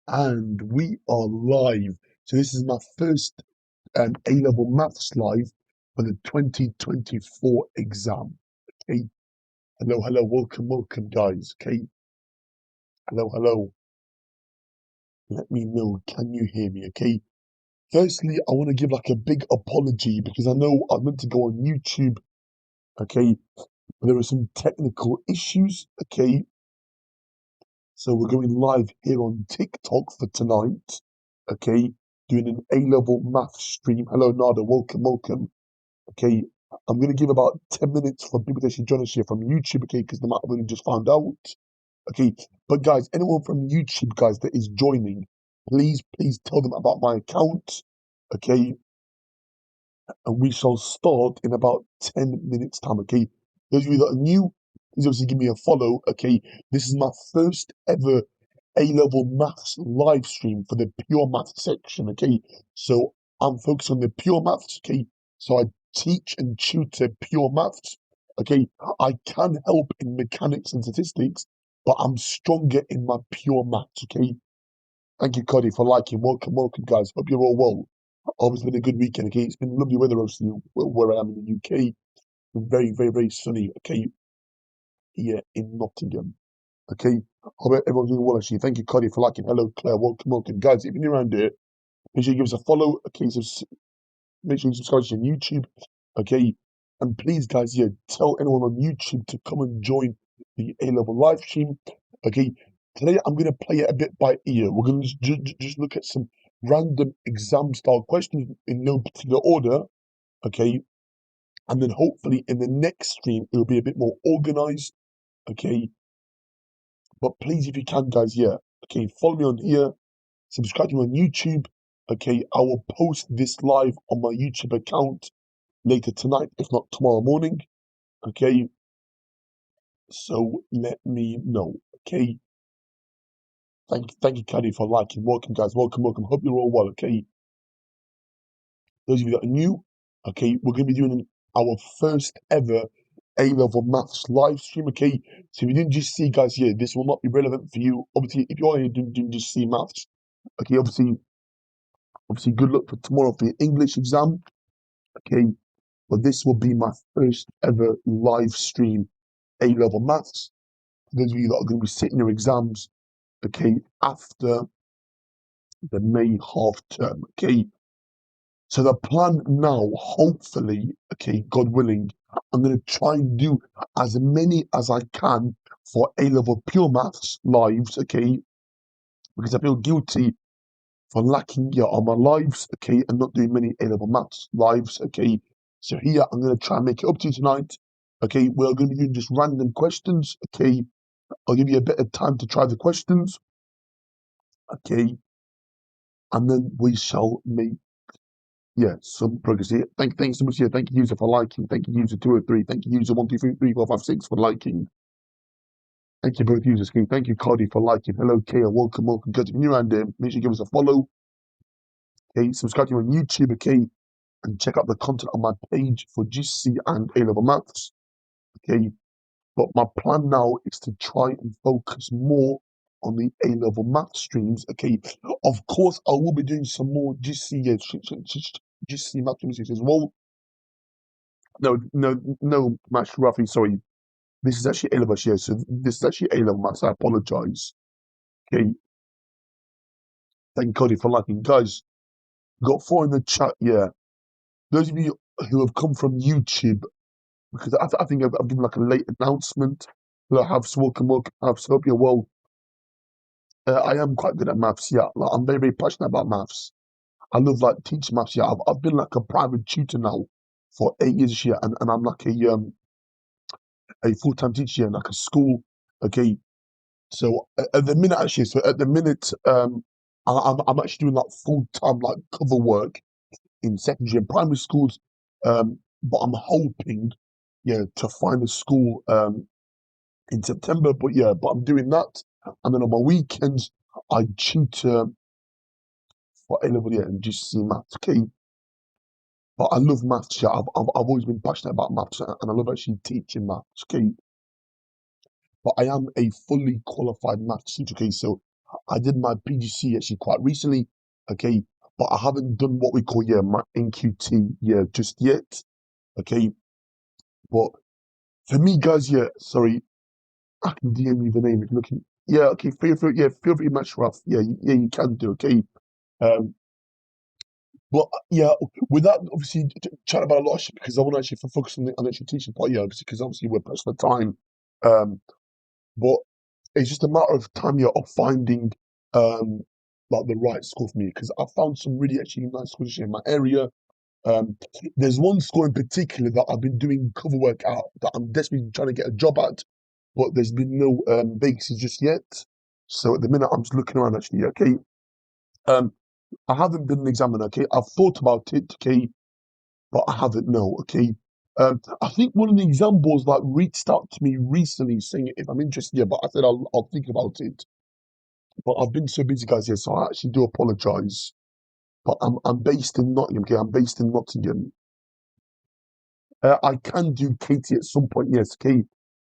And we are live. So this is my first A-level maths live for the 2024 exam. Okay. Hello, welcome, guys. Okay. Hello. Let me know. Can you hear me? Okay. Firstly, I want to give like a big apology because I know I meant to go on YouTube. Okay. But there were some technical issues. Okay. So we're going live here on TikTok for tonight. Okay. Doing an A-level math stream. Hello, Nada. Welcome. Okay. I'm going to give about 10 minutes for people to actually join us here from YouTube. Okay. Because they might have only just found out. Okay. But guys, anyone from YouTube, guys, that is joining, please tell them about my account. Okay. And we shall start in about 10 minutes time. Okay. Those of you that are new, please obviously give me a follow. Okay. This is my first ever A-level maths live stream for the pure maths section. Okay. So I'm focused on the pure maths. Okay. So I teach and tutor pure maths. Okay. I can help in mechanics and statistics, but I'm stronger in my pure maths. Okay. Thank you, Cuddy, for liking. Welcome, guys. Hope you're all well. Hope it's been a good weekend. Okay, it's been lovely weather, obviously, where I am in the UK. Very sunny. Okay, here in Nottingham. Okay, hope everyone's doing well. Actually, thank you, Cuddy, for liking. Hello, Claire. Welcome, guys. If you're new around here, make sure you give us a follow. Okay, so make sure you subscribe to YouTube. Okay, and please, guys, yeah, tell anyone on YouTube to come and join the A-level live stream. Okay, today I'm gonna play it a bit by ear. We're gonna just look at some random exam style questions in no particular order. Okay, and then hopefully in the next stream it'll be a bit more organized. Okay, but please, if you can, guys, yeah, okay, follow me on here, subscribe to me on YouTube. Okay, I will post this live on my YouTube account later tonight, if not tomorrow morning. Okay, so let me know. Okay, thank you, Caddy, for liking. Welcome, guys. Welcome. Hope you're all well. Okay, those of you that are new, okay, we're going to be doing our first ever A-level maths live stream. Okay, so if you didn't just see, guys, yeah, this will not be relevant for you. Obviously, if you're here didn't just see maths, okay, obviously, good luck for tomorrow for your English exam. Okay, but this will be my first ever live stream A-level maths. Those of you that are going to be sitting your exams, okay, after the May half term, okay. So the plan now, hopefully, okay, God willing, I'm going to try and do as many as I can for A-level pure maths lives, okay, because I feel guilty for lacking on my lives, okay, and not doing many A-level maths lives, okay. So here, I'm going to try and make it up to you tonight, okay. We're going to be doing just random questions, okay. I'll give you a bit of time to try the questions, okay, and then we shall make some progress here. Thanks so much here. Thank you, user, for liking. Thank you, user 203. Thank you, user 1233456 for liking. Thank you, both users. Thank you, Cardi, for liking. Hello, Kaya. Welcome. Good to be new around there. Make sure you give us a follow. Okay, subscribe to me on YouTube, okay, and check out the content on my page for GCSE and A-level maths. Okay, but my plan now is to try and focus more on the A-level math streams. Okay, of course, I will be doing some more GCSE, GCSE math streams as well. No, Mash Rafi, sorry. This is actually A-level, yeah, so this is actually A-level maths. I apologize. Okay, thank Cody for liking. Guys, got 4 in the chat, yeah. Those of you who have come from YouTube, because I think I've given like a late announcement. Hello, Havs, welcome, Havs, hope you're well. I am quite good at maths, yeah. Like, I'm very passionate about maths. I love like teaching maths, yeah. I've been like a private tutor now for 8 years here, and I'm like a full-time teacher in like a school, okay. So at the minute, actually, I'm actually doing like full-time like cover work in secondary and primary schools. But I'm hoping, to find a school in September. But I'm doing that, and then on my weekends I tutor for A-level, and just see maths. Okay, but I love maths. Yeah, I've always been passionate about maths, and I love actually teaching maths. Okay, but I am a fully qualified maths teacher. Okay, so I did my PGC actually quite recently, okay, but I haven't done what we call my NQT just yet, okay. But for me, guys, sorry, I can DM you the name if you're looking. Yeah, okay, feel free, match rough. Yeah, you can do, okay. Um, but without obviously chatting about a lot of shit because I want to actually focus on the actual teaching part, obviously, because obviously we're pressed for time. Um, but it's just a matter of time, of finding um like the right school for me because I found some really actually nice schools in my area. Um, there's one school in particular that I've been doing cover work at that I'm desperately trying to get a job at, but there's been no vacancies just yet. So at the minute, I'm just looking around actually. Okay, um, I haven't been an examiner. Okay, I've thought about it. Okay, but I haven't. No. Okay. I think one of the examples like reached out to me recently saying if I'm interested. Yeah, but I said I'll think about it. But I've been so busy, guys. Yeah, so I actually do apologise. But I'm based in Nottingham. Okay, I'm based in Nottingham. I can do Katie at some point. Yes. Okay.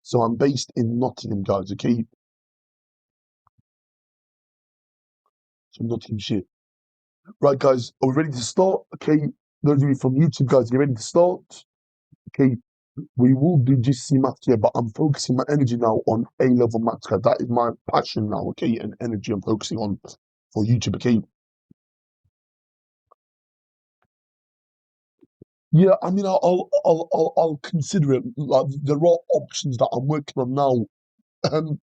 So I'm based in Nottingham, guys. Okay. So Nottinghamshire. Right, guys, are we ready to start? Okay, those of you from YouTube, guys, you ready to start? Okay, we will do GCSE maths here, but I'm focusing my energy now on A-level maths, guys. That is my passion now, okay, and energy I'm focusing on for YouTube, okay? Yeah, I mean, I'll consider it. Like, there are options that I'm working on now. Um,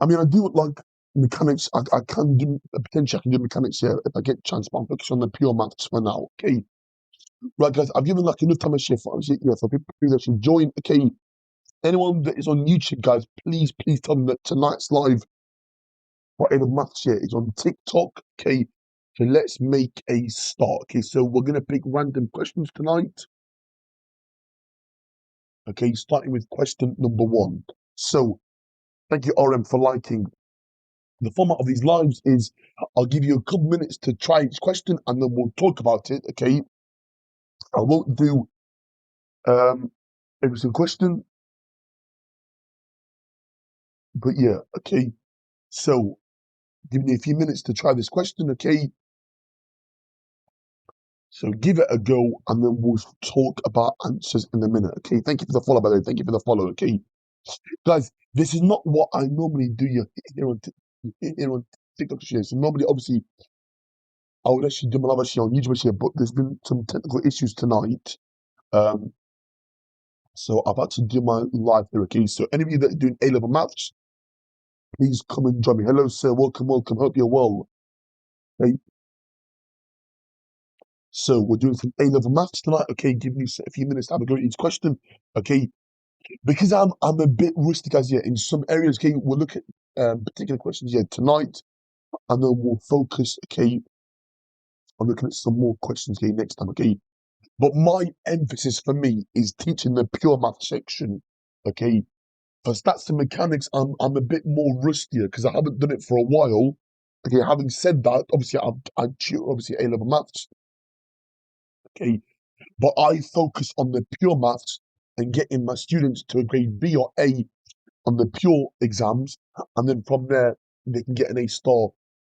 I mean, I do like mechanics. I can do potentially I can do mechanics here if I get a chance, but I'm focusing on the pure maths for now, okay? Right, guys, I've given like enough time to share for for people who actually join. Okay, anyone that is on YouTube, guys, please tell them that tonight's live for End of Maths here is on TikTok. Okay, so let's make a start. Okay, so we're gonna pick random questions tonight. Okay, starting with question number one. So thank you, RM, for liking. The format of these lives is I'll give you a couple minutes to try each question and then we'll talk about it. Okay, I won't do every single question, but yeah, okay. So giving you a few minutes to try this question, okay? So give it a go and then we'll talk about answers in a minute, okay? Thank you for the follow, by the way. Thank you for the follow, okay? Guys, this is not what I normally do here on TikTok share. So normally, obviously, I would actually do my live share on YouTube share, but there's been some technical issues tonight. Um, so I've had to do my live here, okay? So any of you that are doing A-level maths, please come and join me. Hello, sir. Welcome. Hope you're well. Okay? So we're doing some A-level maths tonight. Okay, give me a few minutes to have a go at each question. Okay, because I'm a bit rusty, guys. Yeah, in some areas. Okay, we'll look at particular questions here tonight, and then we'll focus. Okay, on looking at some more questions here next time. Okay, but my emphasis for me is teaching the pure math section. Okay, for stats and mechanics, I'm a bit more rustier because I haven't done it for a while. Okay, having said that, obviously I tutor obviously A-level maths. Okay, but I focus on the pure maths and getting my students to a grade B or A on the pure exams, and then from there they can get an A star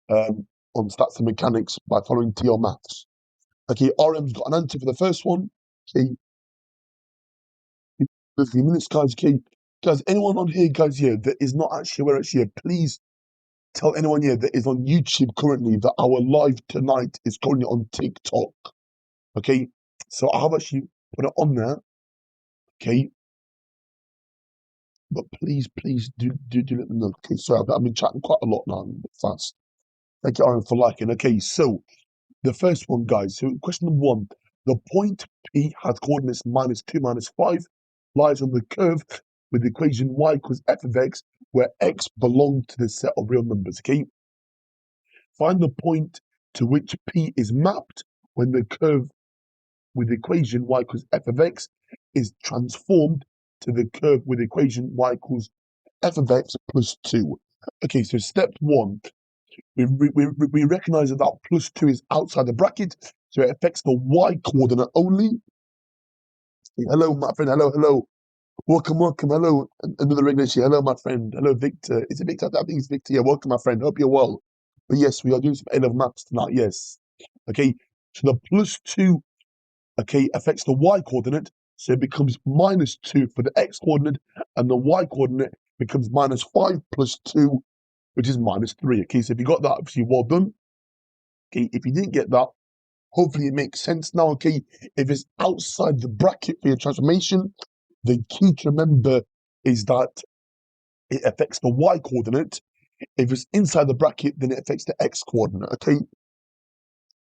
on stats and mechanics by following TR maths. Okay, RM's got an answer for the first one. Okay, a few minutes, guys. Okay, guys, anyone on here, guys, here that is not actually aware actually here, please tell anyone here that is on YouTube currently that our live tonight is currently on TikTok. Okay, so I have actually put it on there. Okay, but please do let them know. Okay, sorry, I've been chatting quite a lot now. I'm a bit fast. Thank you, Aaron, for liking. Okay, so the first one, guys. So question number one: the point P has coordinates -2, -5, lies on the curve with the equation y equals f of x, where x belongs to the set of real numbers. Okay, find the point to which P is mapped when the curve with the equation y equals f of x is transformed to the curve with the equation y equals f of x plus 2. Okay, so step one, we recognize that that plus 2 is outside the bracket, so it affects the y coordinate only. Hello, my friend. Hello. Welcome, welcome. Hello, another English here. Hello, my friend. Hello, Victor. Is it Victor? I think it's Victor. Yeah, welcome, my friend. Hope you're well. But yes, we are doing some A-level maths tonight. Yes. Okay. So the +2, okay, affects the y coordinate. So it becomes -2 for the x coordinate, and the y coordinate becomes -5 plus 2, which is -3. Okay, so if you got that, obviously, well done. Okay, if you didn't get that, hopefully it makes sense now. Okay, if it's outside the bracket for your transformation, the key to remember is that it affects the y coordinate. If it's inside the bracket, then it affects the x coordinate. Okay,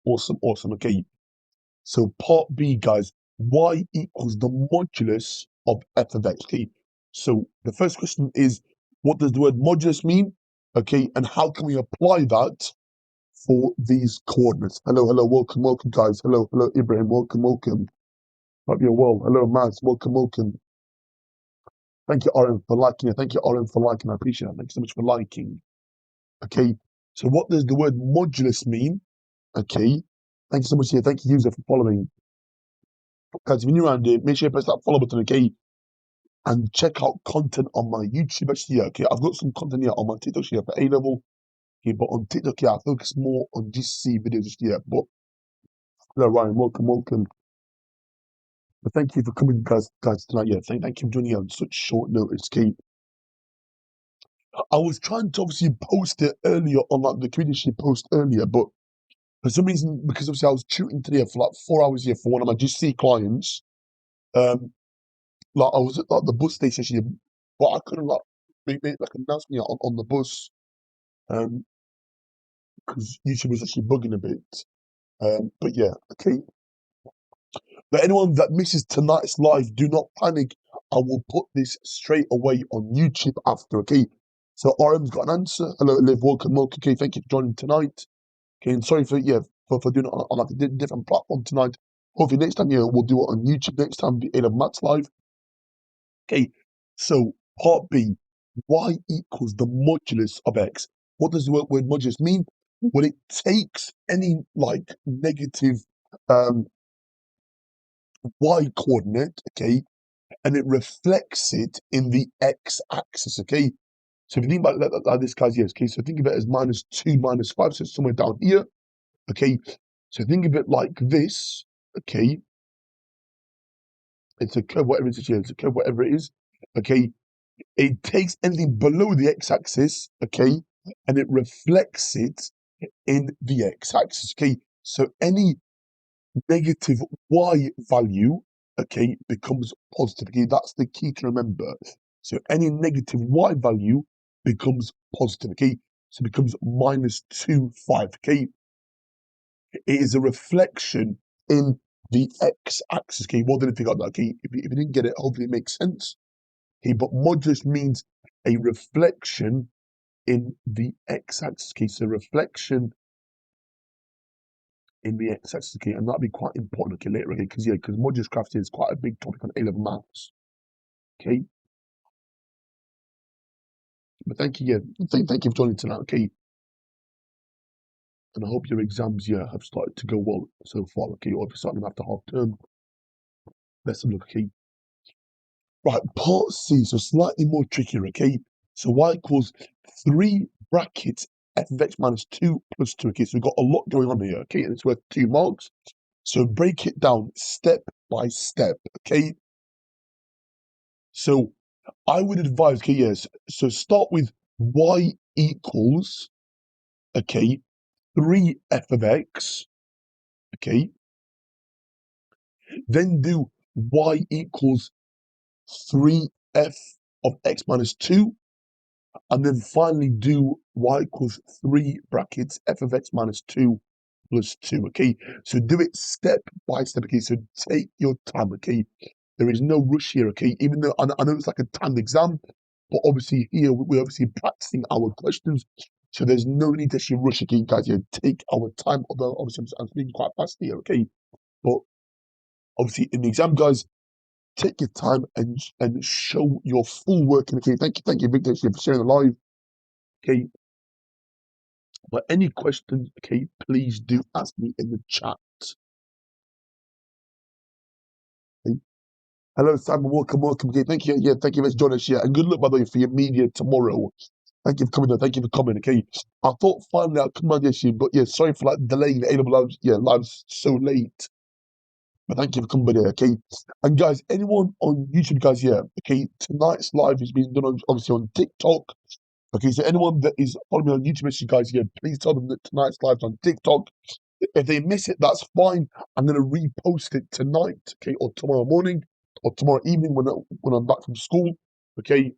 awesome, awesome. Okay, so part B, guys, y equals the modulus of f of x. Okay, so the first question is, what does the word modulus mean? Okay, and how can we apply that for these coordinates? Hello, hello, welcome, welcome, guys. Hello, hello, Ibrahim, welcome, welcome. Hope you're well. Hello, Maz, welcome, welcome. Thank you, Aaron, for liking it. Thank you, Aaron, for liking. I appreciate it. Thank you so much for liking. Okay, so what does the word modulus mean? Okay, thank you so much here. Thank you, user, for following. Guys, if you're new around here, make sure you press that follow button, okay? And check out content on my YouTube actually. Yeah, okay, I've got some content here on my TikTok here for A level. Okay, but on TikTok, yeah, I focus more on GCSE videos just here. But hello, Ryan, welcome, welcome. But thank you for coming, guys tonight. Yeah, thank you for joining on such short notice, okay? I was trying to obviously post it earlier on like the community post earlier, but for some reason, because obviously I was tutoring today for like 4 hours here for one of my GC clients, um, like I was at like the bus station here, but I couldn't like make like an announcement on the bus, because YouTube was actually bugging a bit. But yeah, okay. But anyone that misses tonight's live, do not panic. I will put this straight away on YouTube after, okay? So RM's got an answer. Hello, Liv, welcome, welcome. Okay, thank you for joining tonight. Okay, and sorry for for doing it on like a different platform tonight. Hopefully next time, we'll do it on YouTube next time, be in a Maths Live. Okay, so part B, y equals the modulus of x. What does the word modulus mean? Well, it takes any like negative um, y coordinate, okay, and it reflects it in the x-axis, okay? So if you think about it like this, guys, yes, okay, so think of it as -2, -5, so it's somewhere down here, okay? So think of it like this, okay? It's a curve, whatever it is, it's a curve, whatever it is, okay? It takes anything below the x-axis, okay, and it reflects it in the x-axis, okay? So any negative y value, okay, becomes positive, okay? That's the key to remember. So any negative y value becomes positive, okay? So it becomes -2, 5, okay? It is a reflection in the x-axis, okay? Well done if you got that, okay? If you didn't get it, hopefully it makes sense. Okay, but modulus means a reflection in the x-axis, okay? So reflection in the x-axis, okay? And that'll be quite important, okay, later, okay? Because modulus graph is quite a big topic on A-level maths, okay? But thank you, thank you for joining tonight, okay? And I hope your exams, have started to go well so far, okay? Or if you're starting after half term, best of luck, okay? Right, part C, so slightly more trickier, okay? So y equals 3 brackets f of x minus 2 plus 2, okay? So we've got a lot going on here, okay? And it's worth 2 marks. So break it down step by step, okay? So I would advise, okay, yes, so start with y equals, okay, 3f of x, okay? Then do y equals 3f of x minus 2, and then finally do y equals 3 brackets f of x minus 2 plus 2, okay? So do it step by step, okay? So take your time, okay? There is no rush here, okay? Even though I know it's like a timed exam, but obviously here we're obviously practicing our questions, so there's no need to actually rush, okay, guys? Take our time, although obviously I'm speaking quite fast here, okay? But obviously in the exam, guys, take your time and show your full work, okay? Thank you, Victor, for sharing the live, okay? But any questions, okay, please do ask me in the chat. Okay? Hello, Simon. Welcome, welcome. Okay, thank you. Yeah, thank you for joining us here. And good luck, by the way, for your media tomorrow. Thank you for coming on. Thank you for coming. Okay. I thought finally I'd come on this year, but yeah, sorry for like delaying the A-level lives. Yeah, lives so late. But thank you for coming here. Okay. And guys, anyone on YouTube, guys, yeah. Okay, tonight's live is being done obviously on TikTok. Okay, so anyone that is following me on YouTube, guys, yeah, please tell them that tonight's live's on TikTok. If they miss it, that's fine. I'm gonna repost it tonight, okay, or tomorrow morning, or tomorrow evening when I'm back from school, okay.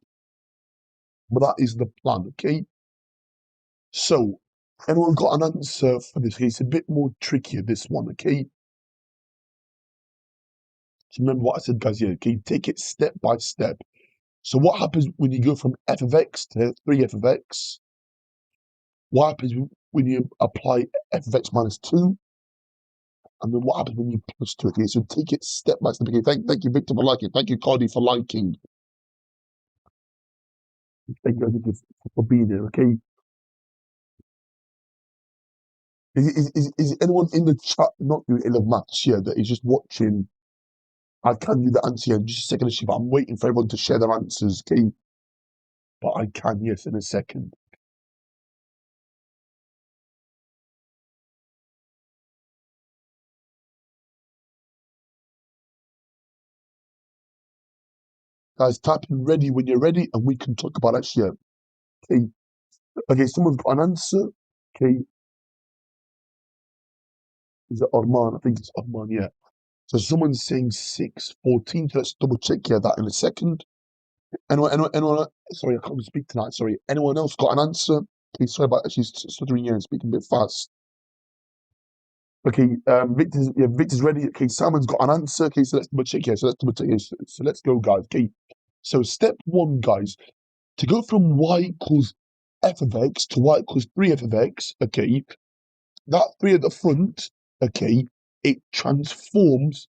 But that is the plan, okay. So, anyone got an answer for this? Okay, it's a bit more trickier this one, okay. So remember what I said, guys. Yeah, okay. Take it step by step. So what happens when you go from f of x to 3f of x? What happens when you apply f of x minus 2? And then what happens when you plus 2? Okay, so take it step by step. Okay, thank you, Victor, for liking. Thank you, Cardi, for liking. Thank you, for being here. Okay, is anyone in the chat not doing any of maths here that is just watching? I can do the answer here in just a second, but I'm waiting for everyone to share their answers. Okay, but I can, yes, in a second. Guys, type in ready when you're ready, and we can talk about that here. Okay, okay, someone's got an answer. Okay, is it Arman? I think it's Arman. Yeah. So someone's saying 6:14. So let's double check here that in a second. Anyone, sorry, I can't speak tonight. Sorry. Anyone else got an answer? Okay, sorry about actually stuttering here and speaking a bit fast. Okay, Victor's ready. Okay, Simon's got an answer. Okay, so let's double check here. So let's double check here. So let's go, guys. Okay, so step one, guys, to go from y equals f of x to y equals 3f of x, okay, that 3 at the front, okay, it transforms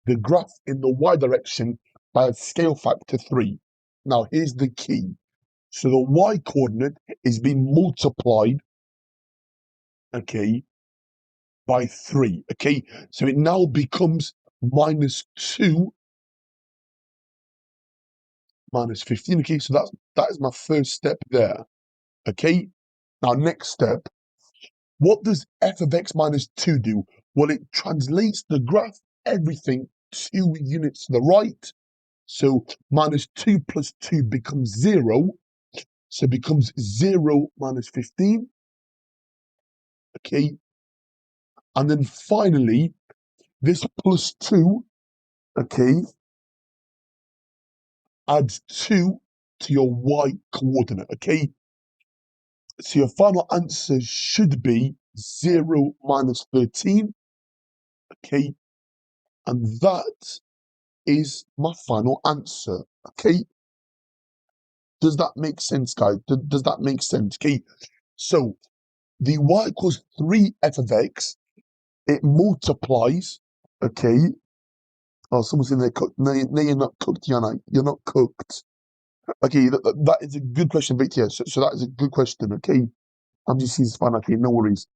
the graph in the y direction by a scale factor 3. Now, here's the key. So the y coordinate is being multiplied, okay, by 3, okay? So it now becomes minus 2 minus 15, okay? So that is my first step there, okay? Now, next step, what does f of x minus 2 do? Well, it translates the graph, everything, 2 units to the right. So minus 2 plus 2 becomes 0. So it becomes 0 minus 15, okay? And then finally, this plus 2, okay, adds 2 to your y coordinate, okay? So your final answer should be 0 minus 13, okay? And that is my final answer, okay? Does that make sense, guys? Does that make sense? Okay, so the y equals 3f of x, it multiplies, okay? Oh, someone's in there cooked. No, no, you're not cooked, Yana. You're not cooked. Okay, that is a good question, Victor. So that is a good question, okay? I'm just seeing fine, okay, no worries.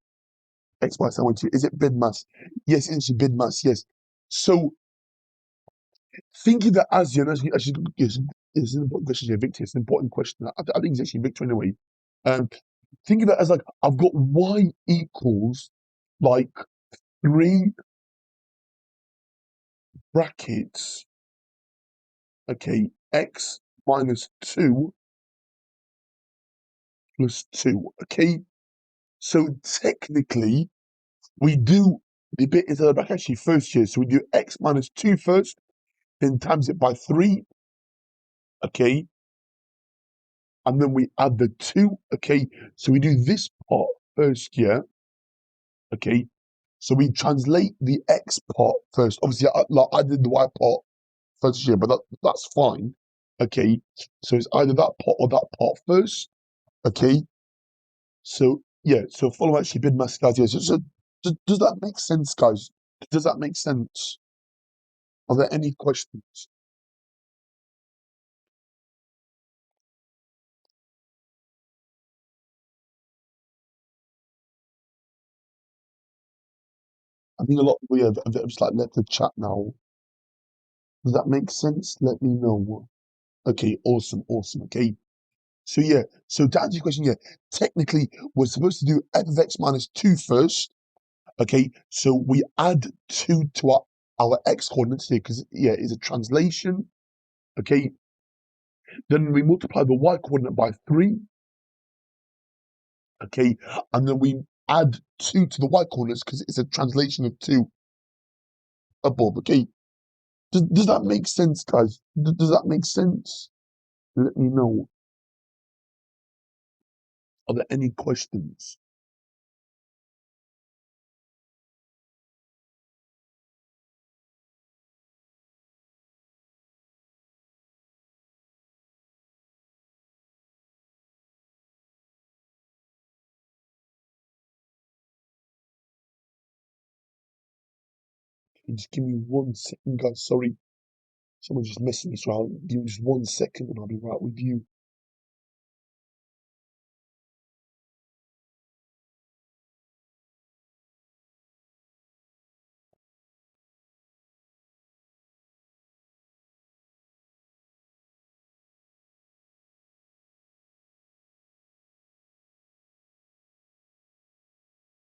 X, Y, 72. Is it bid mass? Yes, it's bid mass, yes. So thinking that as you know, actually, yes, it's an important question here, Victor. It's an important question. I think it's actually Victor anyway. Um, thinking that as like I've got y equals like 3 brackets, okay, x minus 2 plus 2, okay? So technically, we do the bit into the bracket actually first here. So we do x minus 2 first, then times it by 3, okay? And then we add the 2, okay? So we do this part first here, okay? So we translate the x part first. Obviously, I did the y part first here, but that's fine, okay? So it's either that part or that part first, okay? So yeah, so follow actually bid mass, guys. Yeah, so does that make sense, guys? Does that make sense? Are there any questions? I think a lot of people have just like left the chat now. Does that make sense? Let me know. Okay, awesome, awesome. Okay. So yeah, so to answer your question, yeah, technically we're supposed to do f of x minus 2 first. Okay, so we add 2 to our x coordinates here because yeah, it's a translation. Okay, then we multiply the y coordinate by 3. Okay, and then we add 2 to the y coordinates because it's a translation of 2 above. Okay, does that make sense, guys? Does that make sense? Let me know. Are there any questions? Just give me 1 second, guys. Sorry, someone's just messing me, so I'll give me just 1 second and I'll be right with you.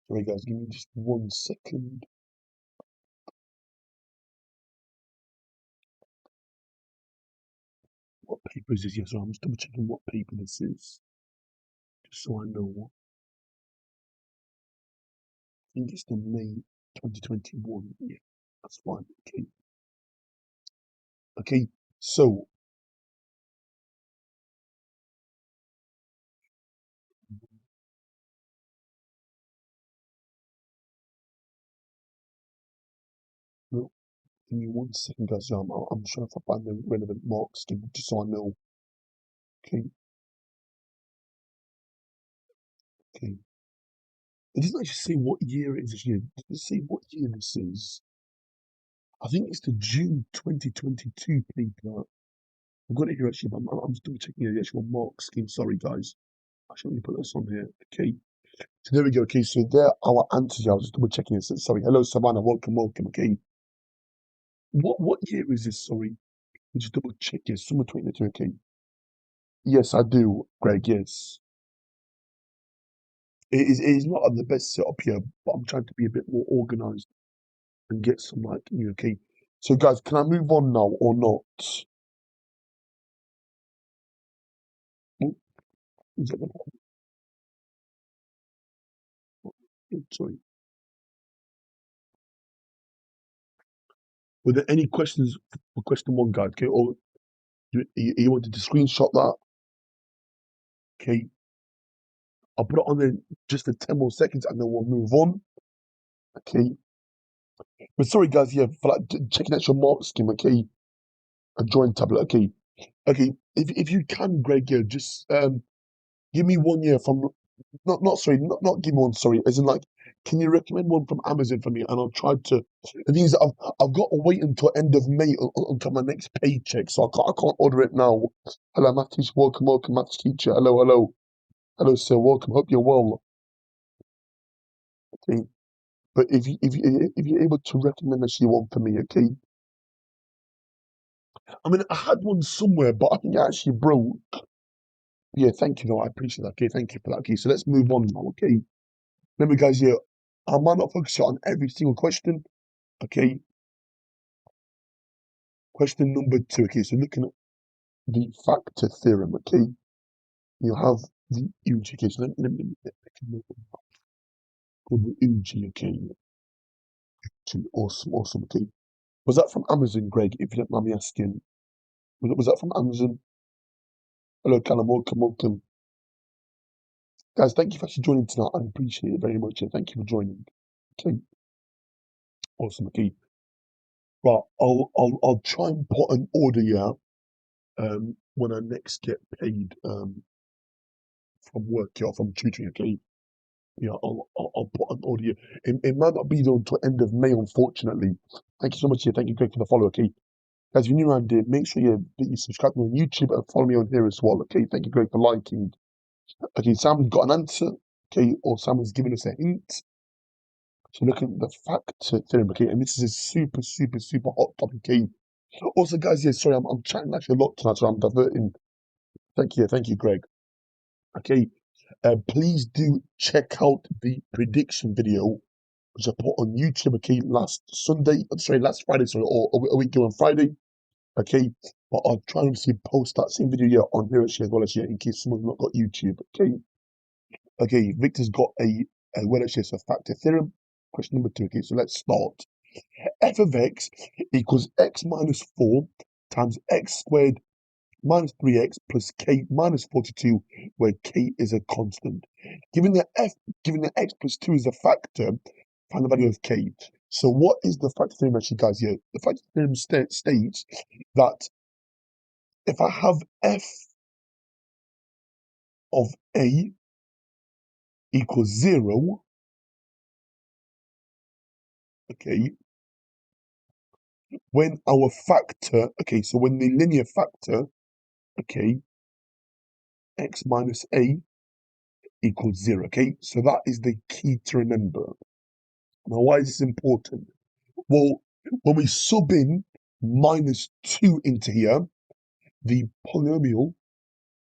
Sorry, guys, give me just 1 second. What paper is this? Yes, so I'm just double checking what paper this is, just so I know. I think it's the May 2021. Yeah, that's fine. Okay. Okay, so no, give me 1 second, guys. I'm trying to find the relevant mark scheme, just so I know. Okay, okay. It doesn't actually say what year it is this year. Does it say what year this is? I think it's the June 2022 paper. I've got it here actually, but I'm still checking the actual mark scheme. Sorry, guys. Actually, let me put this on here. Okay. So there we go. Okay, so there are our answers. I was just double checking this. Sorry. Hello, Savannah. Welcome, welcome. Okay. What year is this? Sorry. We just double check. Yes, summer 2022. Okay. Yes, I do, Greg. Yes. It is not the best setup here, but I'm trying to be a bit more organized and get some like okay. So guys, can I move on now or not? Oh, is that sorry. Were there any questions for question one, guys? Okay, or you wanted to screenshot that? Okay, I'll put it on there just for 10 more seconds and then we'll move on. Okay. But sorry guys, yeah, for like checking out your mark scheme, okay. A drawing tablet, okay. Okay. If you can, Greg, yeah, just give me one year from not sorry, not give me one, sorry. As in like, can you recommend one from Amazon for me? And I'll try to the thing is that I've got to wait until end of May until my next paycheck, so I can't order it now. Hello, math teacher, welcome, welcome, math teacher. Hello, hello. Hello, sir, welcome. Hope you're well. Okay. But if you're able to recommend actually one for me, okay? I mean, I had one somewhere, but I think it actually broke. Yeah, thank you. No, I appreciate that. Okay, thank you for that. Okay, so let's move on now. Okay, remember, guys, yeah, I might not focus on every single question. Okay, question number 2. Okay, so looking at the factor theorem. Okay, you have the UG. Okay, so let me make a note of that. Called the UG. Okay, awesome, awesome. Okay, was that from Amazon, Greg? If you don't mind me asking, was that from Amazon? Hello, Callum. Welcome, welcome. Guys, thank you for actually joining tonight. I appreciate it very much. And thank you for joining. Okay, awesome. Okay, right. I'll try and put an order here when I next get paid from work, yeah, from tutoring. Okay, yeah, I'll put an order here. It might not be done until end of May, unfortunately. Thank you so much. Yeah, thank you, Greg, for the follow. Okay, guys, if you're new around here, make sure that you subscribe to me on YouTube and follow me on here as well. Okay, thank you, Greg, for liking. Okay, Sam's got an answer. Okay, or Sam's given us a hint. So look at the factor theorem, okay, and this is a super, super, super hot topic, okay. Also, guys, yeah, sorry, I'm chatting actually a lot tonight, so I'm diverting. Thank you, Greg. Okay, please do check out the prediction video which I put on YouTube. Okay, last Friday, sorry, or a week ago on Friday. Okay, but I'll try and obviously post that same video here on here actually as well as here in case someone's not got YouTube. Okay, Victor's got a well actually it's a factor theorem. Question number 2. Okay, so let's start. F of x equals x minus 4 times x squared minus 3x plus k minus 42, where k is a constant. Given that x plus 2 is a factor, find the value of k. So what is the factor theorem actually, guys, here? The factor theorem states that if I have f of a equals 0, okay, when our factor, okay, so when the linear factor, okay, x minus a equals 0, okay, so that is the key to remember. Now, why is this important? Well, when we sub in minus 2 into here, the polynomial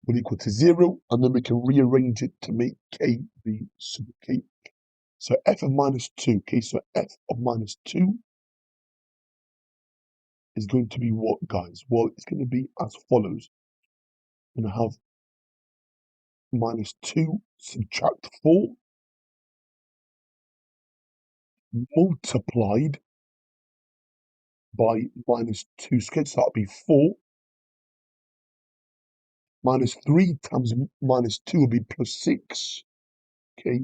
will equal to 0, and then we can rearrange it to make k the sub k. So f of minus 2, okay, so f of minus 2 is going to be what, guys? Well, it's going to be as follows. We're going to have minus 2 subtract 4 multiplied by minus 2 squared, so that'll be 4. Minus 3 times minus 2 will be plus 6. Okay.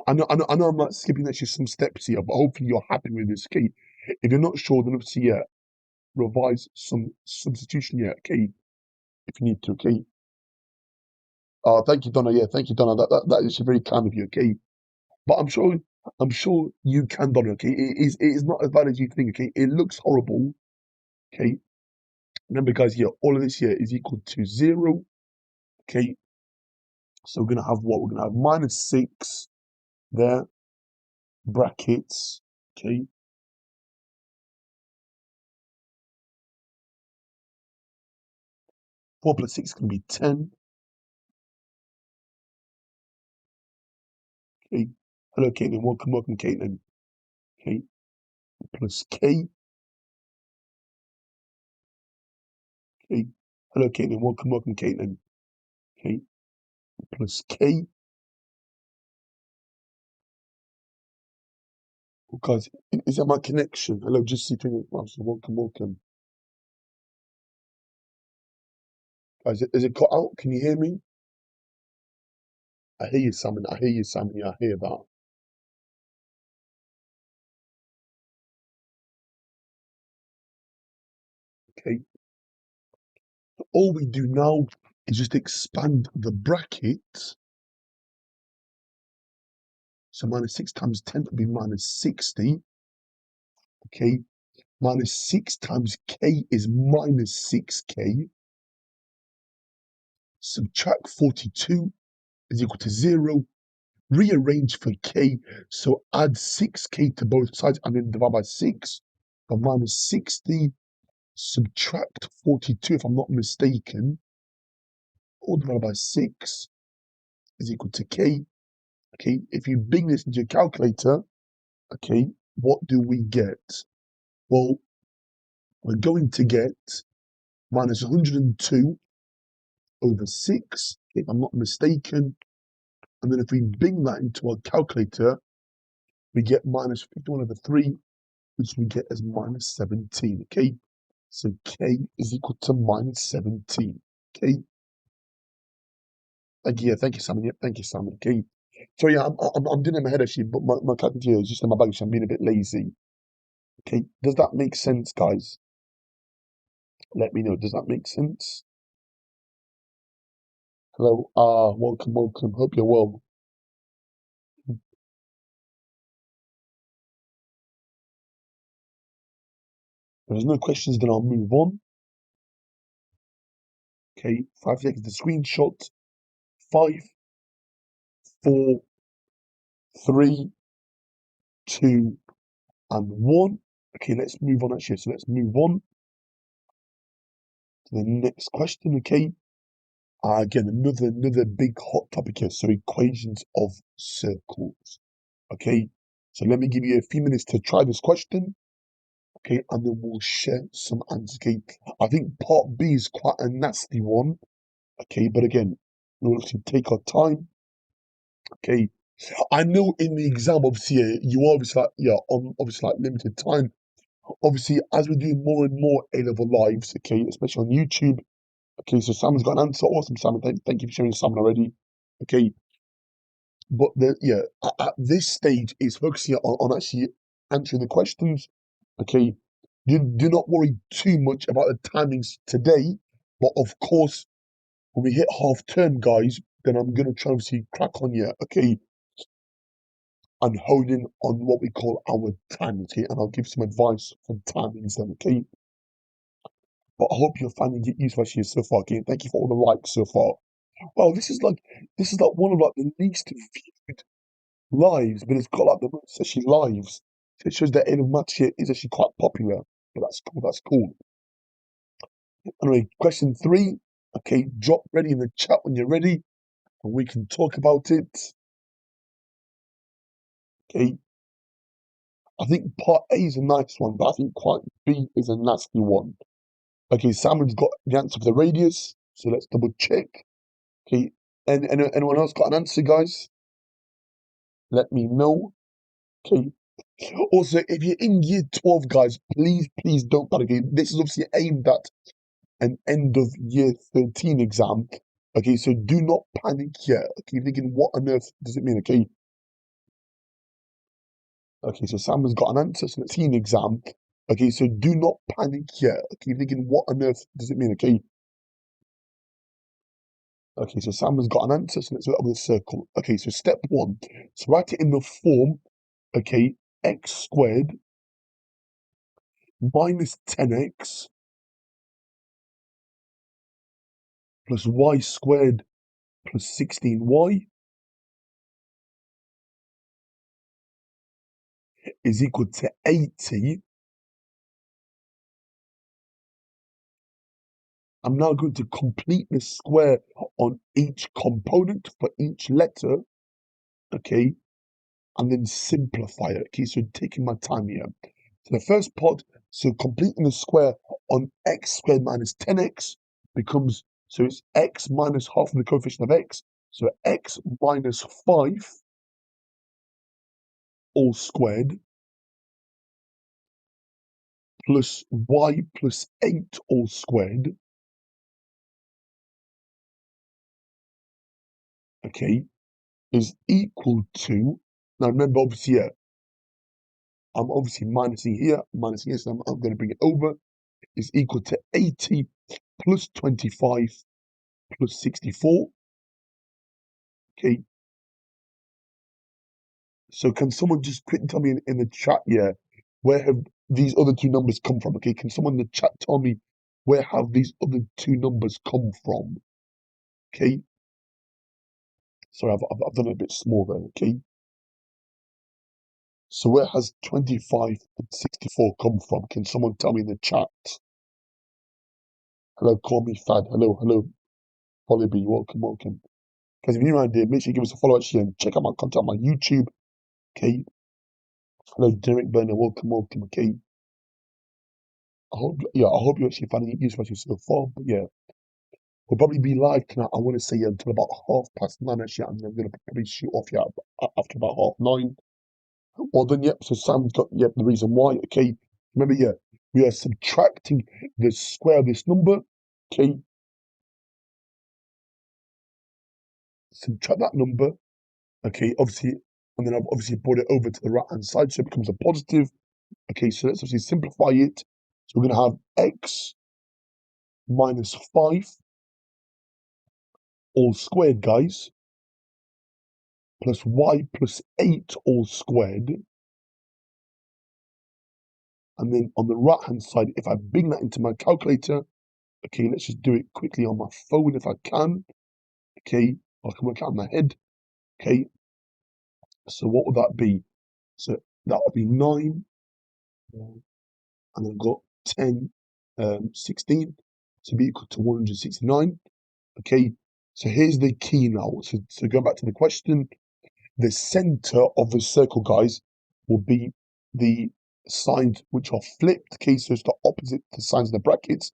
I know I'm not skipping actually some steps here, but hopefully you're happy with this. Okay. If you're not sure, then obviously, revise some substitution here. Okay. If you need to. Okay. Thank you, Donna. Yeah, thank you, Donna. That is very kind of you. Okay. But I'm sure you can, Donna. Okay. It is not as bad as you think. Okay. It looks horrible. Okay. Remember, guys, here, all of this here is equal to 0. Okay. So we're going to have what? We're going to have minus 6 there, brackets. Okay. 4 plus 6 can be 10. Okay. Hello, Caitlin. Welcome, Caitlin. Okay. Plus K. Okay. Hello, Caitlin. Welcome, Caitlin. Okay. Plus K. Oh, guys, is that my connection? Hello, just see things. Welcome. Guys, is it cut out? Can you hear me? I hear you, Simon. I hear you, Simon. Yeah, I hear that. Okay. All we do now is just expand the bracket. So minus 6 times 10 will be minus 60. Okay. Minus 6 times k is minus 6k. Subtract 42 is equal to 0. Rearrange for k, so add 6k to both sides and then divide by 6. For minus 60, subtract 42, if I'm not mistaken, all divided by 6 is equal to k. Okay, if you bring this into your calculator, okay, what do we get? Well, we're going to get minus 102 over 6, if I'm not mistaken. And then if we bring that into our calculator, we get minus 51 over 3, which we get as minus 17. Okay, so k is equal to minus 17. Okay, thank you, Simon. Yeah, thank you, Simon. Okay, so yeah, I'm doing it in my head actually, but my calculator is just in my bag, so I'm being a bit lazy. Okay, does that make sense, guys? Let me know. Does that make sense? Hello, welcome. Hope you're well. If there's no questions, then I'll move on. Okay, 5 seconds to screenshot. 5, 4, 3, 2, and 1. Okay, let's move on actually. So let's move on to the next question. Okay. Again, another big hot topic here. So equations of circles. Okay. So let me give you a few minutes to try this question. Okay, and then we'll share some answers. Okay. I think part B is quite a nasty one. Okay, but again, we'll obviously take our time. Okay. I know in the exam, obviously, you are obviously like, yeah, on obviously like limited time. Obviously, as we do more and more A-level lives, okay, especially on YouTube. Okay, so Simon's got an answer. Awesome, Simon. Thank you for sharing Simon already. Okay, but at this stage, it's focusing on actually answering the questions. Okay, do not worry too much about the timings today. But of course, when we hit half term, guys, then I'm gonna try and see crack on you. Okay, and hone in on what we call our timings. Okay, and I'll give some advice for timings then. Okay, but I hope you're finding it useful actually so far. Okay, thank you for all the likes so far. Well, this is like one of like the least viewed lives, but it's got like the most actually lives. So it shows that end of match here is actually quite popular. But that's cool. That's cool. Anyway, question 3. Okay, drop ready in the chat when you're ready, and we can talk about it. Okay, I think part A is a nice one, but I think part B is a nasty one. Okay, Simon's got the answer for the radius, so let's double check. Okay, and anyone else got an answer, guys? Let me know. Okay. Also, if you're in year 12, guys, please don't panic. Okay? This is obviously aimed at an end of year 13 exam. Okay, so do not panic yet. Okay, you're thinking, what on earth does it mean? Okay, okay, so Sam has got an answer, so it's an exam. Okay, so do not panic yet. Okay, you're thinking, what on earth does it mean? Okay, so Sam has got an answer, so let's look up the circle. Okay, so step 1. So write it in the form, okay, x squared minus 10x plus y squared plus 16y is equal to 80. I'm now going to complete the square on each component for each letter, okay, and then simplify it, okay, so taking my time here. So the first part, so completing the square on x squared minus 10x becomes, so it's x minus half of the coefficient of x, so x minus 5 all squared plus y plus 8 all squared, okay, is equal to, now remember obviously here, I'm obviously minusing here, so I'm going to bring it over, is equal to 80 plus 25 plus 64, okay, so can someone just quickly tell me in the chat, yeah, where have these other two numbers come from, okay, can someone in the chat tell me where have these other two numbers come from, okay, sorry, I've done it a bit small there, okay, so where has 25 and 64 come from? Can someone tell me in the chat? Hello, call me Fad. Hello, Polyby. Welcome. Guys, if you're new around here, make sure you give us a follow actually and check out my content on my YouTube. Okay. Hello, Derek Burner. Welcome. Okay. I hope you're actually finding it useful actually so far. But yeah, we'll probably be live tonight. I want to say until about 9:30 actually, and then I'm gonna probably shoot off after about 9:30. Well then, yep. So Sam's got the reason why. Okay. Remember, we are subtracting the square of this number. Okay. Subtract that number. Okay, obviously, and then I've obviously brought it over to the right-hand side, so it becomes a positive. Okay, so let's obviously simplify it. So we're going to have x minus 5 all squared, guys, plus y plus 8 all squared. And then on the right-hand side, if I bring that into my calculator, okay, let's just do it quickly on my phone if I can. Okay, I can work out in my head. Okay, so what would that be? So that would be 9. and I've got 10, 16 to be equal to 169. Okay, so here's the key now. So going back to the question, the center of the circle, guys, will be the signs which are flipped. Okay, so it's the opposite the signs in the brackets.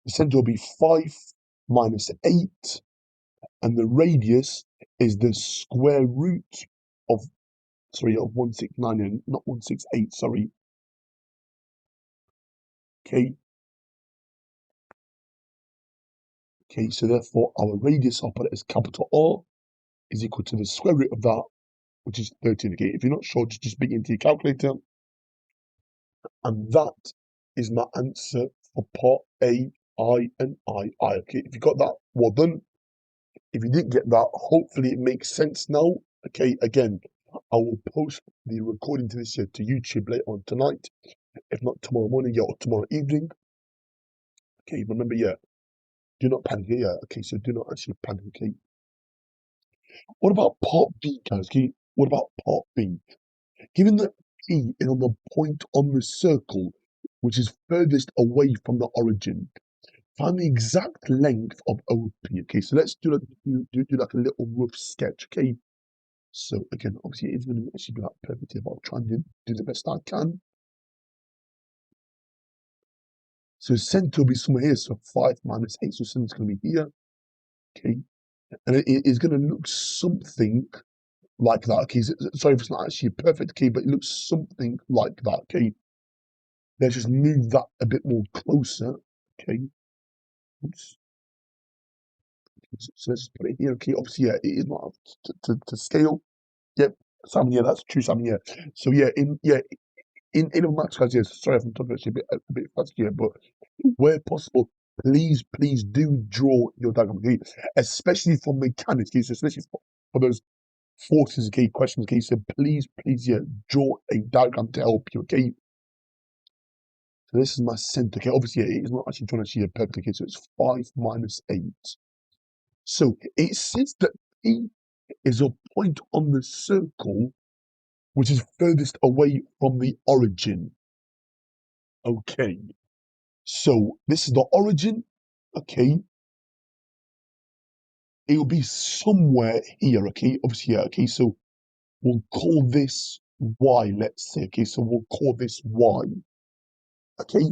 The center will be 5 minus 8, and the radius is the square root of, sorry, of 169 and not 168, sorry. Okay, okay, so therefore our radius, I'll put it as capital R, is equal to the square root of that, which is 13. Okay, if you're not sure, just bring it into your calculator. And that is my answer for part A, I, and I. Okay, if you got that, well done. If you didn't get that, hopefully it makes sense now. Okay, again, I will post the recording to this year to YouTube later on tonight, if not tomorrow morning, yeah, or tomorrow evening. Okay, remember, yeah, do not panic, yeah, okay, so do not actually panic, okay. What about part B, guys? Okay, what about part B? Given that P is on the point on the circle, which is furthest away from the origin, find the exact length of OP. Okay, so let's do like a little rough sketch. Okay, so again, obviously it's going to actually be like perfect here, but I'll try and do the best I can. So center will be somewhere here, so 5 minus 8, so center's going to be here. Okay, and it is going to look something like that. Okay, sorry if it's not actually perfect. Okay, but it looks something like that. Okay, let's just move that a bit more closer. Okay, oops. So let's put it here. Okay, obviously, yeah, it is not up to scale. Yep, Simon, yeah, that's true, Simon, yeah. So in a match, guys, yes, sorry if I'm talking actually a bit fast here, but where possible, please do draw your diagram, okay? Especially for mechanics, okay? So especially for those forces, okay, questions, okay? So please, yeah, draw a diagram to help you, okay? So this is my center, okay? Obviously, yeah, it's not actually drawn actually a perfect, okay? So it's 5 minus 8. So it says that P is a point on the circle which is furthest away from the origin. Okay, so this is the origin. Okay, it will be somewhere here. Okay, obviously, yeah. Okay, so we'll call this Y, let's say. Okay, so we'll call this Y. Okay,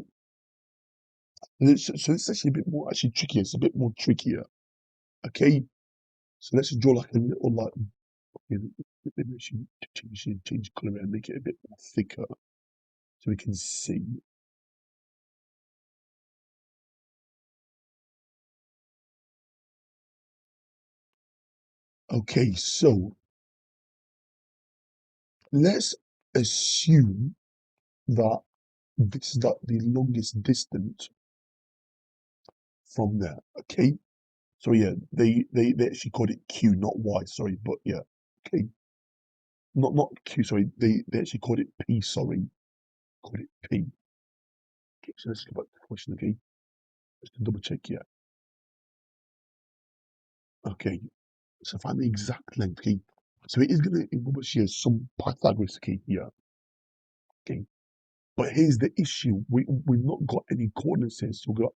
so it's actually a bit more actually trickier. It's a bit more trickier. Okay, so let's just draw like a little like. Okay, maybe we should change color and make it a bit more thicker so we can see. Okay, so let's assume that this is like the longest distance from there. Okay. So yeah, they actually called it Q, not Y, sorry, but yeah. Okay. Not Q, sorry, they actually called it P, sorry. Called it P. Okay, so let's go back to the question, okay? Just to double check, yeah. Okay. So find the exact length, okay? So it is gonna involve here some Pythagoras, okay, here. Okay. But here's the issue. We've not got any coordinates here, so we've got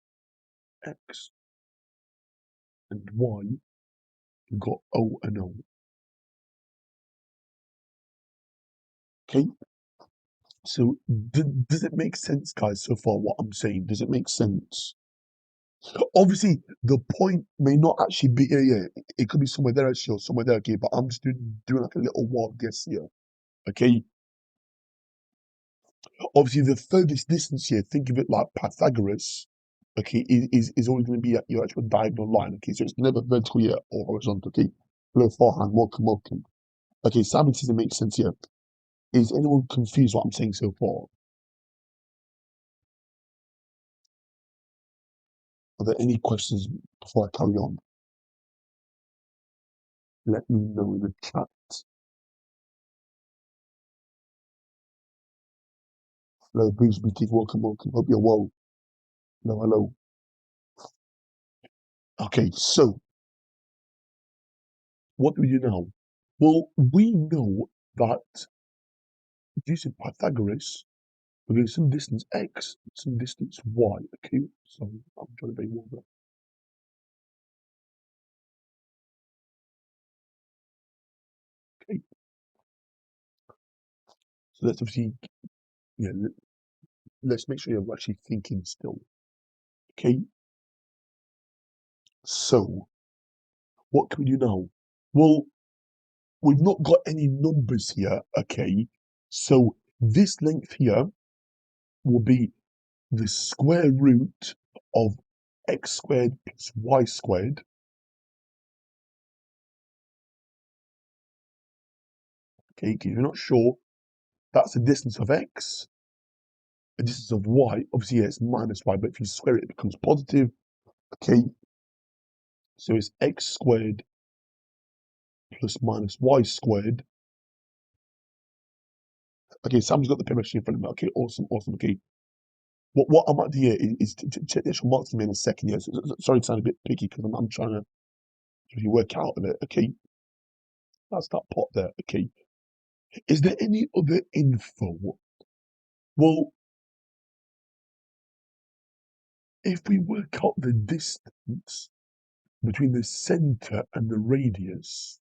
X and Y, we've got O and O. Okay, so does it make sense, guys, so far, what I'm saying? Does it make sense? Obviously, the point may not actually be here. Yeah, it could be somewhere there, actually, or somewhere there, okay? But I'm just doing like a little wild guess here, okay? Obviously, the furthest distance here, think of it like Pythagoras, okay, is always going to be at your actual diagonal line, okay? So it's never vertical here or horizontal, okay? Hello, forehand, welcome. Okay, Simon says it makes sense here. Is anyone confused what I'm saying so far? Are there any questions before I carry on? Let me know in the chat. Hello, Bruce Boutique. Welcome. Hope you're well. Hello. Okay, so what do we do now? Well, we know that using Pythagoras, Okay, some distance x, some distance y. Okay, so I'm trying to be more of okay. So let's obviously, yeah, let's make sure you're actually thinking still. Okay, so what can we do now? Well, we've not got any numbers here. Okay, so this length here will be the square root of x squared plus y squared. Okay, if you're not sure, that's the distance of x. The distance of y, obviously, yeah, it's minus y, but if you square it, it becomes positive. Okay, so it's x squared plus minus y squared. Okay, Sam's got the paper sheet in front of me. Okay, awesome, awesome. Okay, what I might do here is to check the actual marks for me in a second. Yes, sorry to sound a bit picky because I'm trying to really work out of it. Okay, that's that pot there. Okay, is there any other info? Well, if we work out the distance between the center and the radius,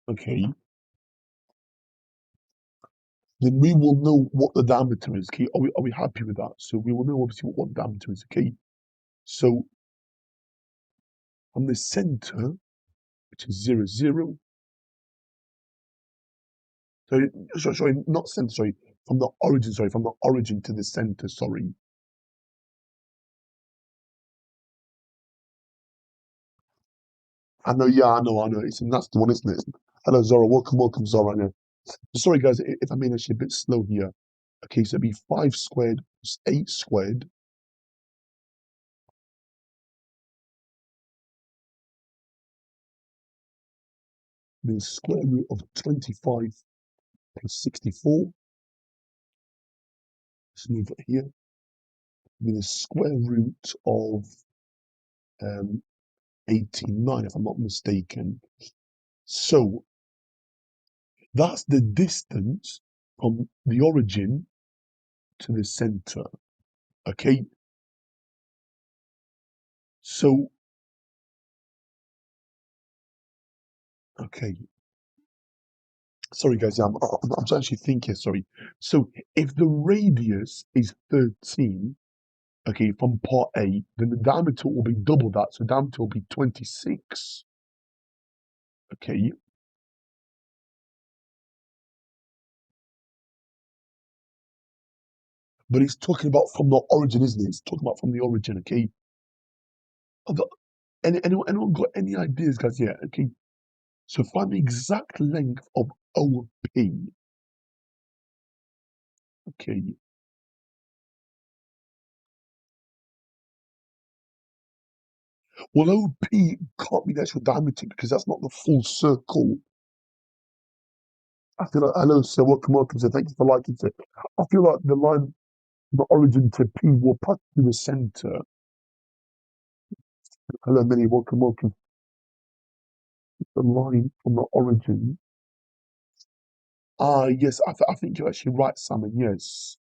okay, then we will know what the diameter is. Okay, are we happy with that? So we will know obviously what the diameter is. Okay, so from the center, which is 0, 0. Sorry, not center. Sorry, from the origin. Sorry, from the origin to the center. Sorry. I know. Yeah, I know. I know. That's the one, isn't it? Hello, Zora. Welcome, welcome, Zora. I know. Sorry, guys, if I'm being actually a bit slow here. Okay, so it'd be 5 squared plus 8 squared. The square root of 25 plus 64. Let's move it here. Be the square root of 89, if I'm not mistaken. So that's the distance from the origin to the center. Okay, so okay. Sorry, guys. I'm actually thinking. Sorry. So if the radius is 13, okay, from part A, then the diameter will be double that. So diameter will be 26. Okay, but it's talking about from the origin, isn't it? It's talking about from the origin. Okay. Have got- anyone got any ideas, guys? Yeah. Okay. So find the exact length of OP. Okay. Well, OP can't be the actual diameter because that's not the full circle. I feel like, hello, sir, welcome, welcome, sir. Thank you for liking, sir. I feel like the line from the origin to P will pass through the center. Hello, Minnie, welcome, welcome. The line from the origin. Ah, yes, I think you're actually right, Simon. Yes.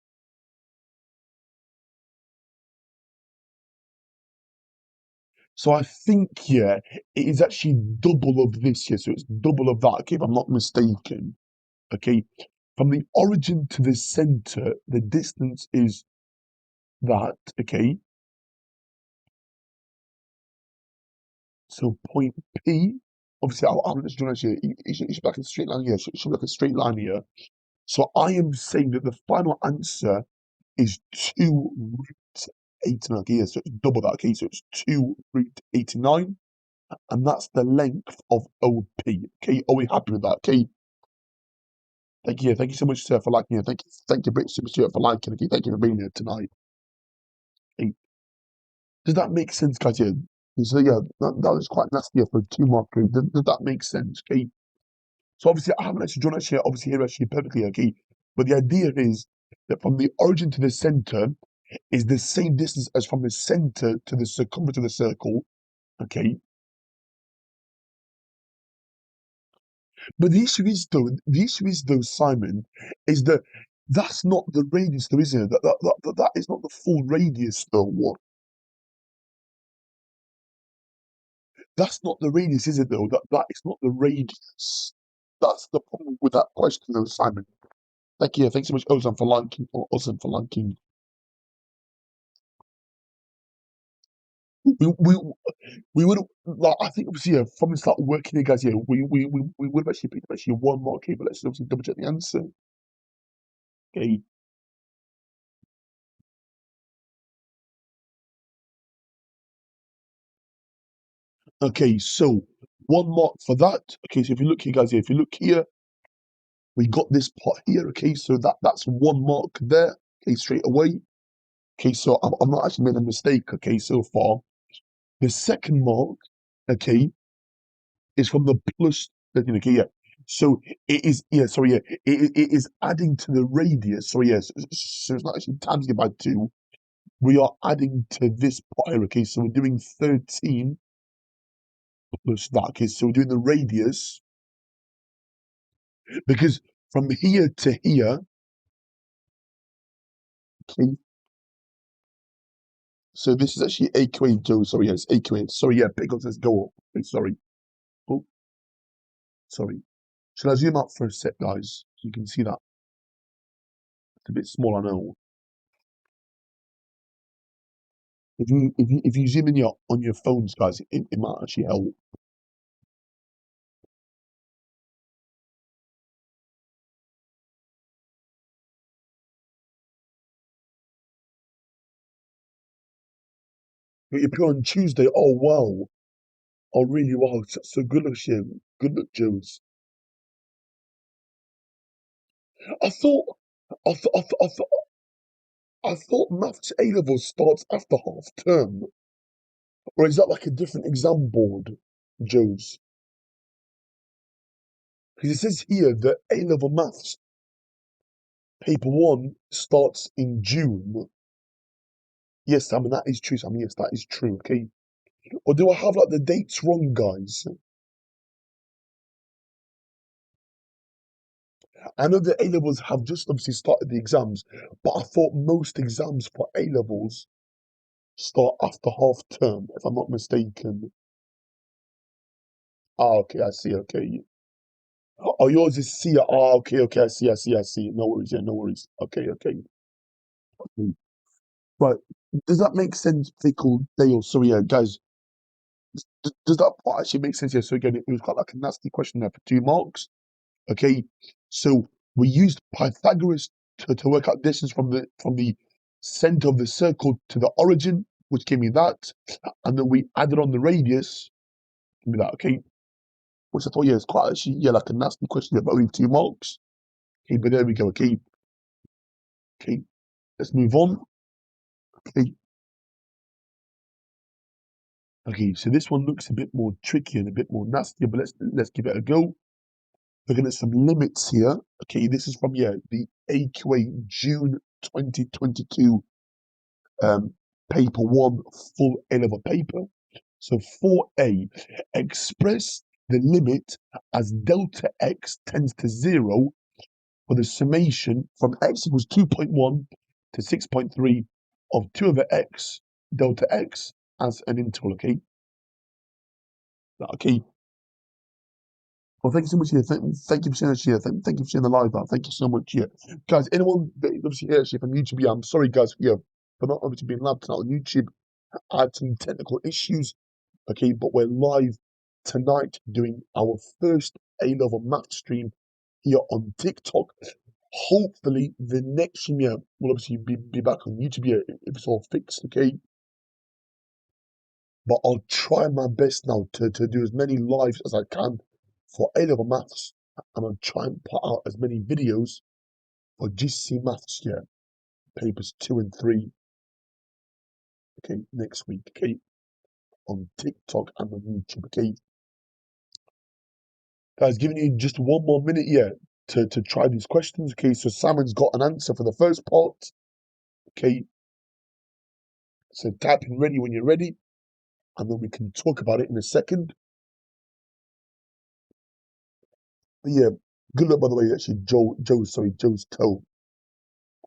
So I think, yeah, it is actually double of this here. So it's double of that, okay, if I'm not mistaken. Okay. From the origin to the center, the distance is that, okay. So point P, obviously, I'm just doing actually, it should be like a straight line here. It should be like a straight line here. So I am saying that the final answer is 2 root 89. Okay, yeah, so it's double that. Okay, so it's 2 root 89. And that's the length of OP. Okay, are we happy with that? Okay, thank you. Thank you so much, sir, for liking it. Thank you, British Super Stuart, for liking it. Okay, thank you for being here tonight. Okay. Does that make sense, guys? Yeah. So yeah, that was quite nasty for a 2 mark group. Does that make sense? Okay. So obviously, I haven't actually drawn actually obviously here actually perfectly. Okay, but the idea is that from the origin to the center is the same distance as from the center to the circumference of the circle. Okay, But the issue is though, Simon, is that that's not the radius though, isn't it? That is not the full radius though. What? That's not the radius, is it though? That is not the radius. That's the problem with that question though, Simon. Thank you. Thanks so much, Ozan, for liking. Or Ozan for liking. We we would like. I think obviously, yeah, from the start working here, guys. Yeah, we would have actually picked up actually one mark here, but let's obviously double check the answer. Okay. Okay. So one mark for that. Okay. So if you look here, guys. Yeah, if you look here, we got this part here. Okay. So that's one mark there. Okay. Straight away. Okay. So I'm not actually made a mistake. Okay. So far, the second mark. Okay. Is from the plus 13. Okay, yeah. So it is, yeah, sorry, yeah. It is adding to the radius. Sorry, yes. So it's not actually times it by 2. We are adding to this part here. Okay, so we're doing 13 plus that. Okay, so we're doing the radius because from here to here, okay, so this is actually AQA, Joe. Sorry, yes, AQA. Sorry, yeah, Pickles, let's go up. Okay, sorry. Oh, sorry. Should I zoom out for a sec, guys? So you can see that. It's a bit small, I know. If you zoom in your on your phones, guys, it might actually help. But you put on Tuesday. Oh wow! Oh really? Wow! So good luck, Shim. Good luck, Jones. I thought, I thought maths A level starts after half term, or is that like a different exam board, Jones? Because it says here that A level maths paper 1 starts in June. Yes, I mean that is true. I mean yes, that is true. Okay, or do I have like the dates wrong, guys? I know the A levels have just obviously started the exams, but I thought most exams for A levels start after half term, if I'm not mistaken. Ah, okay, I see. Okay. Oh, yours is C. Ah, okay, okay, I see, I see, I see. No worries, yeah, no worries. Okay, okay. Mm. Right. Does that make sense, Fickle Dale? Sorry, yeah, guys. Does that part actually make sense? Yeah. So again, it was quite like a nasty question there for 2 marks. Okay. So we used Pythagoras to work out distance from the center of the circle to the origin, which gave me that, and then we added on the radius, give me that. Okay. Which I thought, yeah, it's quite actually, yeah, like a nasty question, but only 2 marks. Okay, but there we go. Okay, okay, let's move on. Okay, okay, so this one looks a bit more tricky and a bit more nasty, but let's give it a go. Looking at some limits here. Okay, this is from the AQA June 2022 um paper 1 full A-level paper. So 4A, express the limit as delta x tends to 0 for the summation from x equals 2.1 to 6.3 of 2 over x delta x as an interval. Okay. Okay. Well, thank you so much here. Thank you for sharing that here. Thank you for sharing the live out. Thank you so much here. Guys, anyone that obviously here actually from YouTube, yeah, I'm sorry guys for not obviously being live tonight on YouTube. I had some technical issues. Okay, but we're live tonight doing our first A-level math stream here on TikTok. Hopefully, the next stream will obviously be back on YouTube if it's all fixed, okay? But I'll try my best now to do as many lives as I can for A-level maths, and I'll try and put out as many videos for GCSE maths, papers 2 and 3, okay, next week, okay, on TikTok and on YouTube, okay? Guys, giving you just one more minute to try these questions. Okay, so Simon's got an answer for the first part. Okay, so type in ready when you're ready, and then we can talk about it in a second. But yeah, good luck by the way. Actually, Joe's toe.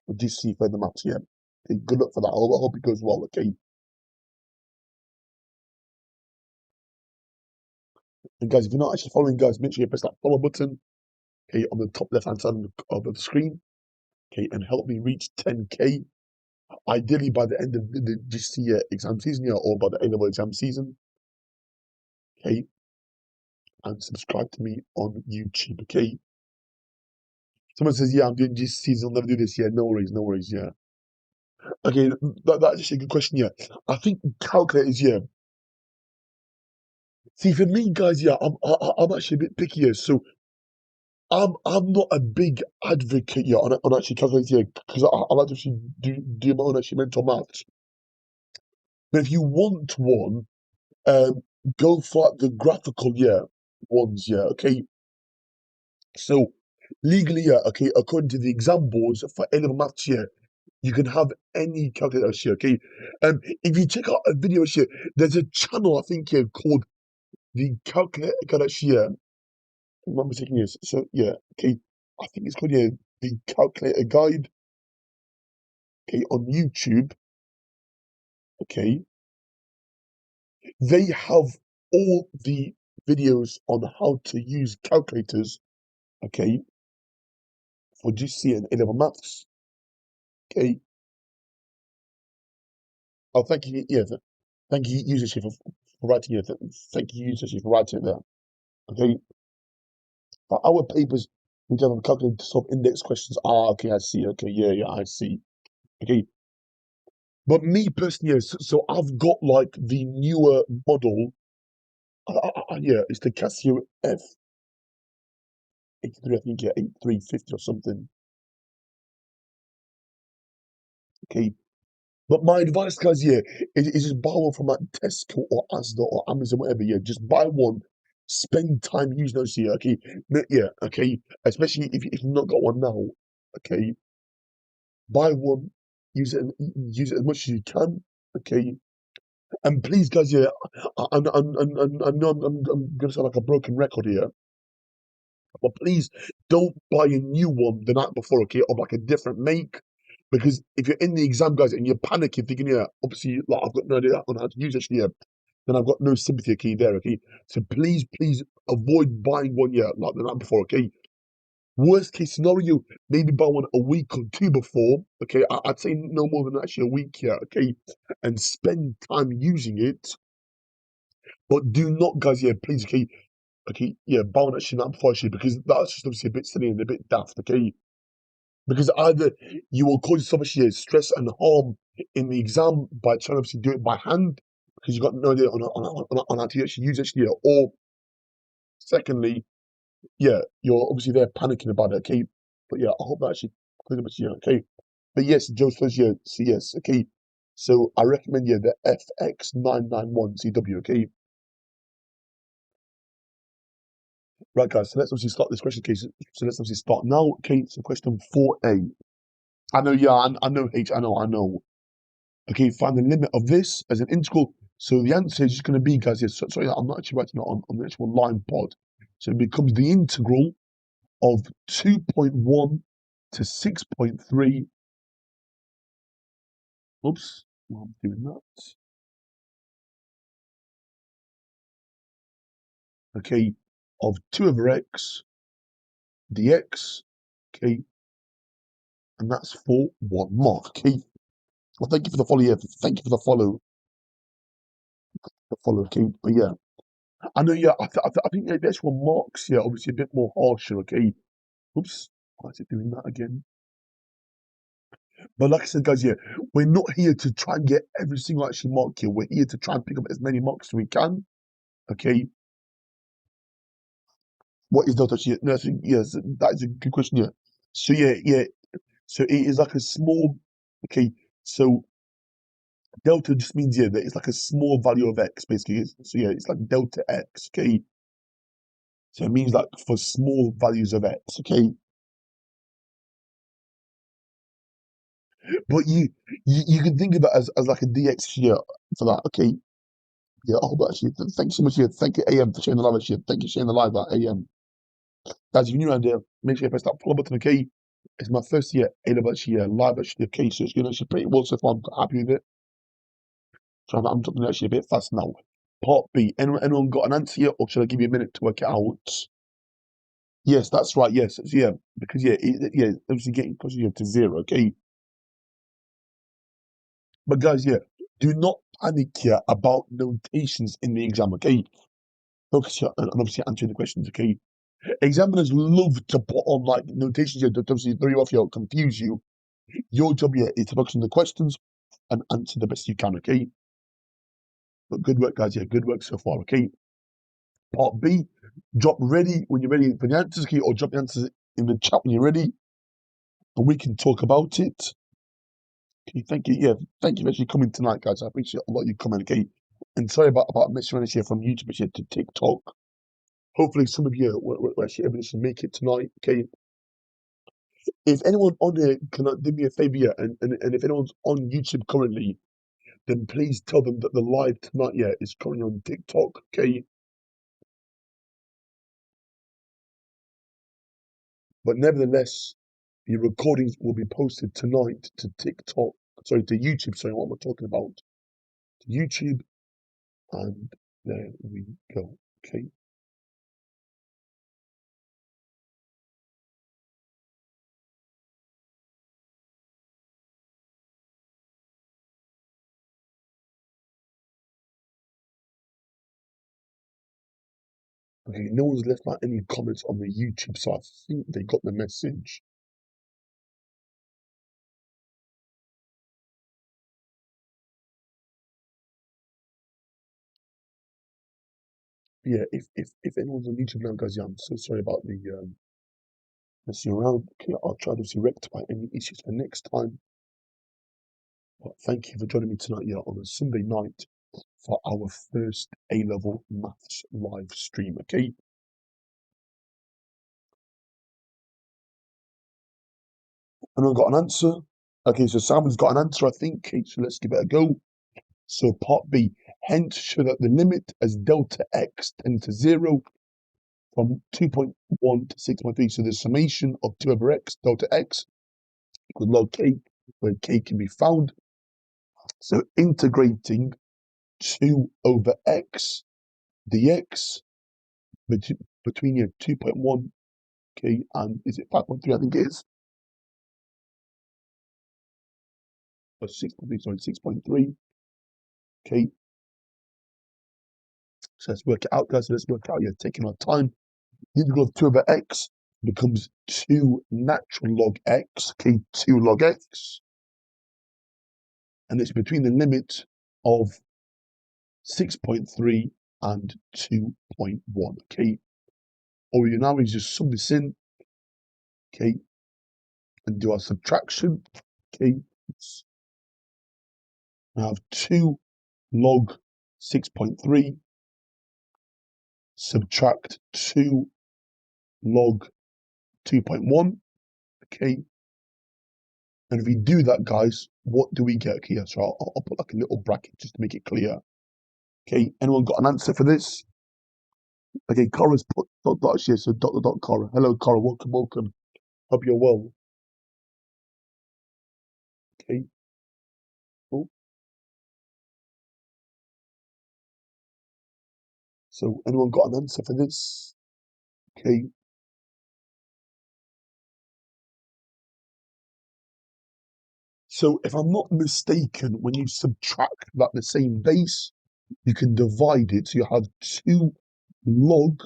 What do you see for the maths? Yeah. Okay, good luck for that. I hope it goes well. Okay. And guys, if you're not actually following, guys, make sure you press that follow button. Okay, on the top left hand side of the screen. Okay, and help me reach 10K. Ideally by the end of the GC exam season, yeah, or by the A-level exam season. Okay, and subscribe to me on YouTube. Okay. Someone says, yeah, I'm doing GC season. I'll never do this. Yeah, no worries, no worries. Yeah. Okay, that's actually a good question. Yeah, I think calculators. Yeah. See, for me, guys, yeah, I'm actually a bit pickier. So I'm not a big advocate yeah on actually calculators yeah because I like to actually do my own actually mental maths. But if you want one, um, go for the graphical yeah ones yeah. Okay, so legally yeah. Okay, according to the exam boards for A-level maths yeah, you can have any calculator here. Okay, if you check out a video here, there's a channel I think here called the calculator here. What am I mistaken is so yeah. Okay, I think it's called yeah the calculator guide. Okay, on YouTube. Okay, they have all the videos on how to use calculators. Okay, for GCSE and A-level maths. Okay. Oh, thank you. Yeah, thank you, user for writing it. Thank you, user for writing it there. Okay. For our papers, we have a calculator to solve index questions. Ah, okay, I see. Okay, yeah, yeah, I see. Okay. But me personally, yeah, so I've got like the newer model. Yeah, it's the Casio F83, I think, yeah, 8350 or something. Okay. But my advice, guys, yeah, is just buy one from like Tesco or Asda or Amazon, whatever. Yeah, just buy one. Spend time using those. Yeah, okay, yeah, okay. Especially if you've not got one now, okay. Buy one, use it as much as you can, okay. And please, guys, yeah, I know I'm gonna sound like a broken record here, but please don't buy a new one the night before, okay, of like a different make. Because if you're in the exam, guys, and you're panicking, thinking, yeah, obviously, like I've got no idea on how to use it, yeah, then I've got no sympathy, okay, there, okay. So please avoid buying one, yeah, like the night before, okay. Worst case scenario, maybe buy one a week or two before, okay. I'd say no more than actually a week, yeah, okay, and spend time using it. But do not, guys, yeah, please, okay, okay, yeah, buy one actually not before actually, because that's just obviously a bit silly and a bit daft, okay. Because either you will cause so much stress and harm in the exam by trying to obviously do it by hand because you've got no idea on how to actually use it, or secondly, yeah, you're obviously there panicking about it, okay? But yeah, I hope that actually clears up, yeah, okay? But yes, Joe's first year, so yes, okay? So I recommend, yeah, the FX991 CW, okay? Right, guys, so let's obviously start this question, okay? So let's obviously start now, okay? So question 4A. I know, yeah, I know H, I know. Okay, find the limit of this as an integral. So the answer is just going to be, guys, yes, sorry, I'm not actually writing it on the actual line pod. So it becomes the integral of 2.1 to 6.3. Oops, well, I'm doing that. Okay, of 2 over x dx. Okay, and that's for 1 mark. Okay, well, thank you for the follow. Yeah, thank you for the follow. The follow. Okay, but yeah, I know. Yeah, I think the actual marks. Yeah, obviously a bit more harsher. Okay, oops, why is it doing that again? But like I said, guys, yeah, we're not here to try and get every single actually mark here. We're here to try and pick up as many marks as we can. Okay. What is delta G? No, yes, that is a good question. Yeah. So yeah. So it is like a small. Okay. So delta just means yeah that it's like a small value of x basically. So yeah, it's like delta x. Okay. So it means like for small values of x. Okay. But you can think of it as like a dx here for that. Okay. Yeah. Oh, but actually, thanks so much. Yeah. Thank you, AM, for sharing the live. Actually, thank you for sharing the live. That AM. Guys, if you're new around here, make sure you press that follow button, okay? It's my first year A-level actually live actually, okay? So it's going actually pretty well so far. I'm quite happy with it. So I'm jumping actually a bit fast now. Part B. Anyone got an answer yet, or should I give you a minute to work it out? Yes, that's right. Yes, yeah, because yeah, obviously getting closer to zero. Okay, but guys, yeah, do not panic here about notations in the exam. Okay, focus here and obviously answering the questions. Okay, examiners love to put on like notations here to obviously throw you off here, confuse you. Your job here is to focus on the questions and answer the best you can. Okay, but good work, guys. Yeah, good work so far. Okay, part B, drop ready when you're ready for the answers. Okay, or drop the answers in the chat when you're ready, and we can talk about it. Okay, thank you. Yeah, thank you for actually coming tonight, guys. I appreciate a lot of you coming. Okay, and sorry about missing around here from YouTube here to TikTok. Hopefully, some of you were actually able to make it tonight. Okay, if anyone on here can do me a favor here, and if anyone's on YouTube currently, then please tell them that the live tonight is currently on TikTok. Okay, but nevertheless, your recordings will be posted tonight to TikTok. Sorry, to YouTube. Sorry, what am I talking about? To YouTube, and there we go. Okay. Okay, no one's left out any comments on the YouTube, so I think they got the message. Yeah, if anyone's on YouTube now, guys, yeah, I'm so sorry about the messing around. Okay, I'll try to see rectify any issues for next time. But thank you for joining me tonight, yeah, on a Sunday night for our first A-level maths live stream. Okay, anyone got an answer? Okay, so Simon's got an answer, I think. Okay, so let's give it a go. So part B, hence show that the limit as delta x tends to 0 from 2.1 to 6.3. So the summation of 2 over x, delta x, equals log k, where k can be found. So integrating 2 over x dx between your 2.1 k and is it 5.3? I think it is. Or 6.3, sorry, 6.3 k. So let's work it out, guys. So let's work out. You're taking our time. The integral of 2 over x becomes 2 natural log x, okay, 2 log x. And it's between the limit of 6.3 and 2.1, okay? All we do now is just sum this in, okay, and do our subtraction, okay? I have 2 log 6.3 subtract 2 log 2.1, okay? And if we do that, guys, what do we get here? So I'll put like a little bracket just to make it clear. Okay, anyone got an answer for this? Okay, Cora's put dot here, so dot Cora. Hello, Cora, welcome, welcome. Hope you're well. Okay, cool. So anyone got an answer for this? Okay. So if I'm not mistaken, when you subtract that the same base, you can divide it. So you have 2 log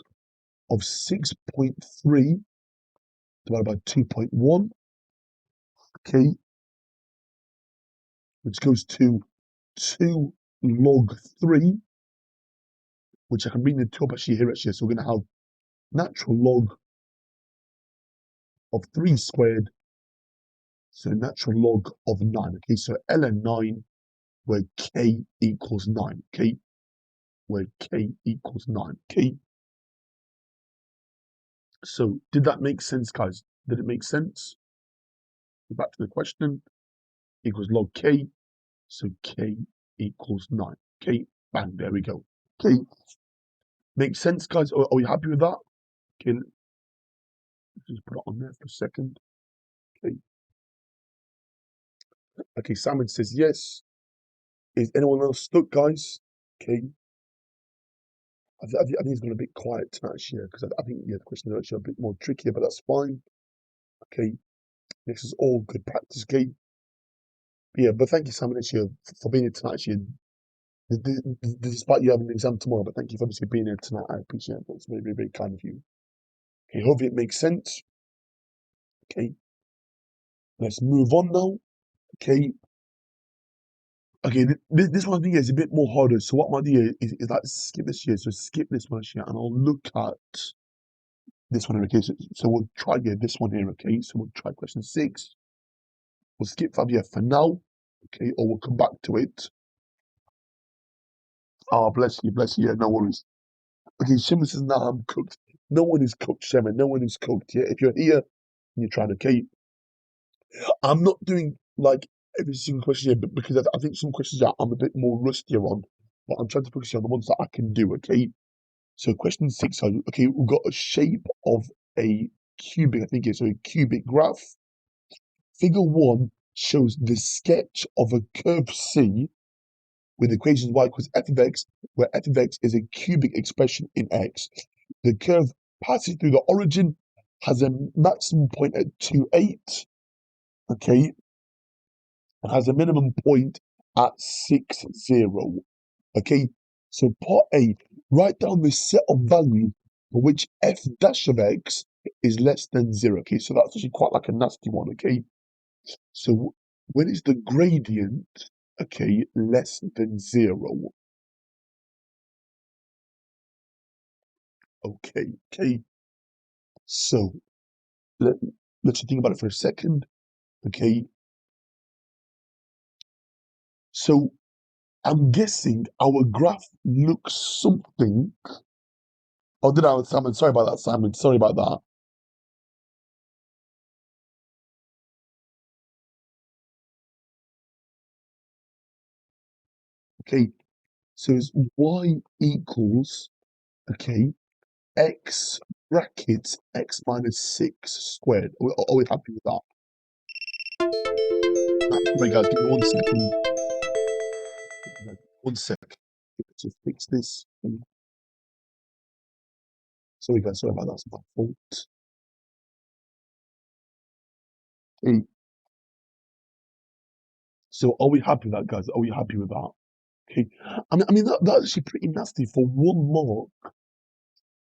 of 6.3 divided by 2.1, okay, which goes to 2 log 3, which I can bring the 2 up actually here actually. So we're going to have natural log of 3 squared, so natural log of 9. Okay, so ln 9 where k equals 9. Okay, where k equals 9. Okay, so did that make sense, guys? Did it make sense? Back to the question. Equals log k, so k equals 9. Okay, bang, there we go. Okay, makes sense, guys? Are we happy with that? Okay, Just put it on there for a second. Okay. Okay, Simon says yes. Is anyone else stuck, guys? Okay. I think it's gone a bit quiet tonight here because I think the questions are actually a bit more trickier, but that's fine. Okay. This is all good practice, okay? Yeah, but thank you, Simon, actually, for being here tonight. Actually, despite you having an exam tomorrow, but thank you for obviously being here tonight. I appreciate it. That's very, very, very kind of you. Okay, hopefully it makes sense. Okay, let's move on now. Okay, okay, this one I think is a bit more harder. So what I might do is like skip this year. So skip this one here, and I'll look at this one here. Okay, so we'll try this one here. Okay, so we'll try question 6. We'll skip 5 here for now. Okay, or we'll come back to it. Oh, bless you, bless you. Yeah, no worries. Okay, Shimon says, nah, I'm cooked. No one is cooked, Shimon. No one is cooked. Yeah, if you're here and you're trying to keep, I'm not doing like every single question here, but because I think some questions that I'm a bit more rustier on, but I'm trying to focus on the ones that I can do. Okay, so question 6. Okay, we've got a shape of a cubic. I think it's a cubic graph. Figure 1 shows the sketch of a curve C with equations y equals f of x, where f of x is a cubic expression in x. The curve passes through the origin, has a maximum point at 2, 8, okay, and has a minimum point at 6, 0. Okay, so part A, write down the set of values for which f dash of x is less than 0. Okay, so that's actually quite like a nasty one. Okay, so when is the gradient, okay, less than 0? Okay, okay. So let's think about it for a second. Okay. So I'm guessing our graph looks something. Oh, did I, Simon? Sorry about that, Simon. Sorry about that. Okay. So it's y equals, okay, x brackets x minus 6 squared. Are we happy with that? Right, guys, give me 1 second. One sec. To fix this. Sorry, guys. Sorry about that. It's my fault. Okay. So are we happy with that, guys? Are we happy with that? Okay. I mean that's actually pretty nasty for 1 mark.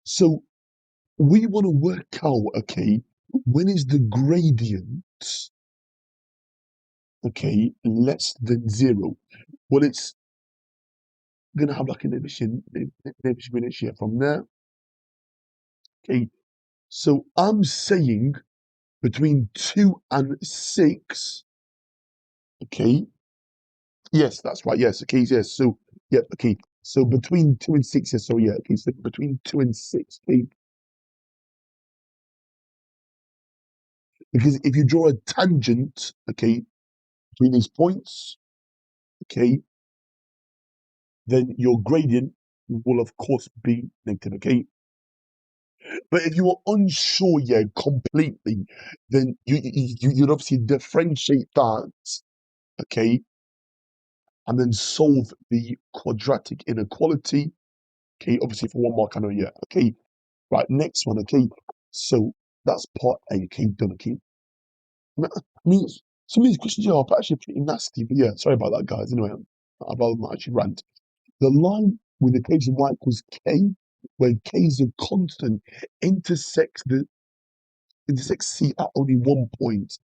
So we want to work out, okay, when is the gradient, okay, less than 0? Well, it's gonna have like an inhibition gradient here from there. Okay. So I'm saying between 2 and 6. Okay. Yes, that's right. Yes. Okay. Yes. So yeah. Okay. So between 2 and 6. Yes. So yeah. Okay. So between 2 and 6. Okay. Because if you draw a tangent, okay, between these points, okay, then your gradient will of course be negative, okay? But if you are unsure, yeah, completely, then you'd obviously differentiate that, okay, and then solve the quadratic inequality, okay, obviously for 1 mark, I know, yeah, okay, right, next one, okay, so that's part A, okay, done, okay. I mean, some of these questions are actually pretty nasty, but yeah, sorry about that, guys. Anyway, I'd rather not actually rant. The line with the equation y equals k, where k is a constant, intersects C at only 1 point.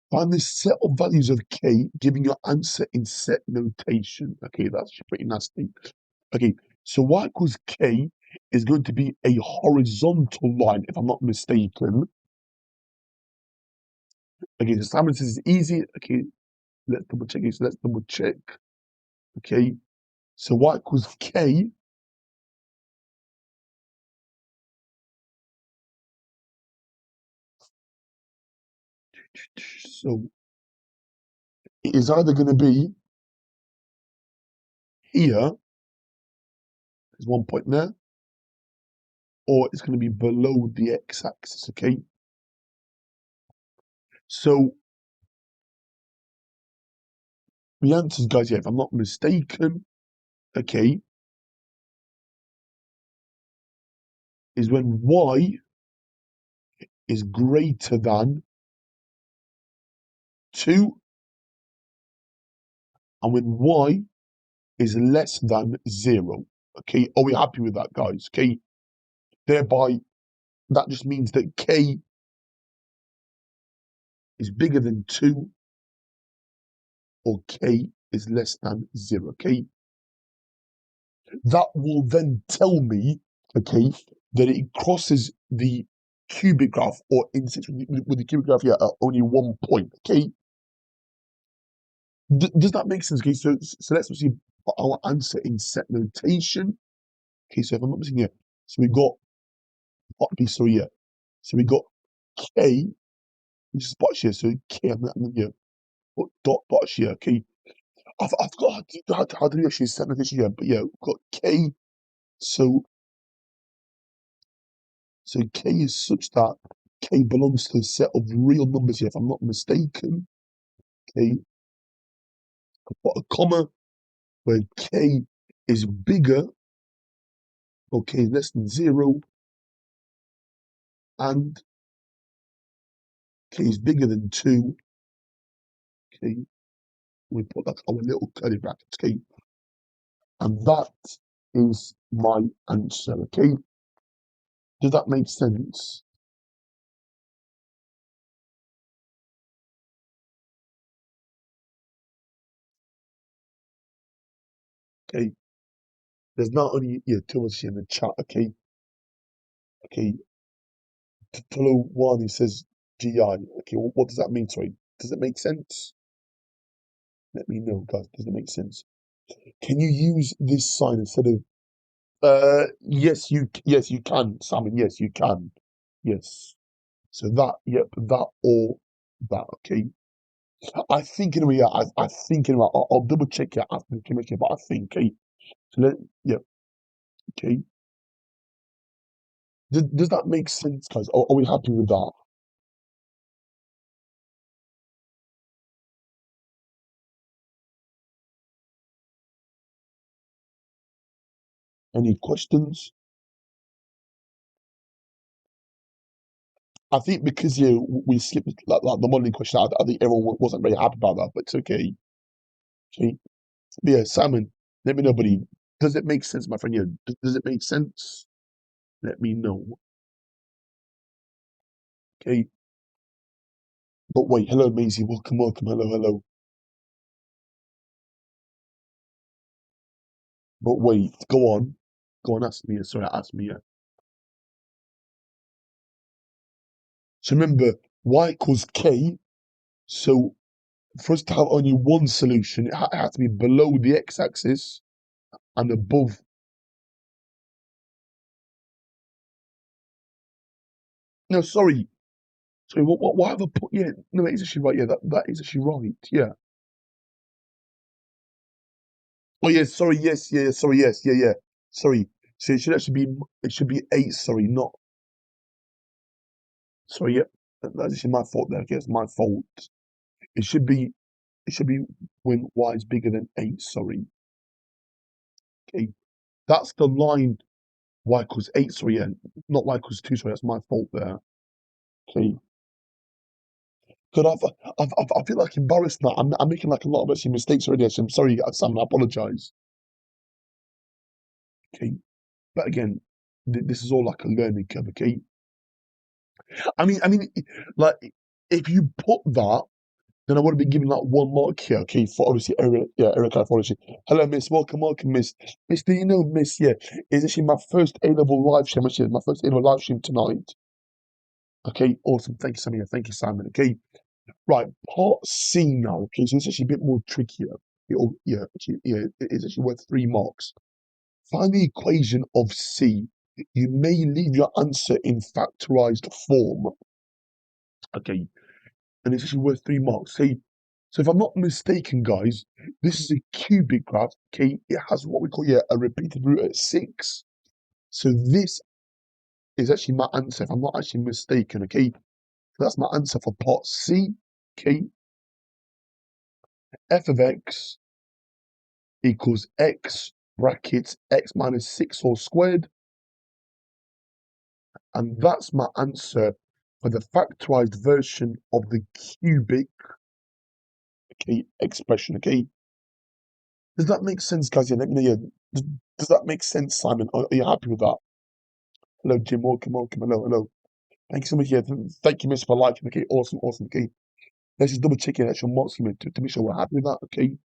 Find the set of values of k, giving your answer in set notation. Okay, that's pretty nasty. Okay, so y equals k is going to be a horizontal line, if I'm not mistaken. Okay, so Simon says it's easy. Okay, let's double check it. So let's double check. Okay, so y equals k. So it is either going to be here, there's 1 point there, or it's going to be below the x-axis, okay? So the answers, guys, yeah, if I'm not mistaken, okay, is when y is greater than 2 and when y is less than 0. Okay, are we happy with that, guys? Okay, thereby, that just means that k is bigger than 2 or k is less than 0. Okay, that will then tell me, okay, that it crosses the cubic graph or intersects with the cubic graph here at only 1 point. Okay, does that make sense? Okay, so let's see our answer in set notation. Okay, so if I'm not missing here, so we got okay, so yeah, so we got k, which is box here, so k, and then yeah, dot box here. Okay, I forgot how to do actually set notation here, but yeah, we've got k. So k is such that k belongs to a set of real numbers here, if I'm not mistaken. Okay, I've got a comma where k is bigger, okay, less than 0, and k is bigger than 2. Okay, we put that our little curly brackets. Okay, and that is my answer. Okay, does that make sense? Okay, there's not only two of us here in the chat. Okay, okay, Tolo one he says GI. Okay, what does that mean? Sorry, does it make sense? Let me know, guys. Does it make sense? Can you use this sign instead of yes you can, Simon, yes you can. Yes. So that, yep, that or that, okay. I think in a way, yeah, I think in a way, I'll double check it after the commission, but I think, okay. So yeah, okay. Does that make sense, guys? Are we happy with that? Any questions? I think because we skipped like the modeling question, I think everyone wasn't very happy about that, but it's okay. Okay. But yeah, Simon, let me know, buddy. Does it make sense, my friend? Yeah, does it make sense? Let me know. Okay. But wait, hello, Maisie. Welcome, welcome. Hello, hello. But wait, go on. Go on, ask me. Sorry, ask me. Yeah. So remember, y equals k. So for us to have only one solution, it has to be below the x-axis and above. No, sorry. Sorry, what have I put? Yeah, no, it's actually right. Yeah, that is actually right. Yeah. Oh, yeah, sorry. Yes, yeah, sorry. Yes, yeah, yeah. Sorry. So it should actually be, it should be 8. Sorry, not. Sorry, yeah. That's actually my fault there. Okay, it's my fault. It should be, it should be when y is bigger than 8. Sorry. Okay. That's the line y equals 8. Sorry, yeah. Not y equals 2. Sorry, that's my fault there. Okay. Because I feel like embarrassed now. I'm making like a lot of actually mistakes already. So I'm sorry, Sam. I apologize. Okay. But again, this is all like a learning curve. Okay. I mean, like if you put that, then I would have been given like 1 mark here. Okay, for obviously error typology. Hello, Miss. Welcome, welcome, Miss. Miss, do you know, Miss? Yeah, it's actually my first A-level live stream. Actually, my first A-level live stream tonight. Okay, awesome. Thank you, Samir. Thank you, Simon. Okay. Right, part C now. Okay, so it's actually a bit more trickier. It's actually worth 3 marks. Find the equation of C. You may leave your answer in factorized form. Okay, and it's actually worth 3 marks. See, so if I'm not mistaken, guys, this is a cubic graph. Okay, it has what we call a repeated root at 6. So this is actually my answer. If I'm not actually mistaken. Okay, That's my answer for part C. Okay, f of x equals x brackets x minus 6 all squared. And that's my answer for the factorized version of the cubic, okay, expression, okay? Does that make sense, guys? Yeah, let me know. Yeah. Does that make sense, Simon? Are you happy with that? Hello, Jim. Welcome, welcome. Hello, hello. Thank you so much. Yeah, thank you, Miss, for liking. Okay, awesome, awesome. Okay, let's just double check your actual marks here to make sure we're happy with that. Okay.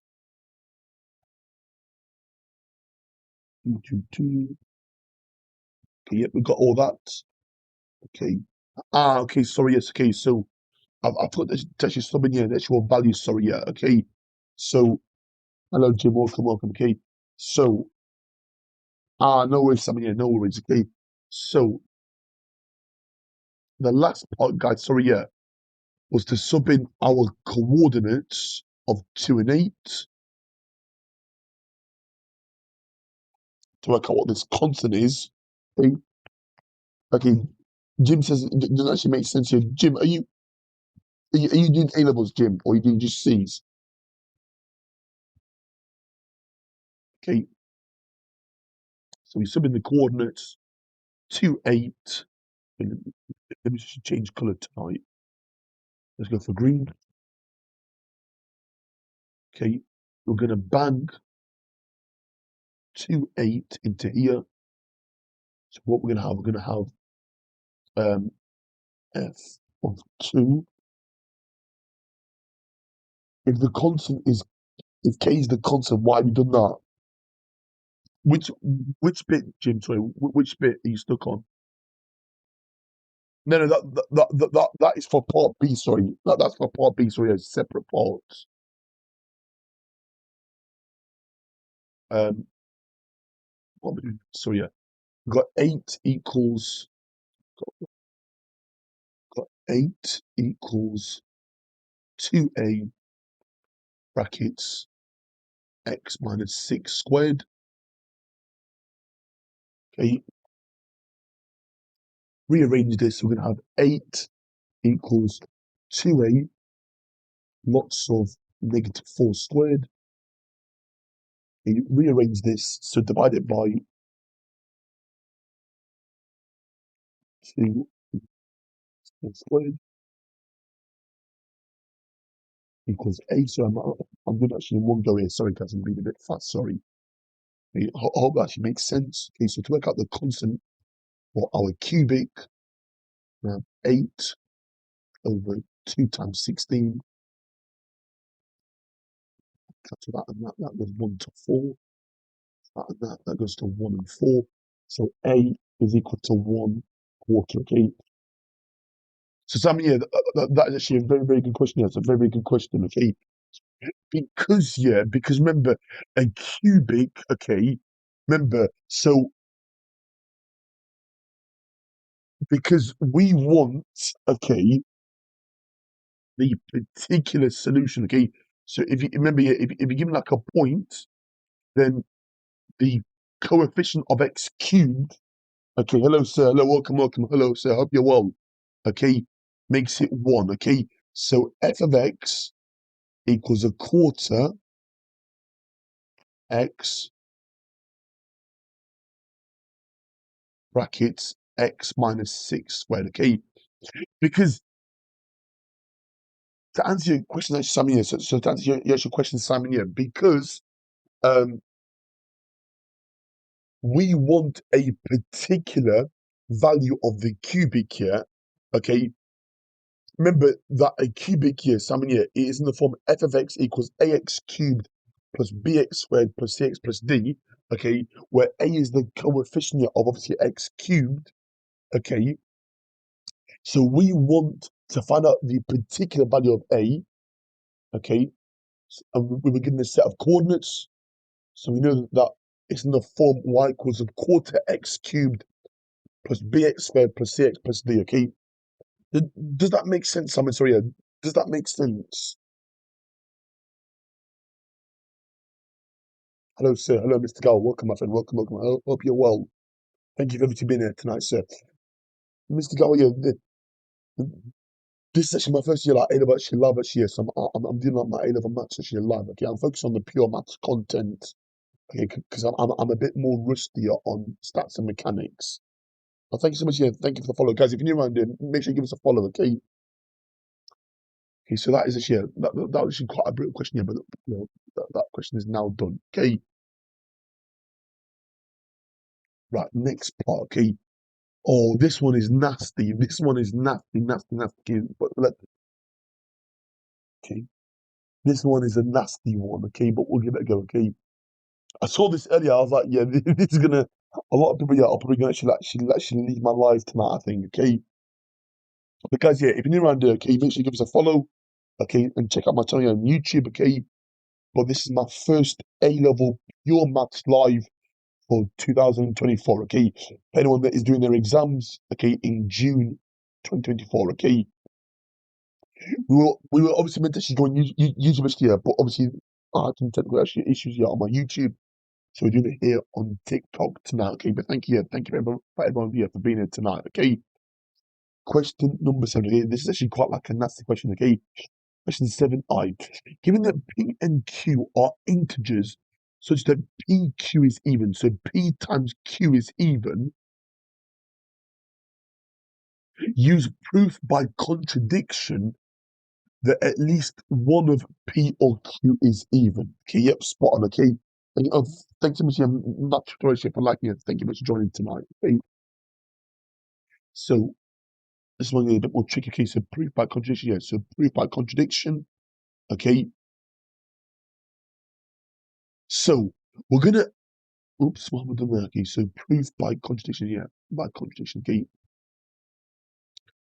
Two. Okay, yeah, we got all that. Okay. Okay. Sorry. Yes. Okay. So I put this actually sub in here the actual value. Sorry. Yeah. Okay. So hello, Jim. Welcome, welcome. Okay. So no worries, Simon. Yeah, no worries. Okay. So the last part, guys. Sorry. Yeah, was to sub in our coordinates of 2 and 8 to work out what this constant is. Okay. Okay. Jim says it doesn't actually make sense here. Jim, are you doing A levels, Jim, or are you doing just C's? Okay. So we sub in the coordinates 2, 8. Let me just change color tonight. Let's go for green. Okay. We're gonna bang 2, 8 into here. So what we're gonna have f of 2. If the constant is if k is the constant, why have we done that? Which which bit, Jim? Sorry, which bit are you stuck on? No, that is for part B. Sorry, that's for part B. Sorry, as separate parts. Um, so yeah, we've got 8 equals got 8 equals 2a brackets x minus 6 squared. Okay, rearrange this. We're gonna have 8 equals 2a lots of negative 4 squared. And rearrange this, so divide it by 2 4 squared equals a. So I'm doing actually in one go here. Sorry, guys, I'm being a bit fast. Sorry. Okay, I hope that actually makes sense. Okay, so to work out the constant for our cubic, we have 8 over 2 times 16. Cancel that and that. That goes 1 to 4. That and that goes to 1 and 4. So a is equal to 1 quarter. Okay. So Sam, yeah, that is actually a very, very good question. That's a very, very good question. Okay. Because remember, a cubic, okay, remember, so because we want, okay, the particular solution, okay, so if you remember, yeah, if you give me like a point, then the coefficient of x cubed, okay, hello, sir, hello, welcome, welcome, hello, sir, hope you're well, okay, makes it 1, okay, so f of x equals a quarter x brackets x minus 6 squared, okay, because to answer your question, actually, Simon, yeah, so to answer your actual question, Simon, yeah, because um, we want a particular value of the cubic here, okay? Remember that a cubic here, Simon, yeah, it is in the form f of x equals ax cubed plus bx squared plus cx plus d, okay? Where a is the coefficient of obviously x cubed, okay? So we want to find out the particular value of a, okay? And we were given a set of coordinates. So we know that it's in the form y equals a quarter x cubed plus bx squared plus cx plus d, okay? Does that make sense, Simon? Sorry, yeah. Does that make sense? Hello, sir. Hello, Mr. Gal. Welcome, my friend. Welcome, welcome. I hope you're well. Thank you for everything being here tonight, sir. Mr. Gal, yeah, This is actually my first year like A-level actually live actually, so I'm doing like my A-level maths actually live. Okay, I'm focused on the pure maths content. Okay, because I'm a bit more rustier on stats and mechanics. Well, thank you so much. Yeah, thank you for the follow, guys. If you're new around here, make sure you give us a follow. Okay. Okay, so that is actually that was actually quite a brutal question here, but you know that question is now done. Okay, right, next part. Okay. Oh, this one is nasty. This one is nasty, nasty, nasty. Okay, but okay, this one is a nasty one. Okay, but we'll give it a go. Okay. I saw this earlier. I was like, yeah, this is gonna. A lot of people, yeah, are probably gonna actually leave my life tonight. I think. Okay. But guys, yeah, if you're new around here, okay, make sure you give us a follow. Okay, and check out my channel on YouTube. Okay. But this is my first A-level pure maths live for 2024. Okay, for anyone that is doing their exams, okay, in June 2024. Okay, we were obviously meant to actually go on YouTube this year, but obviously I had some technical issues here on my YouTube, so we're doing it here on TikTok tonight. Okay, but thank you for everyone here for being here tonight. Okay, question number 7. Okay, this is actually quite like a nasty question. Okay, question 7i. Given that P and Q are integers such that PQ is even, so P times Q is even, use proof by contradiction that at least one of P or Q is even. Okay, yep, spot on. Okay. Thanks so much, Natural for liking it. Thank you much for joining tonight. Okay. So this one is a bit more tricky. Okay, so proof by contradiction. Yeah, so proof by contradiction. Okay. So we're gonna oops, what have I done there? Okay, so proof by contradiction. Yeah, by contradiction. Okay.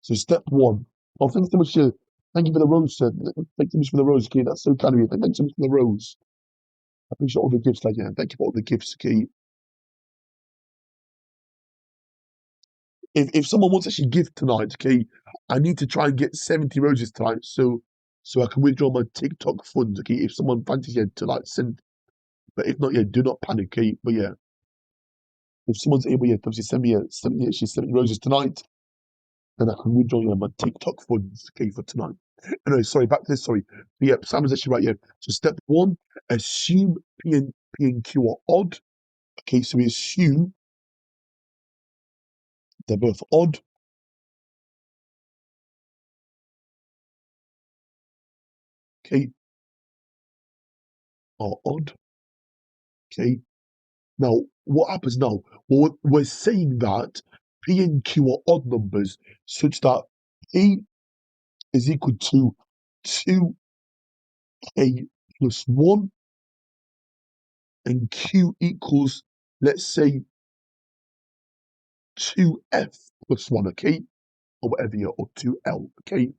So step one. Oh, thanks so much. Thank you for the rose, sir. Thank you so much for the rose. Okay, that's so kind of you. Thanks so much for the rose. I appreciate all the gifts, like, yeah. Thank you for all the gifts. Okay. If someone wants to actually give tonight, okay, I need to try and get 70 roses tonight, so I can withdraw my TikTok funds. Okay, if someone fancies to like send, but if not, yeah, do not panic. Okay, but yeah, if someone's able, yeah, to obviously send me 70 roses tonight, then I can withdraw my TikTok funds. Okay, for tonight. Anyway, sorry, back to this. Sorry, but yeah, Sam is actually right. Yeah. So step one, assume P and Q are odd. Okay, so we assume they're both odd. Okay, are odd. Okay. Now, what happens now? Well, we're saying that P and Q are odd numbers such that P is equal to 2K plus 1 and Q equals, let's say, 2F plus 1, okay? Or whatever, yeah, or 2L, okay?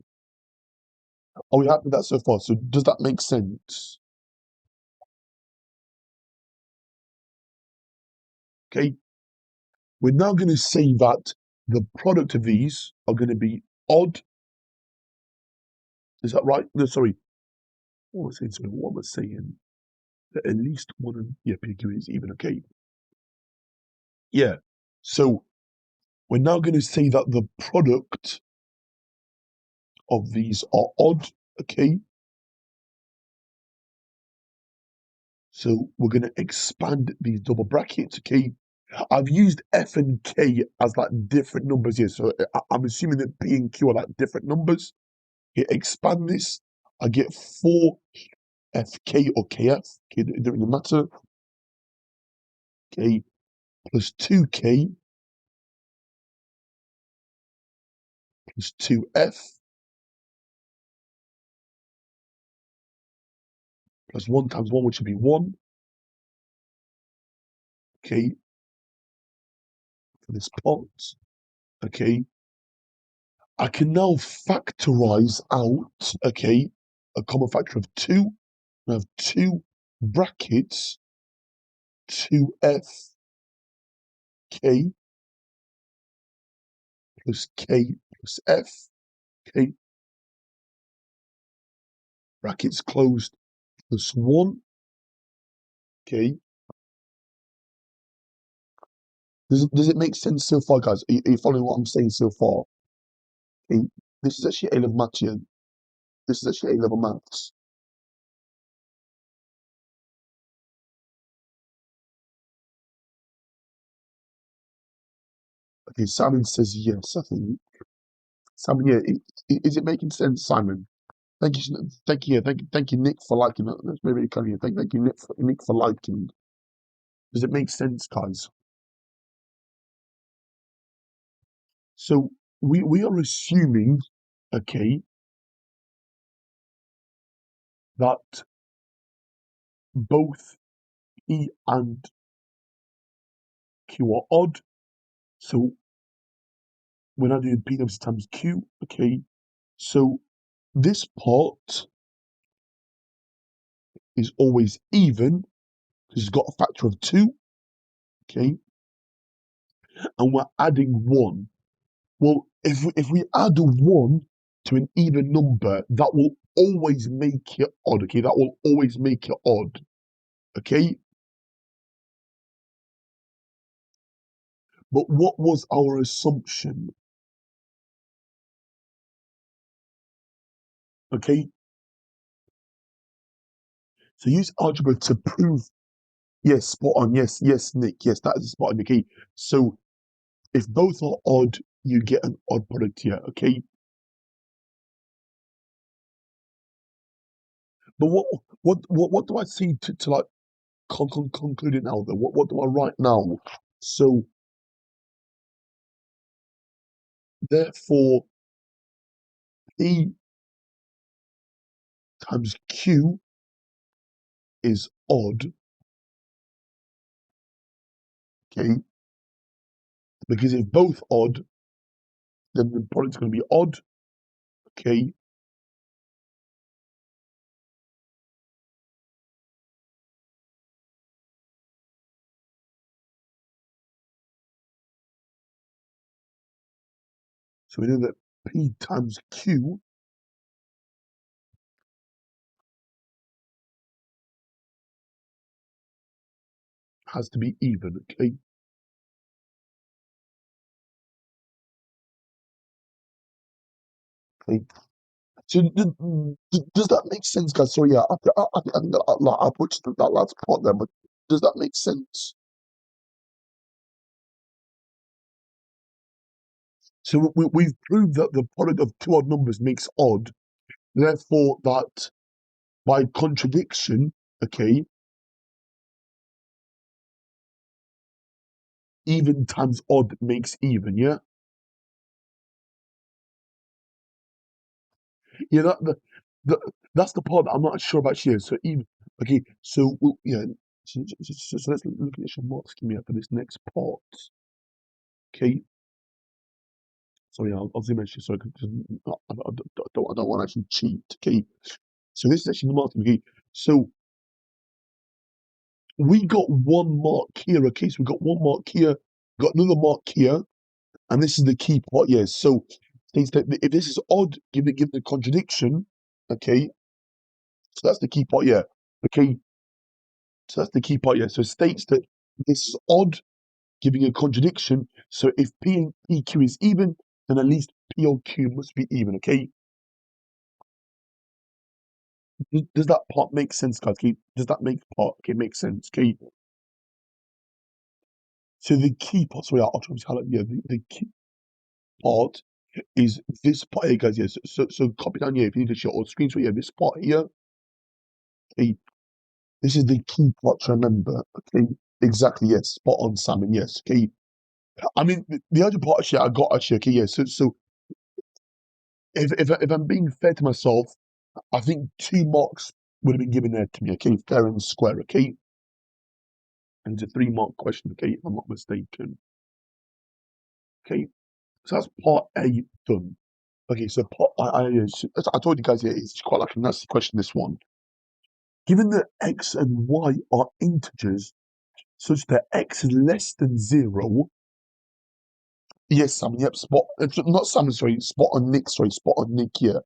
Are we happy with that so far? So does that make sense? Okay? We're now going to say that the product of these are going to be odd. Is that right? No, sorry. What was I saying? Sorry, what was I saying? That at least one of yeah, PQ is even, okay. Yeah. So we're now going to say that the product of these are odd, okay? So we're going to expand these double brackets, okay? I've used F and K as like different numbers here, so I'm assuming that P and Q are like different numbers. Okay, expand this, I get 4FK or KF, okay, it doesn't really matter, okay, plus 2K plus 2F plus 1 times 1, which would be 1, okay, for this pot, okay. I can now factorize out, okay, a common factor of 2. I have 2 brackets, 2FK plus K plus F, okay, brackets closed, plus 1, okay. Does it make sense so far, guys? Are you following what I'm saying so far? Okay. This is actually A-level maths here. This is actually A-level maths. Okay, Simon says yes, I think. Simon, yeah, is it making sense, Simon? Thank you, thank you, thank you, Nick, for liking it. That's very, very kind of you. Thank you, Nick, for liking. Does it make sense, guys? So we are assuming, okay, that both P and Q are odd. So we're not doing P times Q, okay? So this part is always even because it's got a factor of 2, okay? And we're adding 1. Well, if we add 1 to an even number, that will always make it odd, okay? That will always make it odd, okay? But what was our assumption, okay? So use algebra to prove, yes, spot on, yes, Nick, yes, that is spot on, okay? So if both are odd, you get an odd product here, okay? But what do I see to like conclude it now? Though what do I write now? So therefore, P times Q is odd, okay? Because if both odd, then the product's going to be odd, okay? So we know that P times Q has to be even, okay? Okay. So does that make sense, guys? So yeah, I put that last part there, but does that make sense? So we've proved that the product of two odd numbers makes odd, therefore that by contradiction, okay, even times odd makes even, yeah? Yeah, that's the part that I'm not sure about here. So even, okay, so yeah, so let's look at some mark scheme here for this next part. Okay, sorry, I'll zoom in. Sorry, 'cause I don't want to actually cheat. Okay, so this is actually the mark scheme. Okay, so we got one mark here. Okay, so we got one mark here, got another mark here, and this is the key part. Yes, so things that if this is odd, give it the contradiction. Okay, so that's the key part. Yeah. Okay, so that's the key part. Yeah. So it states that this is odd, giving a contradiction. So if P and PQ is even, then at least P or Q must be even. Okay. Does that part make sense, guys? Okay. Does that make part? Okay, make sense. Okay. So the key part. Sorry, I'll try to highlight. Yeah, the key part is this part here, guys. Yes. So copy down here if you need to show or screenshot. Yeah, this part here. Okay. This is the key part to remember. Okay. Exactly. Yes. Spot on, Simon. Yes. Okay. I mean, the other part actually I got actually. Okay. Yeah. So if I'm being fair to myself, I think 2 marks would have been given there to me. Okay. Fair and square. Okay. And it's a 3 mark question. Okay. If I'm not mistaken. Okay. So that's part A done. Okay. So I told you guys here it's quite like a nasty question. This one. Given that x and y are integers such that x is less than 0. Yes, Simon. Yep. Not Simon. Sorry. Spot on Nick. Sorry. Spot on Nick here.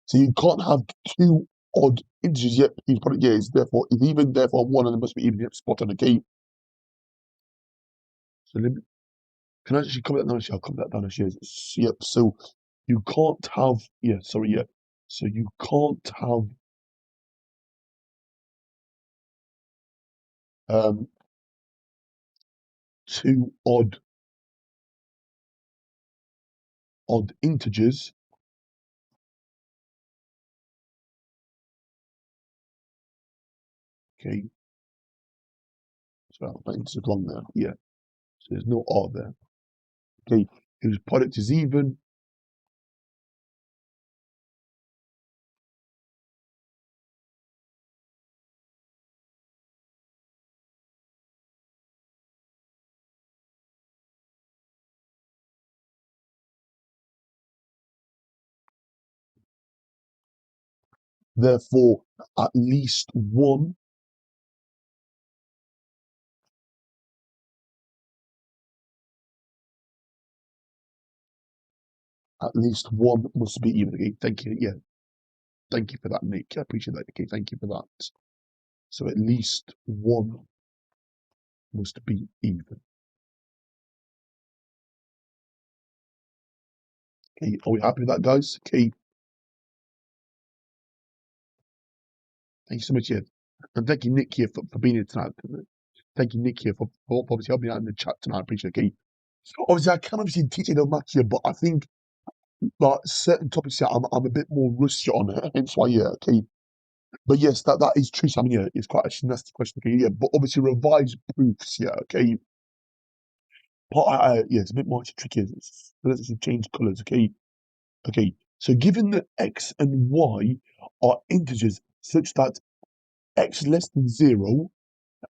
So you can't have two odd integers yet. He's probably yeah. It's therefore it's even. Therefore one of them must be even. Yep. Spot on. Okay. So let me. Can I actually comment that down? Actually, I'll comment that down. Actually. Yep. So You can't have, yeah, sorry, yeah. So you can't have um two odd integers. Okay, so that is wrong there. Yeah, so there's no R there. Okay, whose product is even. Therefore, at least one, at least one must be even. Okay, thank you. Yeah, thank you for that, Nick. I appreciate that. Okay, thank you for that. So at least one must be even. Okay, are we happy with that, guys? Okay, thank you so much, yeah. And thank you, Nick, here for being here tonight. Thank you, Nick, here for obviously helping out in the chat tonight. I appreciate it. Okay. So obviously, I can obviously teach you the maths here, but I think like certain topics here, I'm a bit more rusty on it. Hence why, yeah, okay. But yes, that is true. So, I mean, yeah, it's quite a nasty question. Okay, yeah, but obviously revised proofs, yeah, okay. But yeah, it's a bit more tricky. Let's actually change colors, okay. Okay, so given that x and y are integers such that x less than 0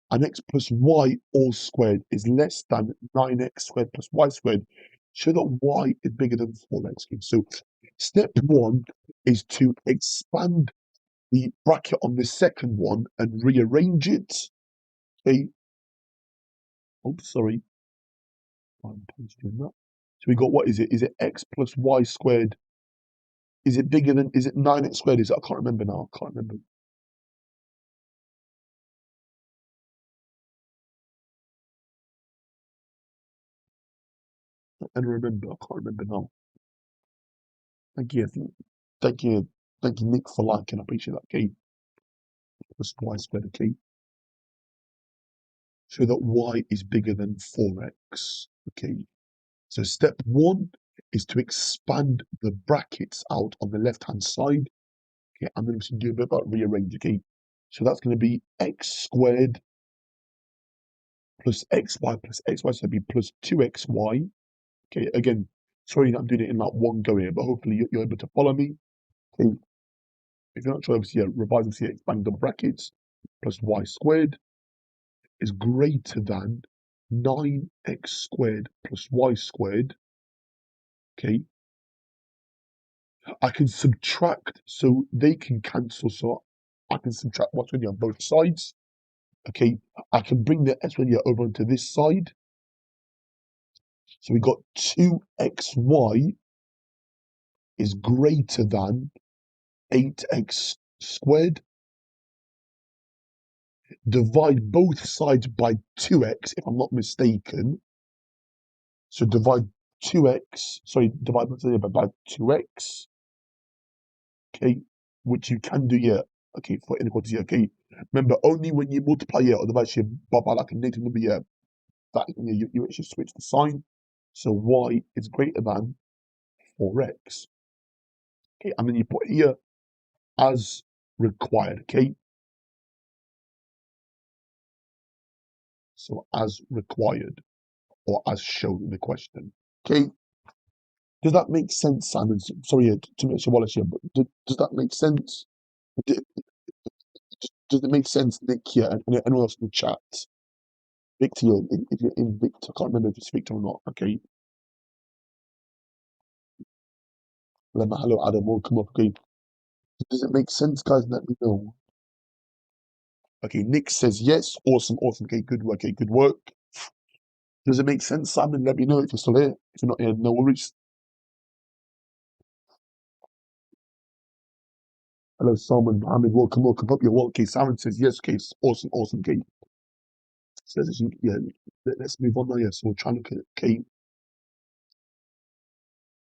and x plus y all squared is less than 9x squared plus y squared, show that y is bigger than 4x. Okay, so step one is to expand the bracket on the second one and rearrange it. Okay. Oh, sorry. I'm doing that. So we got, what is it? Is it x plus y squared? Is it bigger than, is it 9x squared? Is it? I can't remember now. I can't remember. And remember, I can't remember now. Thank you. Thank you. Thank you, Nick, for liking. I appreciate that. Okay. Plus y squared. Okay. So that y is bigger than 4x. Okay. So step one is to expand the brackets out on the left-hand side. Okay. And then we can do a bit about rearrange. Okay. So that's going to be x squared plus xy plus xy. So that'd be plus 2xy. Okay. Again, sorry that I'm doing it in like one go here, but hopefully you're able to follow me. Okay. If you're not sure, obviously, yeah, revise obviously expand the brackets plus y squared is greater than 9x squared plus y squared. Okay, I can subtract, so they can cancel, so I can subtract what's really on both sides. Okay, I can bring the x really over onto this side. So we got 2xy is greater than 8x squared. Divide both sides by 2x, if I'm not mistaken. So divide 2x, sorry, divide by 2x, okay, which you can do, yeah, okay, for inequality, okay. Remember, only when you multiply, yeah, or divide here by like a negative number, yeah, that you actually switch the sign. So y is greater than 4x, okay, and then you put here as required, okay. So as required, or as shown in the question, okay. Does that make sense, Simon? Sorry, to make sure Wallace here, but does that make sense? Does it make sense, Nick here, and anyone else in the chat? Victor, if you're in Victor, I can't remember if it's Victor or not. Okay. Lemma, hello, Adam, welcome up. Okay. Does it make sense, guys? Let me know. Okay, Nick says yes. Awesome, awesome. Okay, good work. Okay, good work. Does it make sense, Simon? Let me know if you're still here. If you're not here, no worries. Hello, Salman Mohammed, welcome up. You're welcome. Okay, Simon says yes. Okay, awesome, awesome. Okay. So, yeah, let's move on now. Yeah, so we'll try and look at, okay.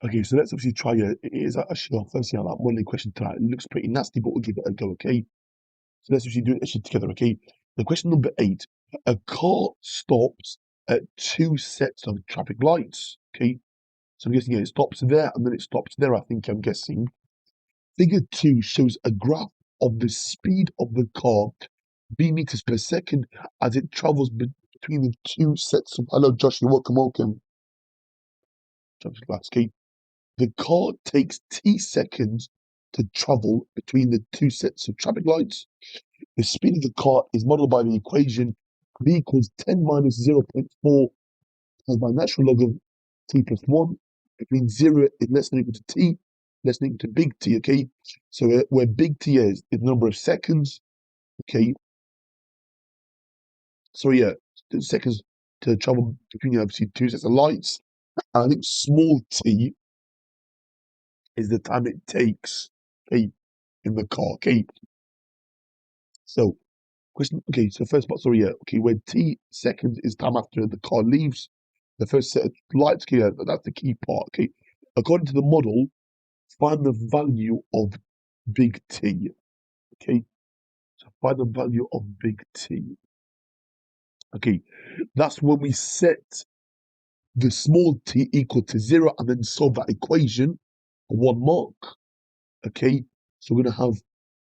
Okay, so let's obviously try it. It is actually our first year, like modeling question tonight. It looks pretty nasty, but we'll give it a go, okay? So let's actually do it actually together, okay? The question number 8. A car stops at 2 sets of traffic lights, okay? So I'm guessing, yeah, it stops there and then it stops there, I think I'm guessing. Figure 2 shows a graph of the speed of the car, b meters per second, as it travels between the 2 sets of... Hello, Josh, you're welcome, welcome. Traffic lights, okay? The car takes t seconds to travel between the 2 sets of traffic lights. The speed of the car is modeled by the equation v equals 10 minus 0.4 times by natural log of t plus 1. Between 0 is less than or equal to t, less than or equal to big T, okay? So where big T is the number of seconds, okay? So yeah, the seconds to travel between obviously 2 sets of lights. And I think small t is the time it takes, okay, in the car, okay? So question, okay, so first part, sorry, yeah, okay, where t seconds is time after the car leaves the first set of lights, okay, yeah, that's the key part, okay. According to the model, find the value of big T, okay. So find the value of big T, okay. That's when we set the small t equal to 0 and then solve that equation for 1 mark, okay. So we're gonna have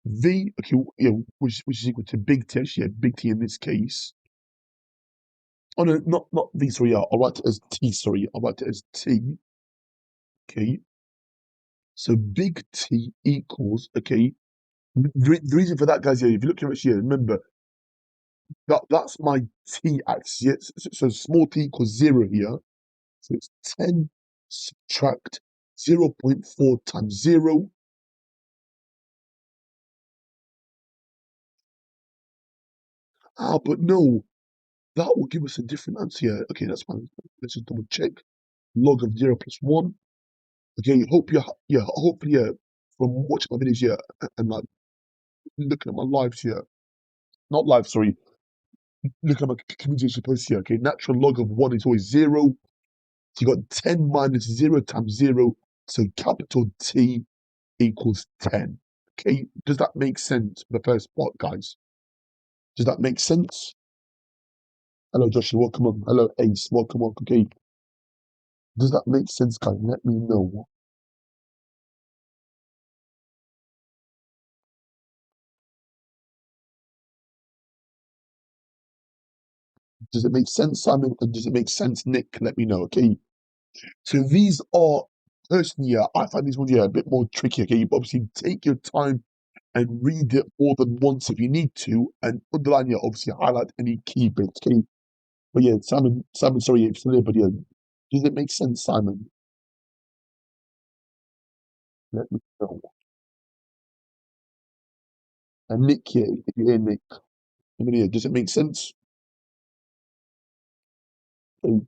v, okay, you know, which is equal to big T, actually, yeah, big T in this case. Oh no, not V, sorry, yeah, I'll write it as T, sorry, I'll write it as T, okay? So big T equals, okay, the reason for that, guys, yeah, if you look here, remember, that's my T axis, yeah? So small t equals 0 here, so it's 10 subtract 0.4 times 0, but no, that will give us a different answer here. Okay, that's fine, let's just double check, log of 0 plus 1, okay, hope you're, yeah, hopefully, yeah, from watching my videos here, and like, looking at my lives here, not live, sorry, look at my communication post here, okay, natural log of 1 is always 0, so you got 10 minus 0 times 0, so capital T equals 10, okay, does that make sense for the first part, guys? Does that make sense? Hello, Joshua, welcome on, hello, Ace, welcome on, okay, does that make sense, guys? Let me know. Does it make sense, Simon? And does it make sense, Nick? Let me know, okay? So these are, personally, yeah, I find these ones, yeah, a bit more tricky, okay? But obviously, take your time and read it more than once if you need to, and underline, yeah, obviously, highlight any key bits, okay? But yeah, Simon, sorry if you're there, but yeah, does it make sense, Simon? Let me know. And Nick, yeah, if you're here, Nick, I mean, yeah, does it make sense? Okay.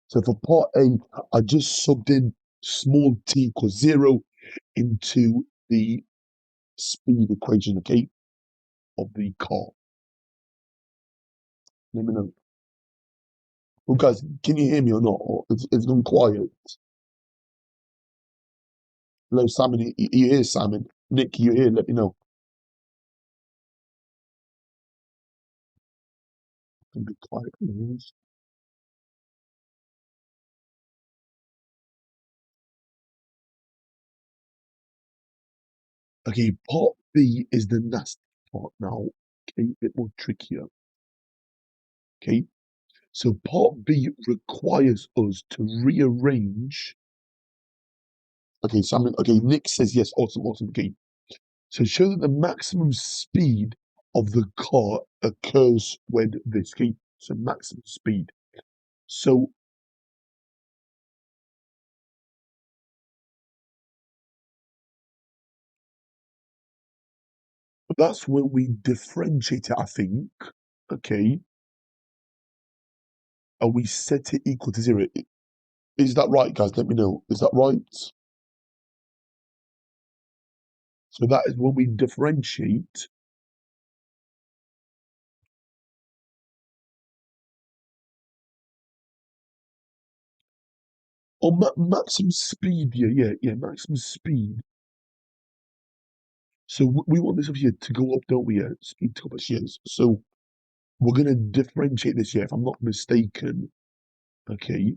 So for part A, I just subbed in small t equals 0 into the speed equation, okay, of the car. Let me know. Well, guys, can you hear me or not? Or it's gone quiet. Hello, Simon. You here, Simon? Nick, you here? Let me know. Can be quiet, please. Okay, part B is the nasty part now. Okay, a bit more trickier. Okay, so part B requires us to rearrange. Okay, Simon. Okay, Nick says yes. Awesome, awesome. Okay, so show that the maximum speed of the car occurs when this. Okay, so maximum speed. So that's when we differentiate it, I think. Okay, and we set it equal to 0. Is that right, guys? Let me know. Is that right? So that is when we differentiate. or maximum speed, yeah, maximum speed. So we want this over here to go up, don't we? Yeah, speed to go up, yes. So we're gonna differentiate this, yeah, if I'm not mistaken. Okay.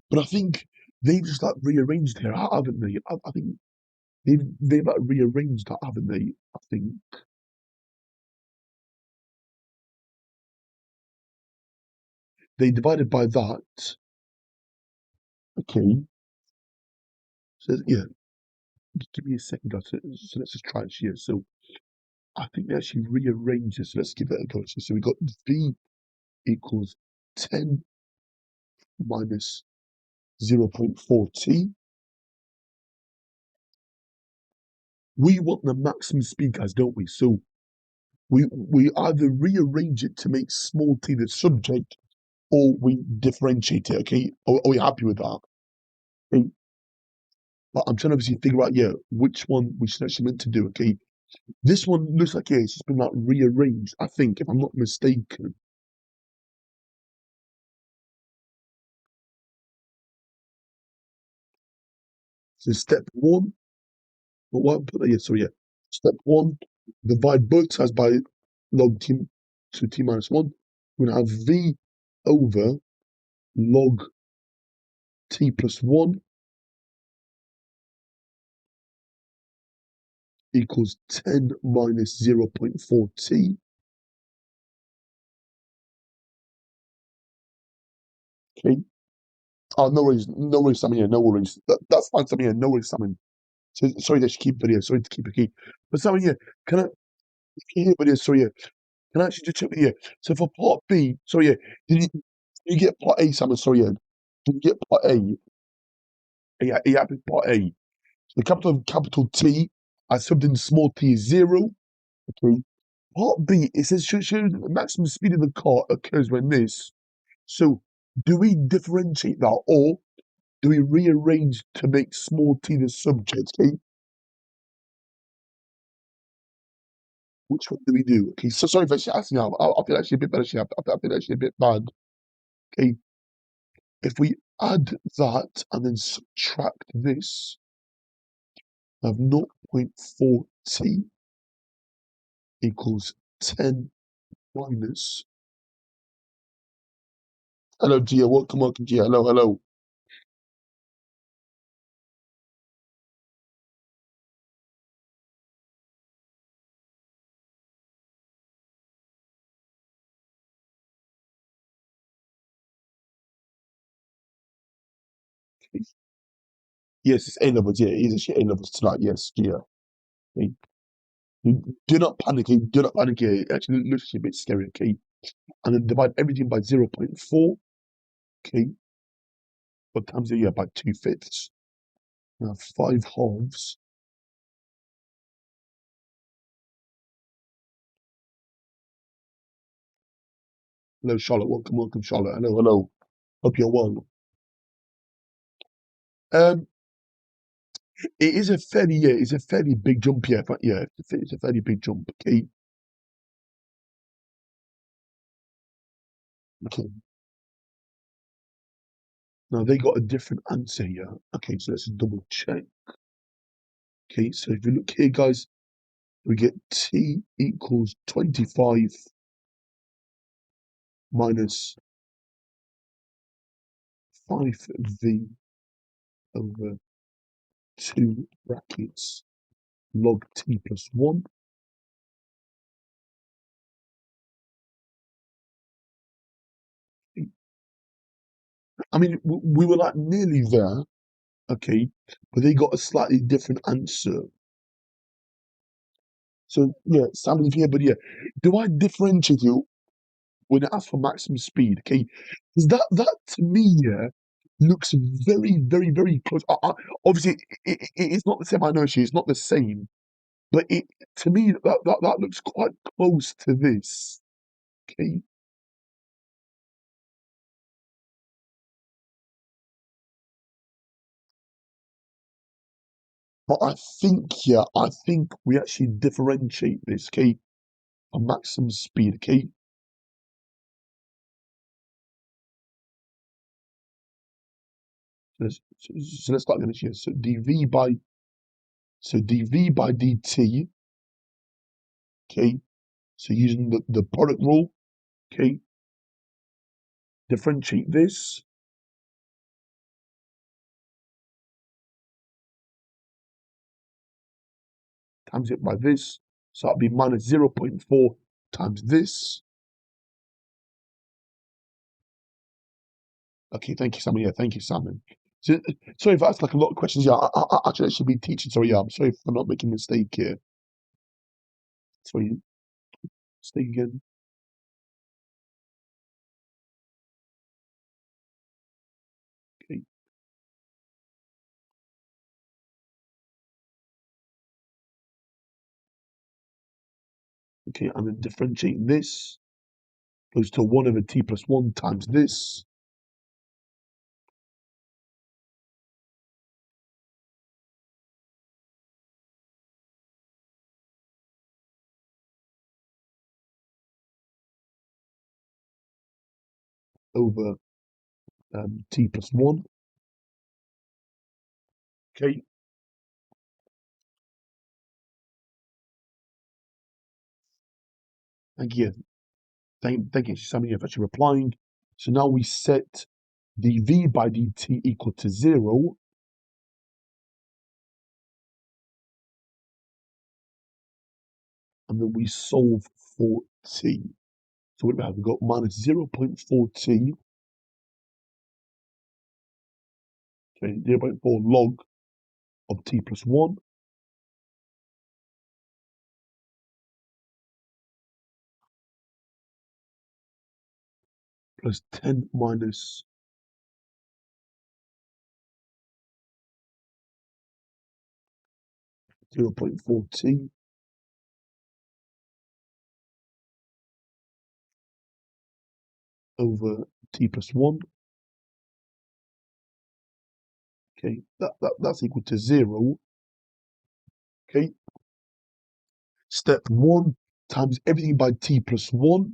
But I think they've just like rearranged here, haven't they? I think they've like rearranged that, haven't they? I think they divided by that. Okay. So yeah, give me a second, guys. So let's just try it here. So I think they actually rearranged this. So let's give it a go. So we got V equals 10 minus 0.4t. We want the maximum speed, guys, don't we? So we either rearrange it to make small t the subject, or we differentiate it. Okay, are we happy with that? Okay. But I'm trying to obviously figure out, yeah, which one we should actually meant to do. Okay, this one looks like, yeah, it's just been like rearranged. I think, if I'm not mistaken. So step one, but what put that? Yeah, sorry, yeah. Step one, divide both sides by log t to t minus one. We're gonna have v over log t plus one equals 10 minus 0.4t. Okay. Oh, no worries, Simon. Yeah, no worries. That's fine, Simon. Yeah, no worries, Simon. So, sorry that you keep video. Sorry to keep it key. But Simon, yeah, can I? Can you hear video? Sorry, yeah. Can I actually just check with you? So for part B, sorry, yeah, did you get part A, Simon? Sorry, yeah. Did you get part A? Yeah, yeah, part A. The capital T, I subbed in small t is 0. Okay. Part B, it says show the maximum speed of the car occurs when this. So do we differentiate that, or do we rearrange to make small t the subject? Okay. Which one do we do? Okay, so sorry for actually asking now. I feel actually a bit better. Actually, I feel actually a bit bad. Okay, if we add that and then subtract this, I have 0.4t equals 10 minus. Hello, Gia. Welcome, Gia. Hello. Okay. Yes, it's A levels. Yeah, it is actually A levels tonight. Yes, Gia. Okay. Do not panic. Okay? Do not panic. Yeah, it actually looks a bit scary. Okay, and then divide everything by 0.4. Okay, but times it, yeah, by 2/5. Now 5 halves. Hello, Charlotte. Welcome, Charlotte. Hello. Hope you're well. Um, it is a fairly, yeah, it's a fairly big jump, yeah, but yeah, it's a fairly big jump. Okay, okay. Now they got a different answer here. Okay, so let's double check. Okay, so if you look here, guys, we get t equals 25 minus 5v over 2 brackets log t plus 1. I mean, we were like nearly there, okay, but they got a slightly different answer. So yeah, Sam, here, but yeah, do I differentiate you when it asks for maximum speed? Okay, because that to me, yeah, looks very close. Obviously, it's not the same. I know it's not the same, but it to me that looks quite close to this. Okay, But I think we actually differentiate this, okay? A maximum speed, okay? So let's start again here. So dv by dt, okay? So using the product rule, okay? Differentiate this times it by this. So that'll be minus 0.4 times this. Okay, thank you, Simon. Yeah, thank you, Simon. So, sorry if I asked like a lot of questions. Yeah, I actually should be teaching. Sorry, yeah, I'm sorry if I'm not making a mistake here. Sorry, mistake again. Okay, okay, and then differentiate this goes to 1 over t plus 1 times this. Over t plus 1. Okay, thank you. Thank you, Simon. You're actually replying. So now we set dv by dt equal to 0. And then we solve for t. So what do we have? We've got minus 0.4t, okay, 0.4 log of t plus 1 plus 10 minus 0.4t over t plus 1. Okay, that's equal to 0. Okay, step 1 times everything by t plus 1.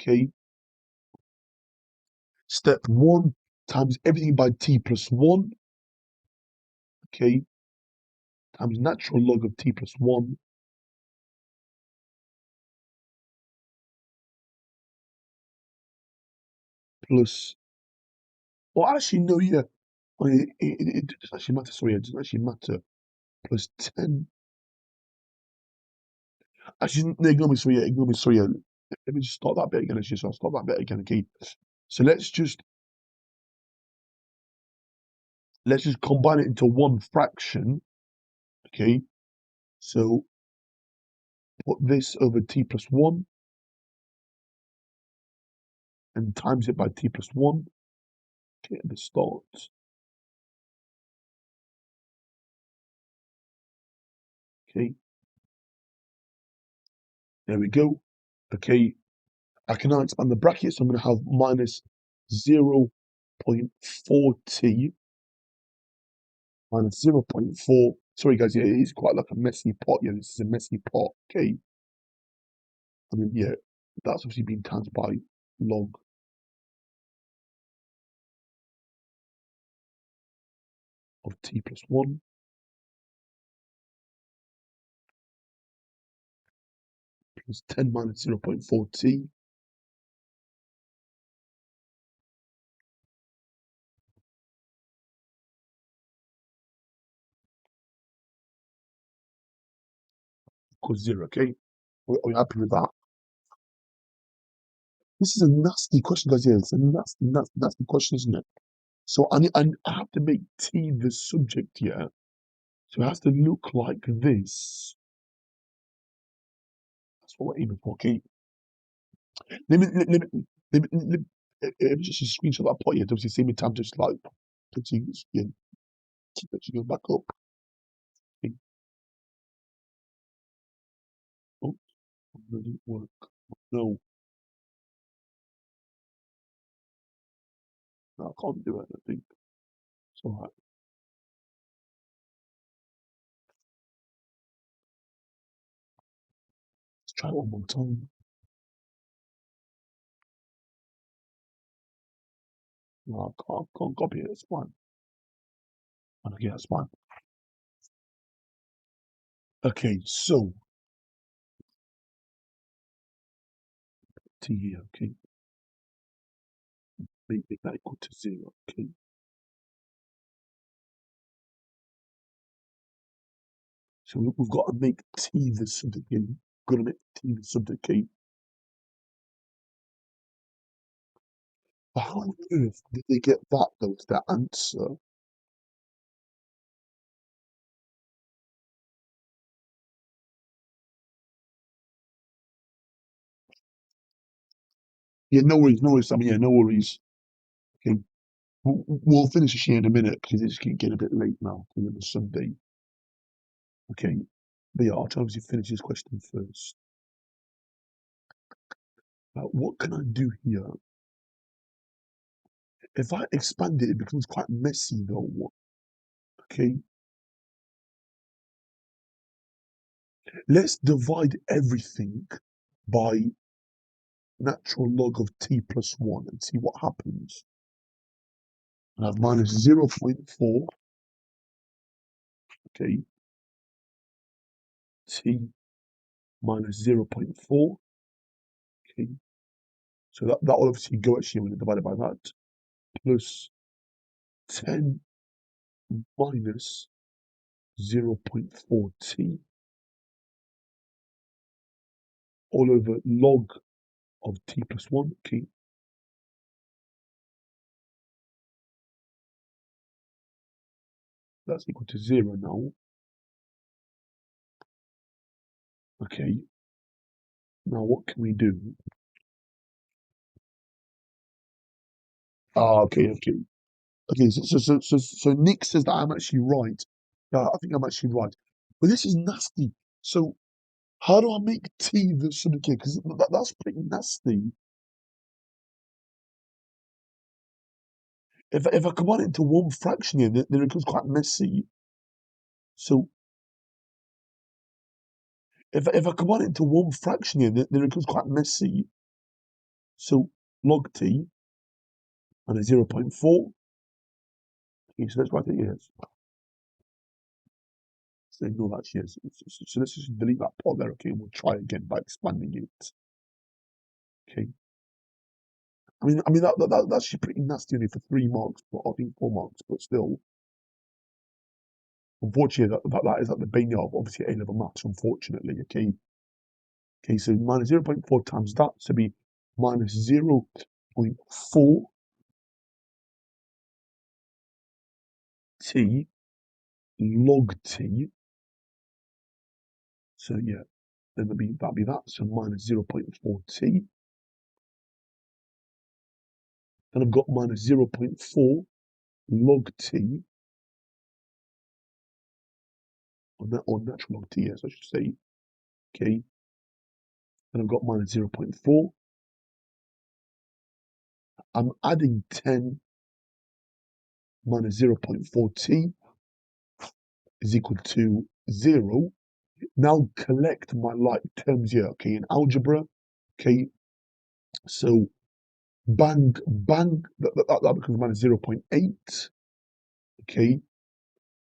Okay, step 1 times everything by t plus 1. Okay, times natural log of t plus 1 plus, well, actually, no, yeah. It doesn't actually matter. Sorry, it doesn't actually matter. Plus 10. Actually, no, ignore me. Sorry, yeah, ignore me. Sorry, yeah. Let me just start that bit again. Actually, so I'll start that bit again. Okay. So let's just combine it into one fraction. Okay. So put this over t plus 1 and times it by t plus 1. Okay, at the start. Okay. There we go. Okay. I can now expand the bracket, so I'm going to have minus 0.4t minus 0.4. Sorry, guys, yeah, it's quite like a messy pot. Yeah, this is a messy pot. Okay. I mean, yeah, that's obviously been times by log of t plus 1 plus 10 minus 0.4t equals 0. Okay. Are we happy with that? This is a nasty question, guys. Yeah, it's a nasty question, isn't it? So I have to make t the subject here. So it has to look like this. That's what we're aiming for. Okay. Let me let, let, me- let me just screenshot that pot here. Obviously, save me time just like to yeah, keep actually go back up. Okay. Oh, it didn't work. No, no, I can't do it. I think it's all right. Try it one more time. No, I can't copy it. It's fine. Okay, that's fine. Okay, so t here. Okay, make that equal to 0. Okay, so we've got to make t the subject. We've got to make t the subject. Okay, but how on earth did they get that though to that answer? Yeah, no worries, no worries. I mean, yeah, no worries. Okay, we'll finish this here in a minute because it's getting a bit late now. Okay, on a Sunday. Okay, but yeah, I'll obviously finish this question first. What can I do here? If I expand it, it becomes quite messy though. Okay, let's divide everything by natural log of t plus 1 and see what happens. I have minus 0.4, okay, t minus 0.4, okay. So that will obviously go actually when you divide it by that, plus 10 minus 0.4t all over log of t plus 1, okay. That's equal to 0 now. Okay, now what can we do? Okay. Okay, so Nick says that I'm actually right. Yeah, I think I'm actually right. But this is nasty. So how do I make T the sugar cane? Because that's pretty nasty. If I combine it into one fraction here, then it becomes quite messy. So if I combine it into one fraction here, then it becomes quite messy. So log T and a 0.4. Okay, so let's write it here. So ignore that here. So let's just delete that part there, okay, and we'll try again by expanding it. Okay. I mean that's actually pretty nasty only for 3 marks, but I think 4 marks, but still. Unfortunately, that is at the bane of obviously A-level maths, unfortunately, okay. Okay, so minus 0.4 times that, so be minus 0.4 t log t. So yeah, then that'd be that. So minus 0.4 t. Then I've got minus 0.4 log t, or natural log t, yes, I should say. Okay. Then I've got minus 0.4. I'm adding 10 minus 0.4t is equal to 0. Now collect my like terms here, okay, in algebra, okay, so bang, that becomes minus 0.8, okay,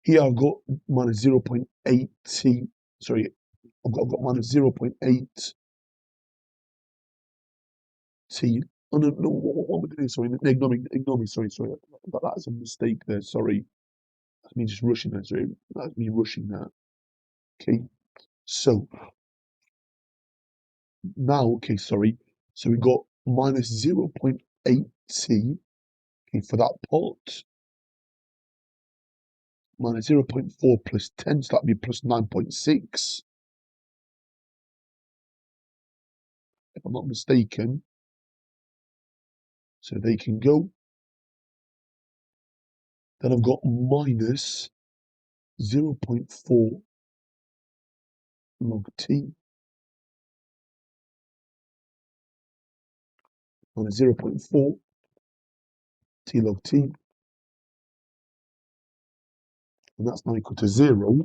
here I've got minus 0.8t, sorry, I've got minus 0.8t, oh no, what am I doing, sorry, ignore me, sorry, that is a mistake there, sorry, that's me just rushing there, sorry, that's me rushing there, okay, so now, okay, sorry, so we've got minus 0.8t, okay, for that part, minus 0.4 plus 10, so that'd be plus 9.6, if I'm not mistaken. So they can go. Then I've got minus 0.4 log t, minus 0.4 t log t, and that's now equal to 0.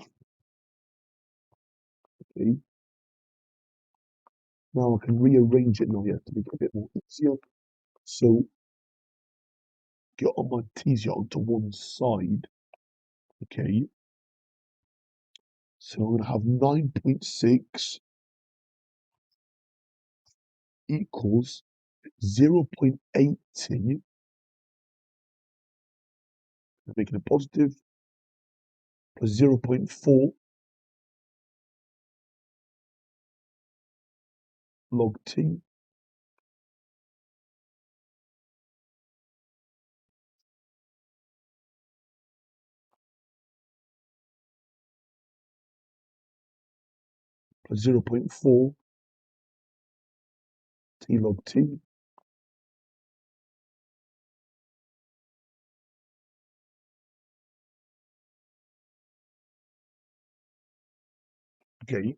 Okay. Now I can rearrange it now, yeah, to make it a bit more easier. So get on my t's here onto one side. Okay. So I'm gonna have 9.6 equals 0.80, making it positive, plus 0.4 log t plus 0.4 t log t. Okay.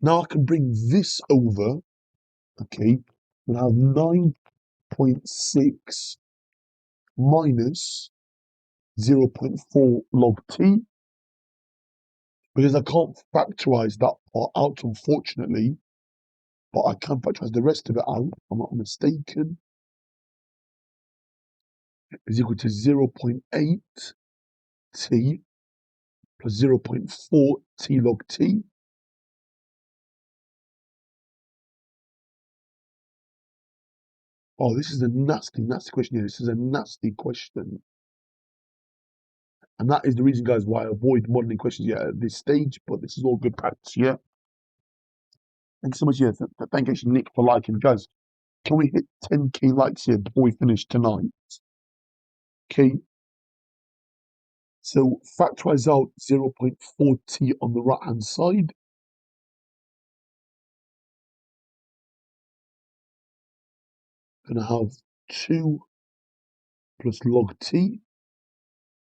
Now I can bring this over. Okay. And have 9.6 minus 0.4 log t, because I can't factorize that part out, unfortunately, but I can factorize the rest of it out. If I'm not mistaken, is equal to 0.8 t plus 0.4 t log t. Oh, this is a nasty, nasty question here. This is a nasty question. And that is the reason, guys, why I avoid modeling questions yet at this stage, but this is all good practice, yeah? Thank you so much, yeah. Thank you, actually, Nick, for liking. Guys, can we hit 10k likes here before we finish tonight? Okay, so factorize out 0.4t on the right-hand side. Gonna have 2 plus log t.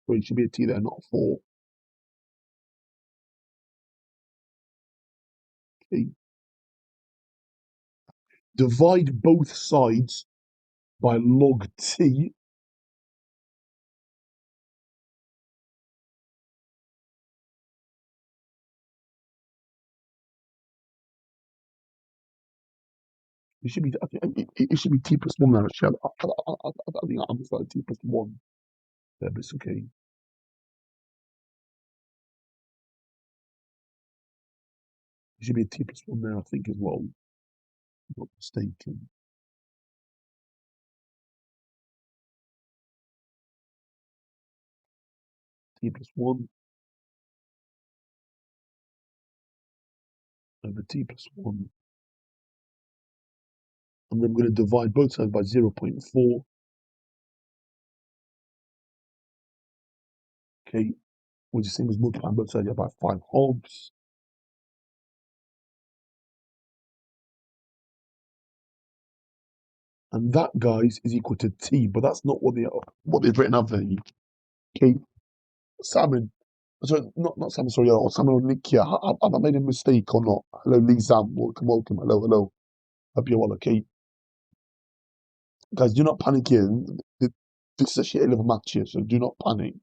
So it should be a t there, not 4. Okay. Divide both sides by log t. It should be, it should be t plus 1 there, actually. I think I'm starting t plus 1 there, but it's okay. It should be a t plus 1 there, I think, as well. If I'm not mistaken. T plus 1 over t plus 1. And then I'm going to divide both sides by 0.4. Okay, which is the same as multiplying both sides by 5 halves. And that, guys, is equal to t, but that's not what they've written up there. Okay, Salmon. Sorry, not Salmon, sorry, Salmon or Nick here. Have I made a mistake or not? Hello, Lee Sam. Welcome, welcome. Hello, hello. Hope you're well, okay? Guys, do not panic here. This is actually a level match here, so do not panic.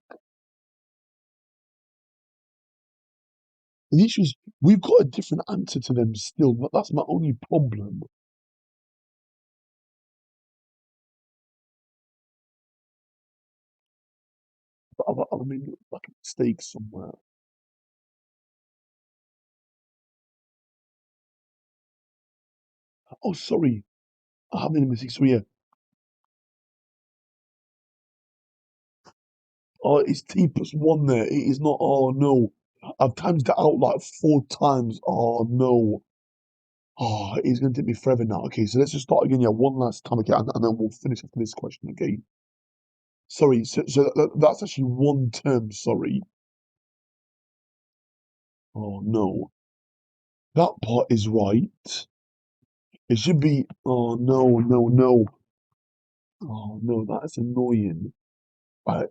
The issue is we've got a different answer to them still, but that's my only problem. But I made like a mistake somewhere. Oh, sorry. I have made a mistake. So yeah. Oh, it's t plus 1 there. It is not. Oh, no. I've timed it out like 4 times. Oh, no. Oh, it's going to take me forever now. Okay, so let's just start again. Yeah, one last time again, and then we'll finish after this question. Okay. Sorry. So that's actually one term. Sorry. Oh, no. That part is right. It should be. Oh, no, no, no. Oh, no. That is annoying. Right.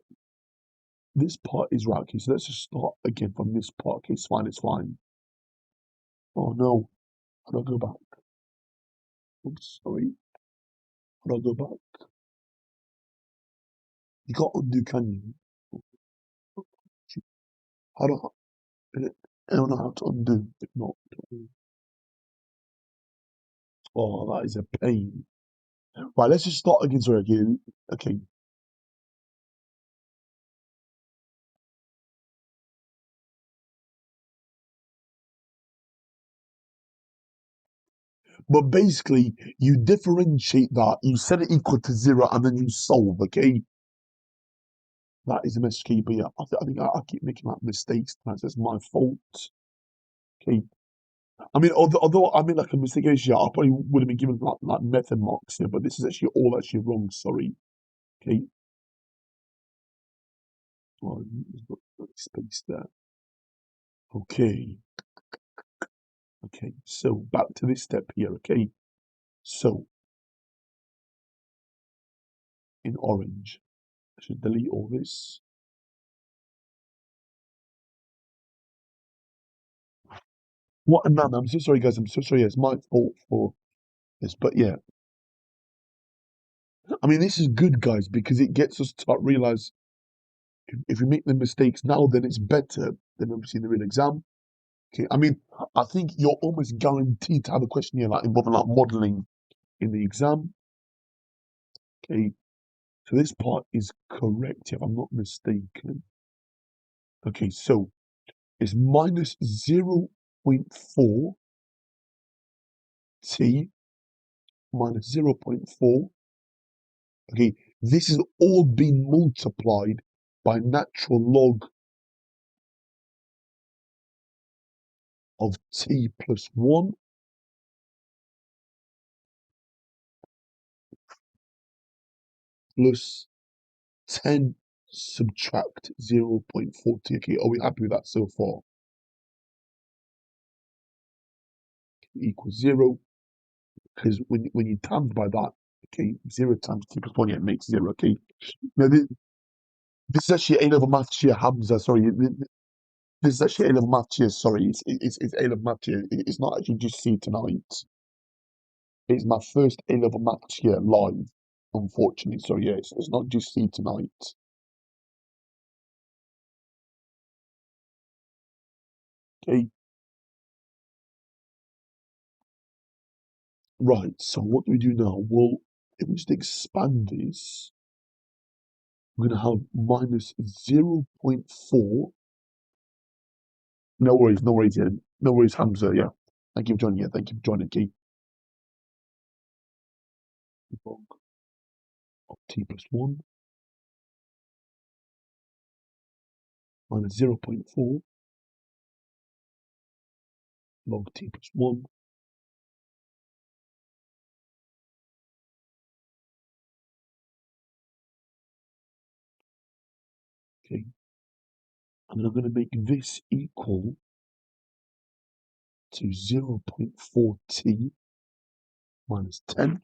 This part is right. Okay, so let's just start again from this part. Okay, it's fine. It's fine. Oh, no. How do I go back? Oops, sorry. How do I go back? You can't undo, can you? How do I don't know how to undo? If not, Oh, that is a pain. Right, let's just start again. Sorry, again. Okay, but basically, you differentiate that. You set it equal to zero, and then you solve. Okay, that is a mess. Okay, but yeah, I think I keep making like mistakes. That's my fault. Okay, I mean, although I made like a mistake here, I probably would have been given like method marks here, but this is actually all actually wrong. Sorry. Okay, oh, there's not space there. Okay, okay. So back to this step here. Okay, so in orange, I should delete all this. What a man! I'm so sorry, guys. I'm so sorry. It's my fault for this, but yeah. I mean, this is good, guys, because it gets us to start realize if we make the mistakes now, then it's better than obviously in the real exam. Okay, I mean, I think you're almost guaranteed to have a question here like involving like modeling in the exam. Okay, so this part is correct if I'm not mistaken. Okay, so it's minus 0.4 t minus 0.4. Okay, this is all being multiplied by natural log of t plus 1 plus 10 subtract 0.40. Okay, are we happy with that so far? Equals 0, because when you times by that, okay, 0 times t plus 1, yeah, it makes 0, okay? Now, this is actually A-level maths year, Hamza, sorry. This is actually A-level maths year, sorry. It's A-level maths year. It's not actually just C tonight. It's my first A-level maths year live, unfortunately. So yeah, it's not just C tonight. Okay, right. So what do we do now? Well, if we just expand this, we're gonna have minus 0.4. No worries, yeah. No worries, Hamza, yeah. Thank you for joining, yeah. Thank you for joining, okay. Log of t plus 1 minus 0.4 log t plus 1. Okay, and then I'm going to make this equal to 0.4t minus 10.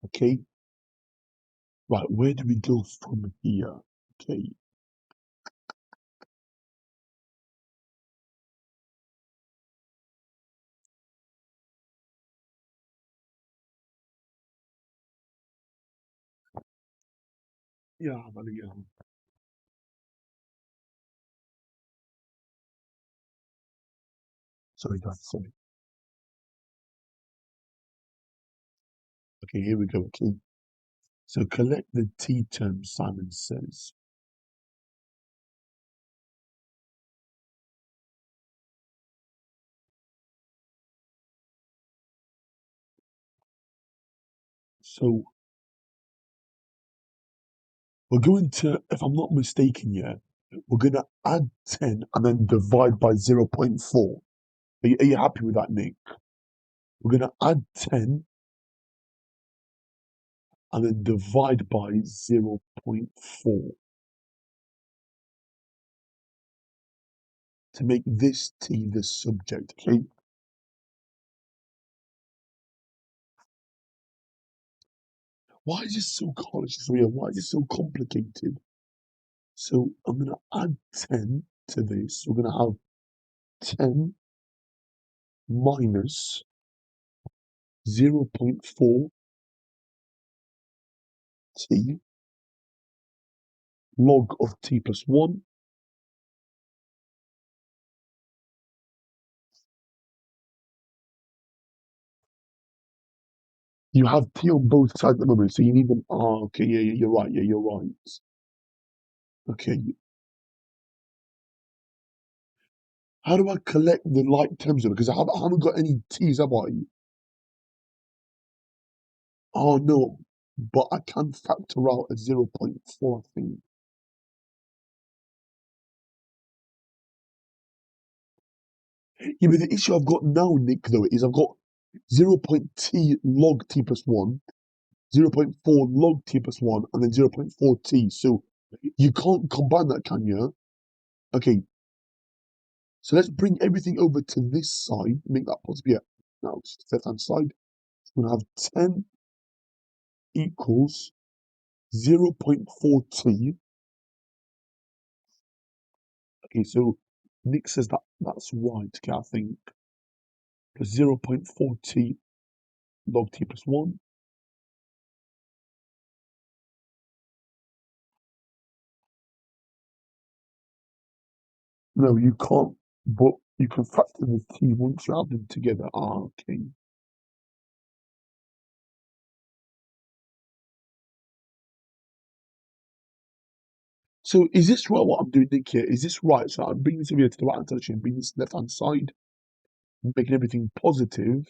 Okay, right, where do we go from here? Okay, yeah, yeah. Sorry, guys, sorry. Okay, here we go. Okay, so collect the t terms, Simon says. So we're going to, if I'm not mistaken, yeah, we're going to add 10 and then divide by 0.4. Are you happy with that, Nick? We're going to add 10 and then divide by 0.4 to make this t the subject, okay? Why is this so college? Why is it so complicated? So I'm going to add 10 to this. We're going to have 10 minus 0.4 t log of t plus 1 You have t on both sides at the moment, so you need them. Oh, okay, yeah, you're right. Yeah, you're right. Okay, how do I collect the like terms of it? Because I haven't got any t's, have I? Oh no, but I can factor out a 0.4, I think. Yeah, but the issue I've got now, Nick, though, is I've got 0.t log t plus 1, 0.4 log t plus 1, and then 0.4 t. So you can't combine that, can you? Okay, so let's bring everything over to this side, make that possible. Yeah, now it's the left-hand side. We're going to have 10 equals 0.4 t. Okay, so Nick says that that's right, okay, I think. Plus 0.4 t log t plus 1. No, you can't, but you can factor the t once you have them together. Ah, okay. So is this right what I'm doing, Nick, here? Is this right? So I'm bringing this over here to the right-hand side and bringing this left-hand side, making everything positive.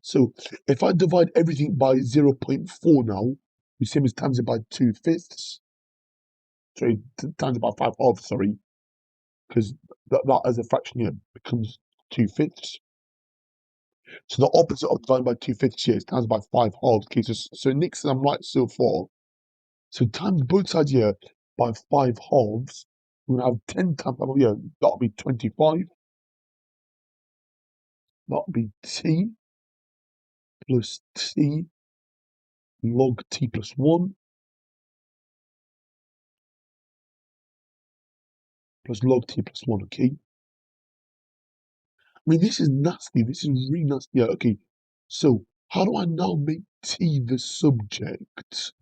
So if I divide everything by 0.4 now, the same as times it by 2/5. Sorry, times it by 5/2, sorry, because that as a fraction here becomes 2/5. So the opposite of dividing by 2/5 here is times by 5/2. Okay, so Nick says I'm right so far. So times both sides here by 5/2. We're gonna have 10 times here. That'll be 25. That'll be t plus t log t plus 1 plus log t plus 1. Okay. I mean, this is nasty. This is really nasty. Yeah, okay. So how do I now make t the subject?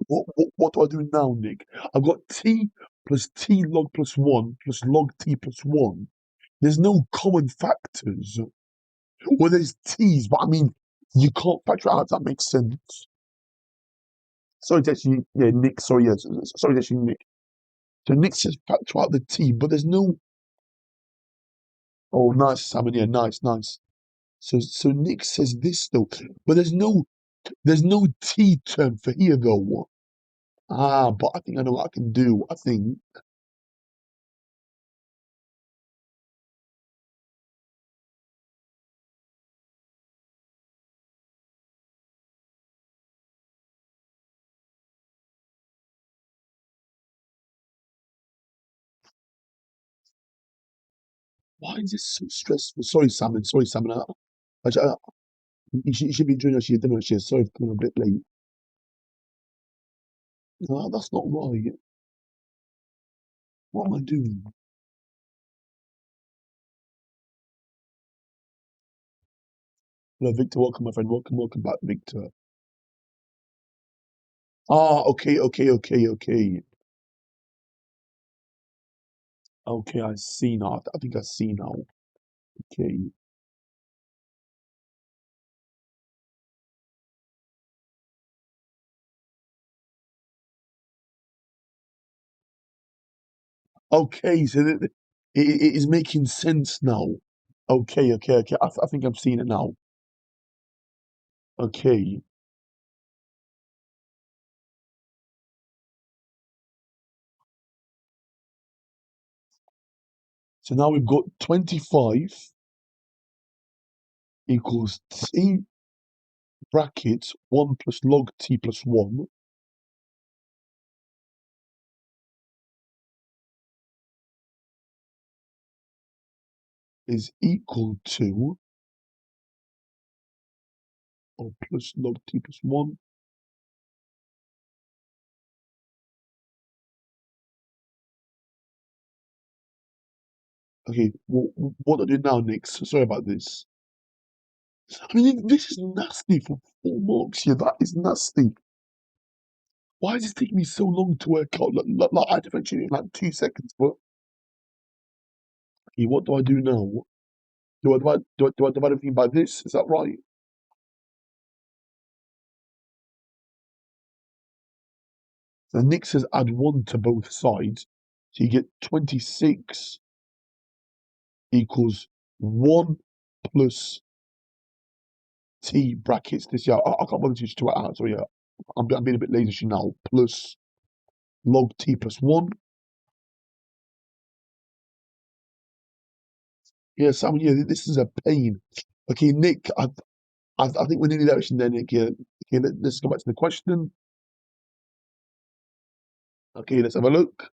What do I do now, Nick? I've got t plus t log plus 1 plus log t plus 1. There's no common factors. Well, there's t's, but I mean, you can't factor it out if that makes sense. Sorry, it's actually, yeah, Nick, sorry, yes. Sorry, it's actually Nick. So Nick says factor out the t, but there's no, oh, nice, Simon, yeah, nice, nice. So Nick says this though, but there's no t term for here though. Ah, but I think I know what I can do. I think, why is this so stressful? Sorry, Simon, sorry, Simon. I, you should be doing actually dinner actually. Sorry for coming a bit late. No, that's not right. What am I doing? Hello, Victor. Welcome, my friend. Welcome, welcome back, Victor. Ah, okay, okay, okay, okay. Okay, I see now. I think I see now. Okay. Okay, so it is making sense now. Okay, okay, okay. I think I'm seeing it now. Okay. So now we've got 25 equals t brackets 1 plus log t plus 1 is equal to, or plus log t plus 1. Okay, what do I do now, Nick? Sorry about this. I mean, this is nasty for 4 marks here. That is nasty. Why is this taking me so long to work out? Like I differentiate in like 2 seconds. But okay, what do I do now? Do I divide everything by this? Is that right? So Nick says add 1 to both sides. So you get 26 equals 1 plus t brackets. This, yeah, I can't bother to write out. So yeah, I'm being a bit lazy now. Plus log t plus 1. Yeah, Simon, yeah, this is a pain. Okay, Nick, I think we're nearly there, actually, there, Nick. Yeah. Okay, let's go back to the question. Okay, let's have a look.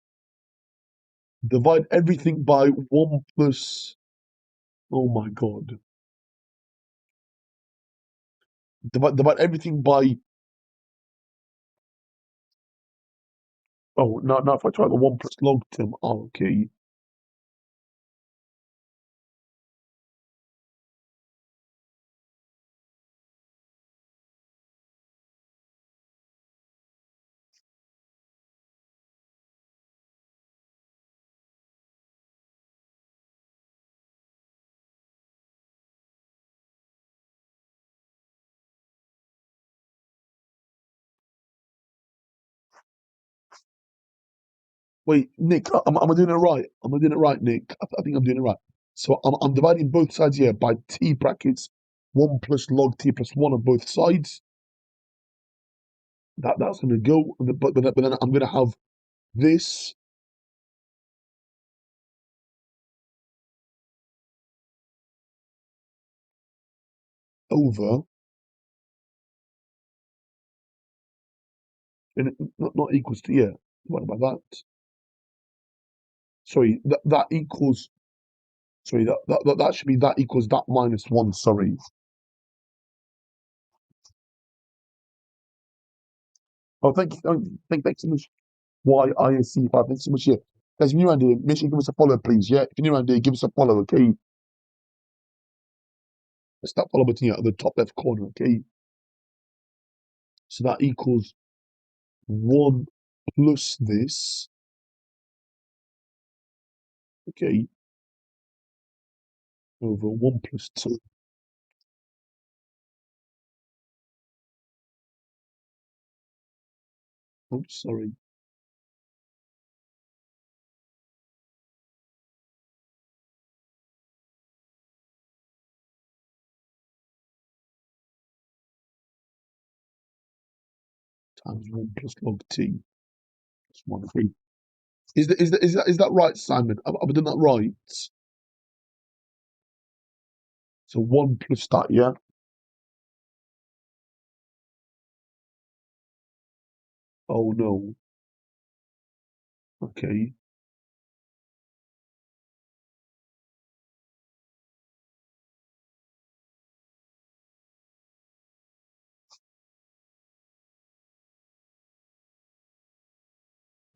Divide everything by 1 plus. Oh my God. Divide everything by. Oh, now if I try the 1 plus log term. Oh, okay. Wait, Nick, am I doing it right? Am I doing it right, Nick? I think I'm doing it right. So I'm dividing both sides here by t brackets 1 plus log t plus 1 on both sides. That's going to go, but then I'm going to have this over, and not equals to, yeah, what about that? Sorry, that equals, sorry, that should be that equals that minus 1, sorry. Oh, thank you, thanks so much. YISC5, thanks so much, yeah. Guys, if you're new around here, make sure you give us a follow, please, yeah? If you're new around here, give us a follow, okay? It's that follow button here at the top left corner, okay? So that equals 1 plus this, okay, over 1 plus 2. Oh, sorry. Times 1 plus log t. That's 1, okay. Is that right, Simon? Have I done that right? So 1 plus that, yeah? Oh no. Okay.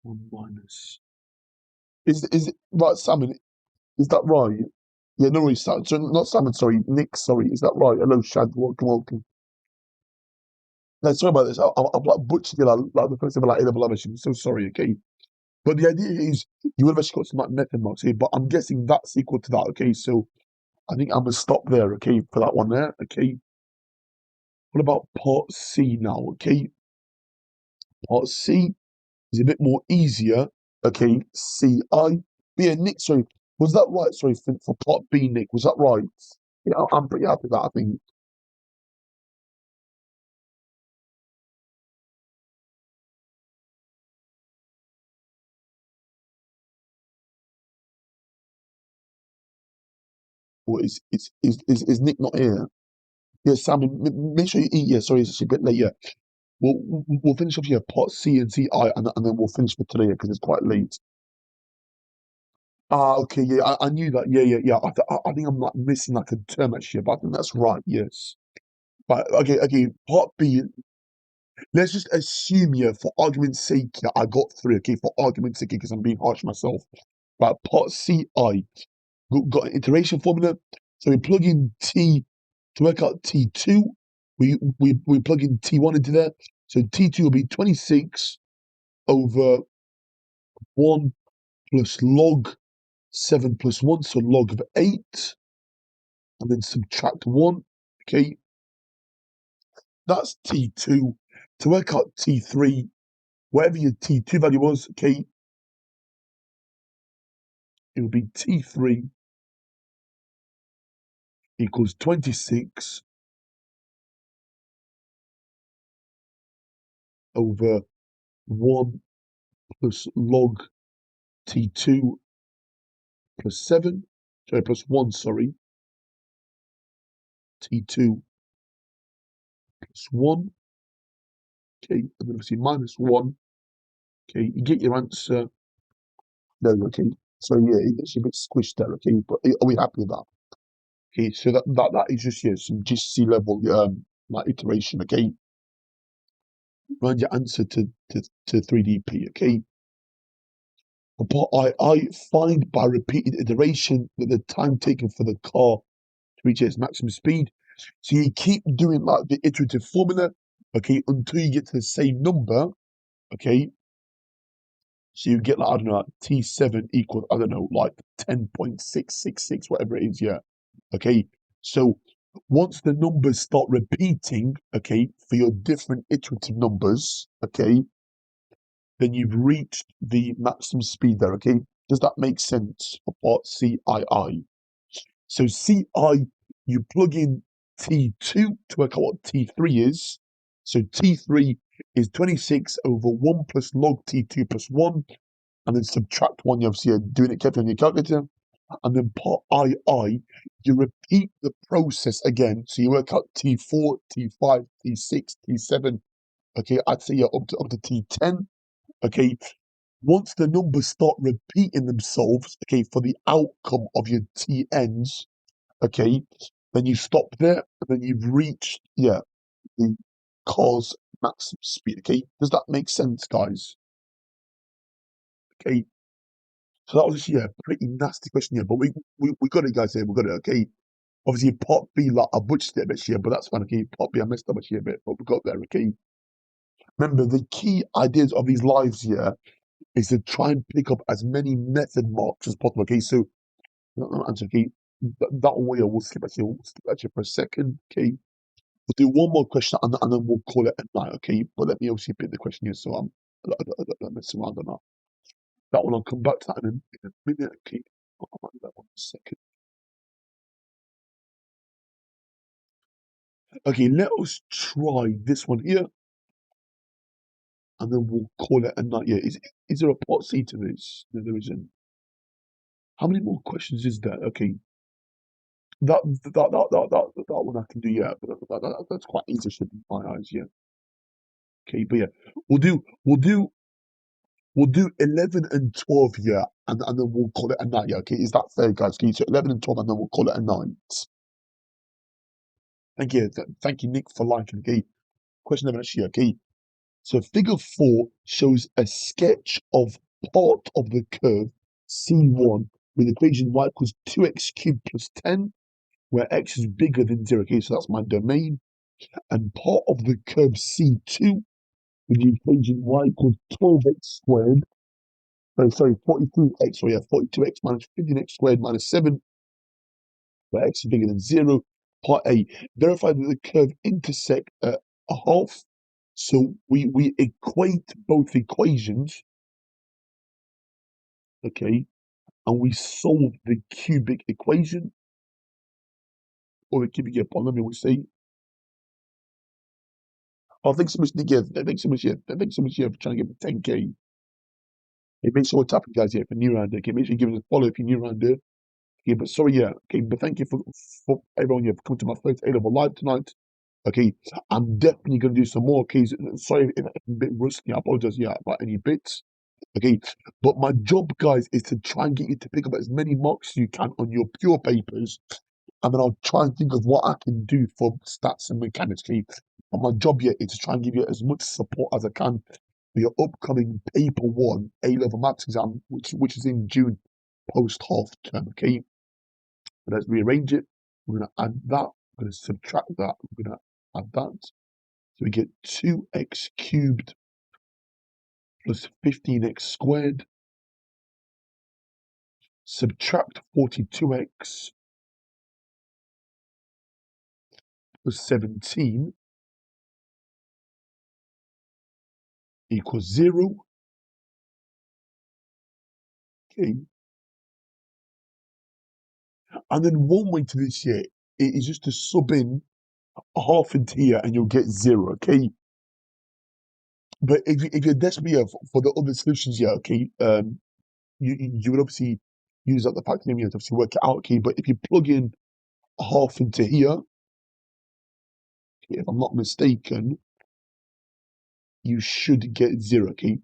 One minus. Is it right, Simon? Is that right? Yeah, no worries. So not Simon, sorry, Nick, sorry. Is that right? Hello, Shad. Welcome, welcome. No, sorry about this. I'm like butchered like the first time like A-level I'm so sorry, okay? But the idea is you would have actually got some like method marks here, but I'm guessing that's equal to that, okay? So I think I'm gonna stop there, okay, for that one there, okay? What about part C now, okay? Part C is a bit more easier. Okay, CI. Yeah, Nick, sorry. Was that right? Sorry, for part B, Nick. Was that right? Yeah, I'm pretty happy with that, I think. Or is Nick not here? Yeah, Simon, make sure you eat. Yeah, sorry, it's a bit late. Yeah, we'll finish off here, part C and CI, and then we'll finish for today because it's quite late. Ah, okay, yeah, I knew that. Yeah, yeah, yeah. I think I'm like missing like a term actually, but I think that's right. Yes. But okay. Part B. Let's just assume, yeah, for argument's sake, yeah, I got through, okay, for argument's sake, because I'm being harsh myself. But part CI got an iteration formula. So we plug in T To work out T2, we plug in T1 into there. So T2 will be 26 over 1 plus log 7 plus 1, so log of 8, and then subtract 1. Okay, that's T2. To work out T3, whatever your T2 value was, okay, it will be T3 equals 26 over 1 plus log T2 plus 7, sorry, plus 1, sorry, T2 plus 1, okay, and then obviously minus 1, okay, you get your answer. There we go, okay. So yeah, it's a bit squished there, okay, but are we happy with that? Okay, so that is just, yeah, some GC level like iteration, okay. Find your answer to 3DP, okay. But I find by repeated iteration that the time taken for the car to reach its maximum speed. So you keep doing like the iterative formula, okay, until you get to the same number, okay. So you get like, I don't know, like T7 equals, I don't know, like 10.666, whatever it is, yeah. Okay. So once the numbers start repeating, okay, for your different iterative numbers, okay, then you've reached the maximum speed there, okay? Does that make sense for part CII? So CI, you plug in T2 to work out what T3 is. So T3 is 26 over 1 plus log T2 plus 1, and then subtract 1. You obviously are doing it carefully on your calculator. And then part II, you repeat the process again. So you work out T4, T5, T6, T7. Okay, I'd say you're up to T10. Okay, once the numbers start repeating themselves, okay, for the outcome of your TNs, okay, then you stop there, and then you've reached, yeah, the car's maximum speed, okay? Does that make sense, guys? Okay, so that was just, yeah, a pretty nasty question here, but we got it, guys, here, we got it, okay? Obviously, part B, like, I butchered it a bit here, but that's fine, okay? Part B, I messed up here a bit, but we got there, okay? Remember, the key ideas of these lives here is to try and pick up as many method marks as possible, okay? So, answer, okay? That one, yeah, we'll skip actually, for a second, okay? We'll do one more question and then we'll call it a night, okay? But let me obviously pick the question here, so I don't mess around on that. That one, I'll come back to that in a minute, okay? I'll do that one in a second. Okay, let us try this one here, and then we'll call it a night. Yeah, is there a part C to this? No, there isn't. How many more questions is there? Okay, that one I can do. Yeah, but that's quite easy, should be in my eyes. Yeah. Okay, but yeah, we'll do we'll do we'll do 11 and 12 here, and then we'll call it a night. Yeah, okay, is that fair, guys? Okay, so 11 and 12, and then we'll call it a night. Thank you, thank you, Nick, for liking. Okay, question 11 actually. Okay, so figure 4 shows a sketch of part of the curve C1 with equation y equals 2x cubed plus 10, where x is bigger than 0. Okay, so that's my domain. And part of the curve C2 with the equation y equals 12x squared. Oh, sorry, 42x, so yeah, 42x minus 15x squared minus 7, where x is bigger than 0. Part A, verify that the curve intersect at a half. So we equate both equations, okay, and we solve the cubic equation, or the cubic polynomial, we say. Oh, thanks so much, Nick. Yeah, thanks so much, yeah. Thanks so much, yeah, for trying to get me 10K. Hey, make sure we're tapping, guys, yeah, if you're new around here. Okay, make sure you give us a follow if you're new around here. Okay, but sorry, yeah. Okay, but thank you for everyone, yeah, for coming to my first A-level live tonight. Okay, I'm definitely going to do some more. Okay, sorry if I'm a bit rusty. I apologize, yeah, about any bits. Okay, but my job, guys, is to try and get you to pick up as many marks as you can on your pure papers, and then I'll try and think of what I can do for stats and mechanics. Okay, and my job here is to try and give you as much support as I can for your upcoming paper 1 A-level maths exam, which is in June, post half term. Okay, but let's rearrange it. We're going to add that. I'm going to subtract that. I'm going to add that. So we get 2x cubed plus 15x squared. Subtract 42x plus 17 equals 0. Okay. And then one way to this here is just to sub in a half into here and you'll get 0, okay? But if you're desperate here for the other solutions here, okay, you would obviously use up the factor to obviously work it out, okay? But if you plug in a half into here, okay, if I'm not mistaken, you should get 0, okay?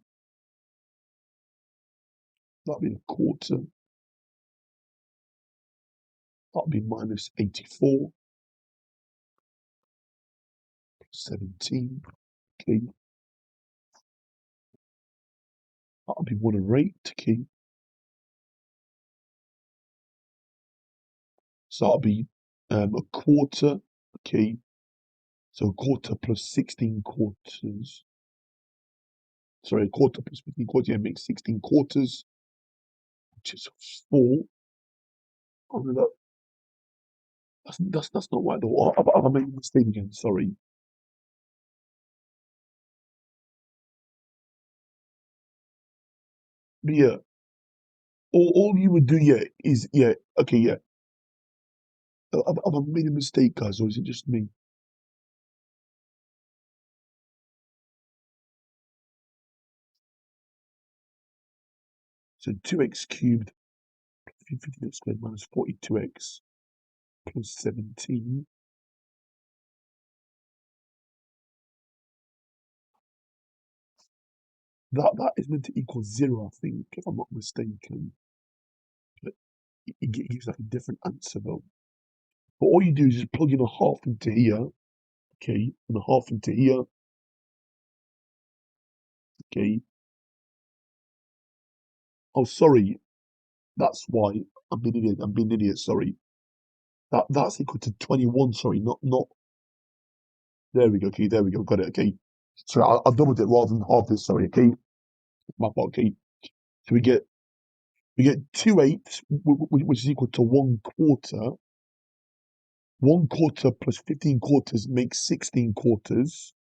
That'll be a quarter. That'll be minus 84. 17. Okay. That'll be 108. Okay. So that'll be a quarter. Okay. So a quarter plus 16 quarters. Sorry, a quarter plus 15 quarters. Yeah, makes 16 quarters, which is 4. Oh, no, that's not right though. I made a mistake again. Sorry. But yeah, all you would do, yeah, is, yeah, okay, yeah. Have I made a mistake, guys, or is it just me? So 2x cubed, 15x squared minus 42x plus 17. That is meant to equal 0, I think, if I'm not mistaken. But it gives like a different answer though. But all you do is just plug in a half into here, okay, and a half into here, okay. Oh, sorry, that's why I'm being an idiot. I'm being an idiot. Sorry. That's equal to 21. Sorry, not. There we go. Okay, there we go. Got it. Okay. Sorry, I doubled it rather than half this. Sorry. Okay, my fault. Okay. So we get 2/8, which is equal to 1/4. 1/4 plus 15 quarters makes 16 quarters,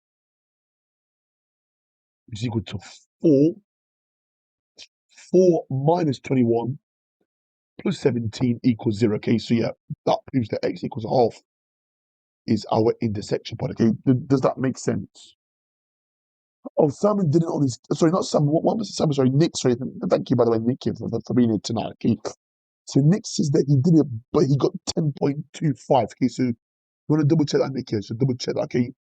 which is equal to 4. 4 minus 21 plus 17 equals 0. Okay, so yeah, that proves that x equals half is our intersection point. Okay, does that make sense? Oh, Simon did it on his. Sorry, not Simon. What was it? Simon? Sorry, Nick. Sorry, thank you by the way, Nick, for being here tonight. Okay, so Nick says that he did it, but he got 10.25. Okay, so you want to double check that, Nick? Here, so double check that. Okay,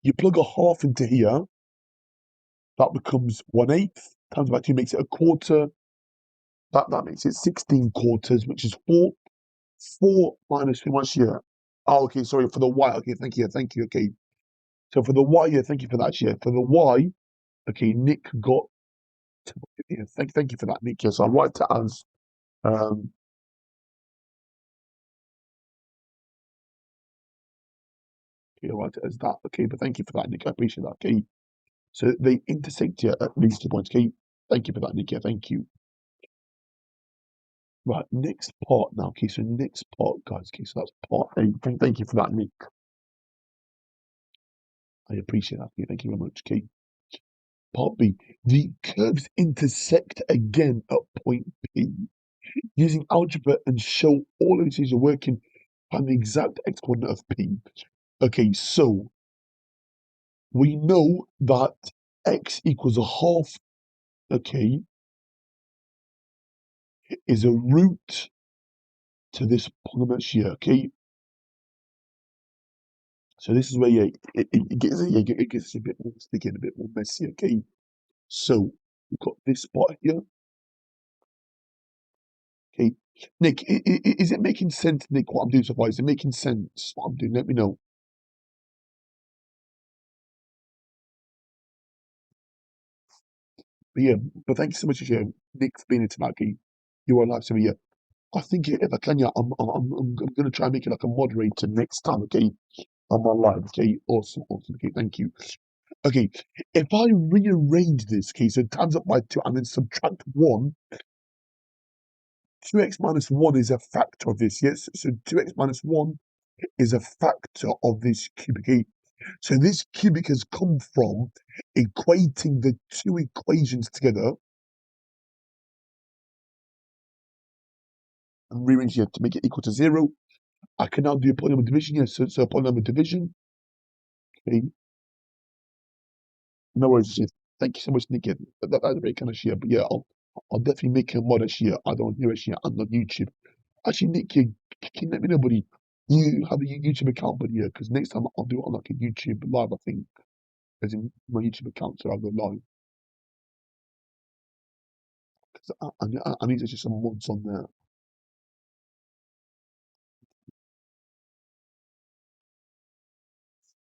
you plug a half into here, that becomes 1/8 times by 2 makes it a quarter. That makes it 16 quarters, which is 4. 4 minus 2 much here. Oh, okay, sorry, for the y. Okay, thank you, okay. So for the y, yeah, thank you for that, yeah. For the y, okay, Nick got, yeah, thank you for that, Nick. Yeah, so I'll write it as, um, okay, I'll write it as that, okay, but thank you for that, Nick. I appreciate that, okay. So they intersect here at these 2 points, okay. Thank you for that, Nick. Yeah, thank you. Right, next part now, okay, so next part, guys, okay, so that's part A. Thank you for that, Nick. I appreciate that. Okay, thank you very much. Okay. Part B. The curves intersect again at point P. Using algebra and show all of these are working on the exact x coordinate of P. Okay, so we know that x equals a half, okay, is a root to this polynomial here, okay? So this is where, yeah, it gets a bit more sticky and a bit more messy, okay? So we've got this part here. Okay, Nick, is it making sense, Nick, what I'm doing so far? Is it making sense what I'm doing? Let me know. But yeah, but thank you so much for sharing. Nick, for being here tonight, okay? You are a lifesaver, yeah. I think if I can, yeah, I'm gonna try and make it like a moderator next time, okay, on my live, okay, awesome, awesome, okay, thank you. Okay, if I rearrange this, okay, so times up by 2 and then subtract 1, 2x minus 1 is a factor of this, yes? So 2x minus 1 is a factor of this cubic, okay? So this cubic has come from equating the two equations together and rearrange here to make it equal to 0. I can now do a polynomial division here, so polynomial division, okay? No worries, Jay. Thank you so much, Nick. Yeah, that's very kind of share. But yeah, I'll definitely make a mod share. I don't hear it share and on YouTube. Actually, Nick, yeah, can you let me know, buddy? You have a YouTube account, buddy, yeah? Because next time I'll do it on like a YouTube live, I think, as in my YouTube account, so I'll go live. Because I need to see some mods on there.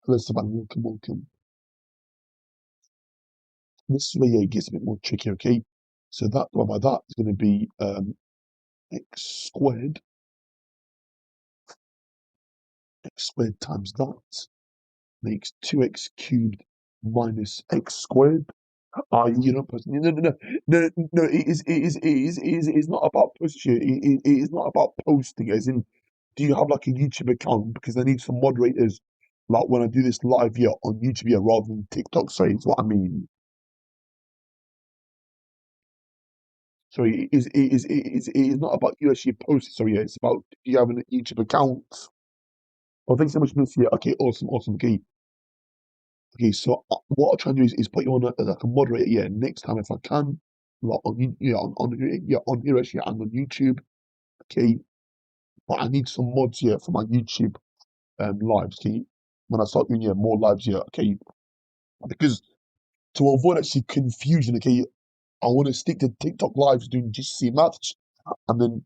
Hello, Saban, welcome, welcome. This way, yeah, it gets a bit more tricky, okay? So that, well, by that is going to be x squared times that makes 2x cubed minus x squared. You know, no. It is not about posting. It is not about posting. As in, do you have like a YouTube account? Because I need some moderators, like when I do this live here on YouTube here rather than TikTok. Sorry, is what I mean. Sorry, it is not about you actually posting. Sorry, yeah, it's about you having a YouTube account. Oh, thanks so much, Miss. Yeah, okay, awesome, awesome. Okay, okay. So what I'll try and do is put you on like a moderator. Yeah, next time if I can, like on yeah on here actually and on YouTube. Okay, but I need some mods here for my YouTube lives. Okay, when I start doing more lives here. Okay, because to avoid actually confusion. Okay, I want to stick to TikTok lives doing GCSE maths, and then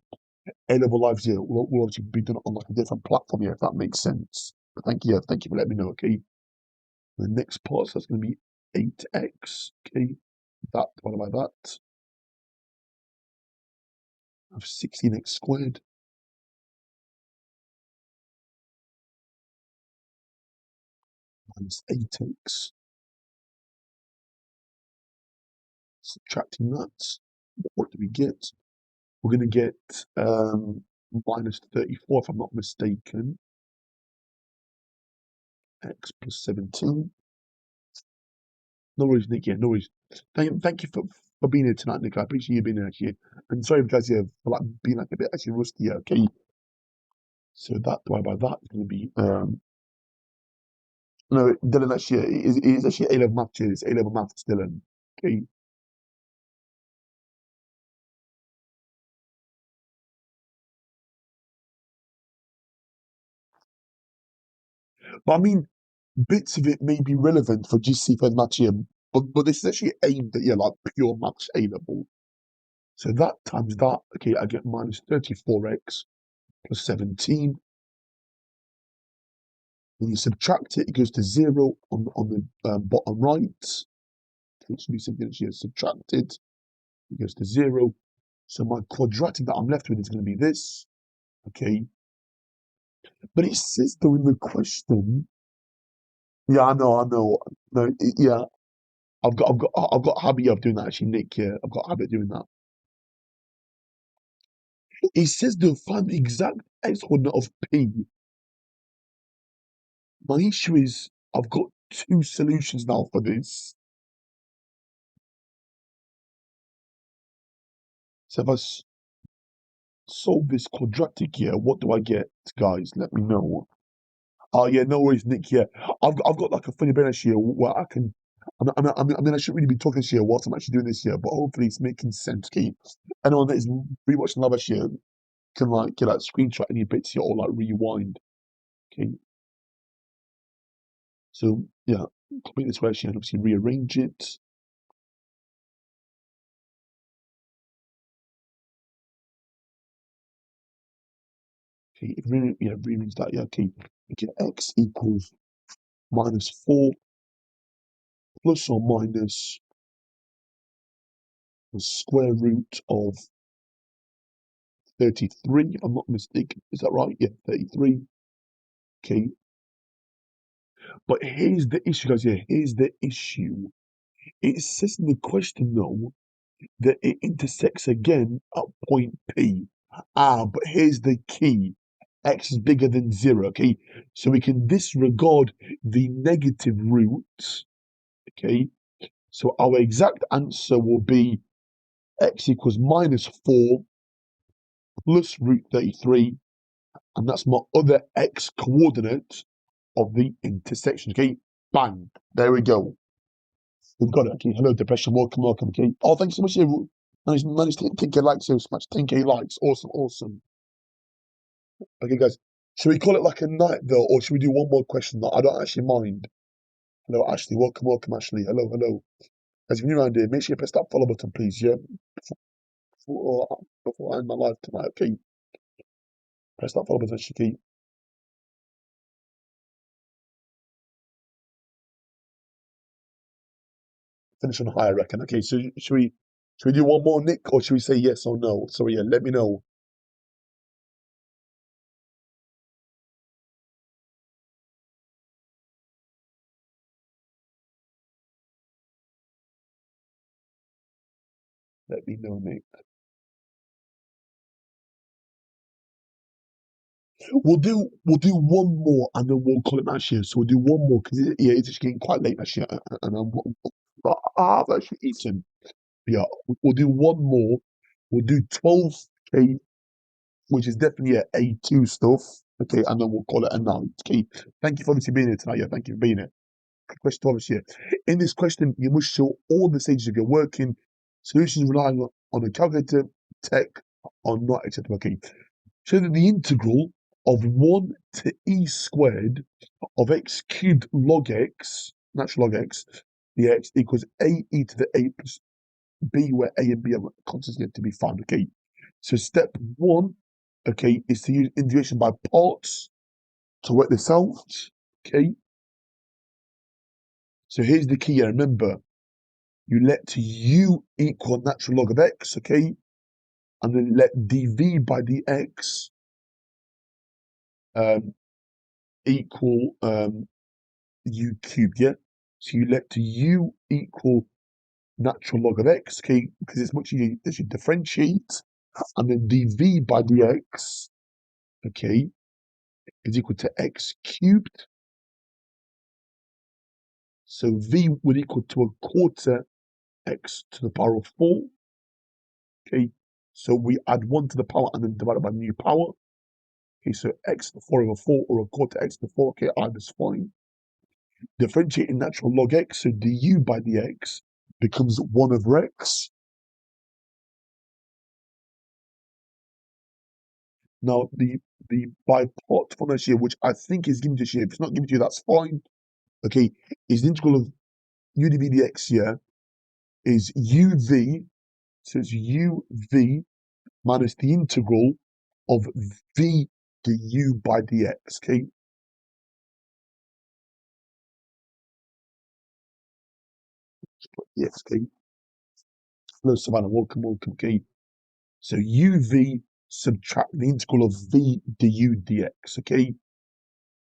A-level lives here will obviously be done on like a different platform here, if that makes sense. But thank you for letting me know. Okay, the next part, so that's going to be 8x. Okay, that divided by that of 16x squared minus 8x. Subtracting that, what do we get? We're going to get minus 34, if I'm not mistaken. X plus 17. No worries, Nick. Yeah, no worries. Thank you for being here tonight, Nick. I appreciate you being here actually. And sorry guys, yeah, for like being like a bit actually rusty. Yeah, okay. So that divided by that is going to be no, Dylan actually it is actually A level maths. It's A level maths, Dylan. Okay. But I mean, bits of it may be relevant for GC for maths here, but this is actually aimed at like pure maths A level. So that times that, okay, I get minus 34x plus 17. When you subtract it, it goes to 0 on the bottom right. It should be something that's here subtracted. It goes to 0. So my quadratic that I'm left with is going to be this. Okay. But it says though in the question, yeah, I know. No, yeah, I've got a habit of doing that actually, Nick. Yeah, I've got a habit of doing that. It says to find the exact x coordinate of P. My issue is I've got two solutions now for this. So if I solve this quadratic here, what do I get, guys? Let me know. Oh yeah, no worries, Nick. Yeah, I've got like a funny benefit here where I can. I shouldn't really be talking this year whilst I'm actually doing this year, but hopefully it's making sense. Okay, anyone that is rewatching Love this year can like get that screenshot any bits here or like rewind. Okay, so yeah, complete this way and obviously rearrange it. Okay, rearrange that. Yeah, okay, you get x equals minus 4 plus or minus the square root of 33, if I'm not mistaken. Is that right? Yeah, 33. Okay. But here's the issue, guys. Yeah, here's the issue. It says in the question, though, that it intersects again at point P. But here's the key. X is bigger than 0, okay? So we can disregard the negative roots, okay? So our exact answer will be x equals minus 4 plus root 33, and that's my other x coordinate of the intersection, okay? Bang, there we go. We've got it, okay? Hello, depression, welcome, welcome, okay? Oh, thanks so much, everyone. Managed to hit 10k likes so much, 10k likes, awesome, awesome. Okay, guys, should we call it like a night, though, or should we do one more question? I don't actually mind. Hello, Ashley, welcome, welcome, Ashley, hello, hello. Guys, if you're new around here, make sure you press that follow button, please, yeah? Before I end my live tonight, okay? Press that follow button, Shiki. Finish on high, I reckon. Okay, so should we do one more, Nick, or should we say yes or no? Sorry, yeah, let me know. Let me know, Nick. We'll do one more and then we'll call it match here. So we'll do one more because it's just getting quite late actually, and I've actually eaten. Yeah, we'll do one more. We'll do 12k, which is definitely A2 stuff. Okay, and then we'll call it a night. Okay, thank you for obviously being here tonight. Yeah, thank you for being here. Question 12 is here. In this question, you must show all the stages of your working. Solutions relying on a calculator, tech, are not acceptable. Okay, show that the integral of 1 to e squared of x cubed log x, natural log x, dx equals a e to the a plus b, where a and b are constants yet to be found. Okay, so step 1, okay, is to use integration by parts to work this out. Okay, so here's the key. Remember, you let u equal natural log of x, okay, and then let dv by dx um, equal u cubed, yeah? So you let u equal natural log of x, okay, because it's much easier to differentiate, and then dv by dx, okay, is equal to x cubed. So v would equal to a quarter x to the power of 4, okay? So we add 1 to the power and then divide it by the new power. Okay, so x to the 4 over 4 or a quarter x to the 4, okay, either's fine. Differentiating natural log x, so du by dx becomes 1 over x. Now, the by part function here, which I think is given to you, if it's not given to you, that's fine. Okay, is the integral of u dv dx here is uv, so it's uv minus the integral of v du by dx, okay? Yes, okay. Hello, Savannah, welcome, welcome, okay? So uv subtract the integral of v du dx, okay?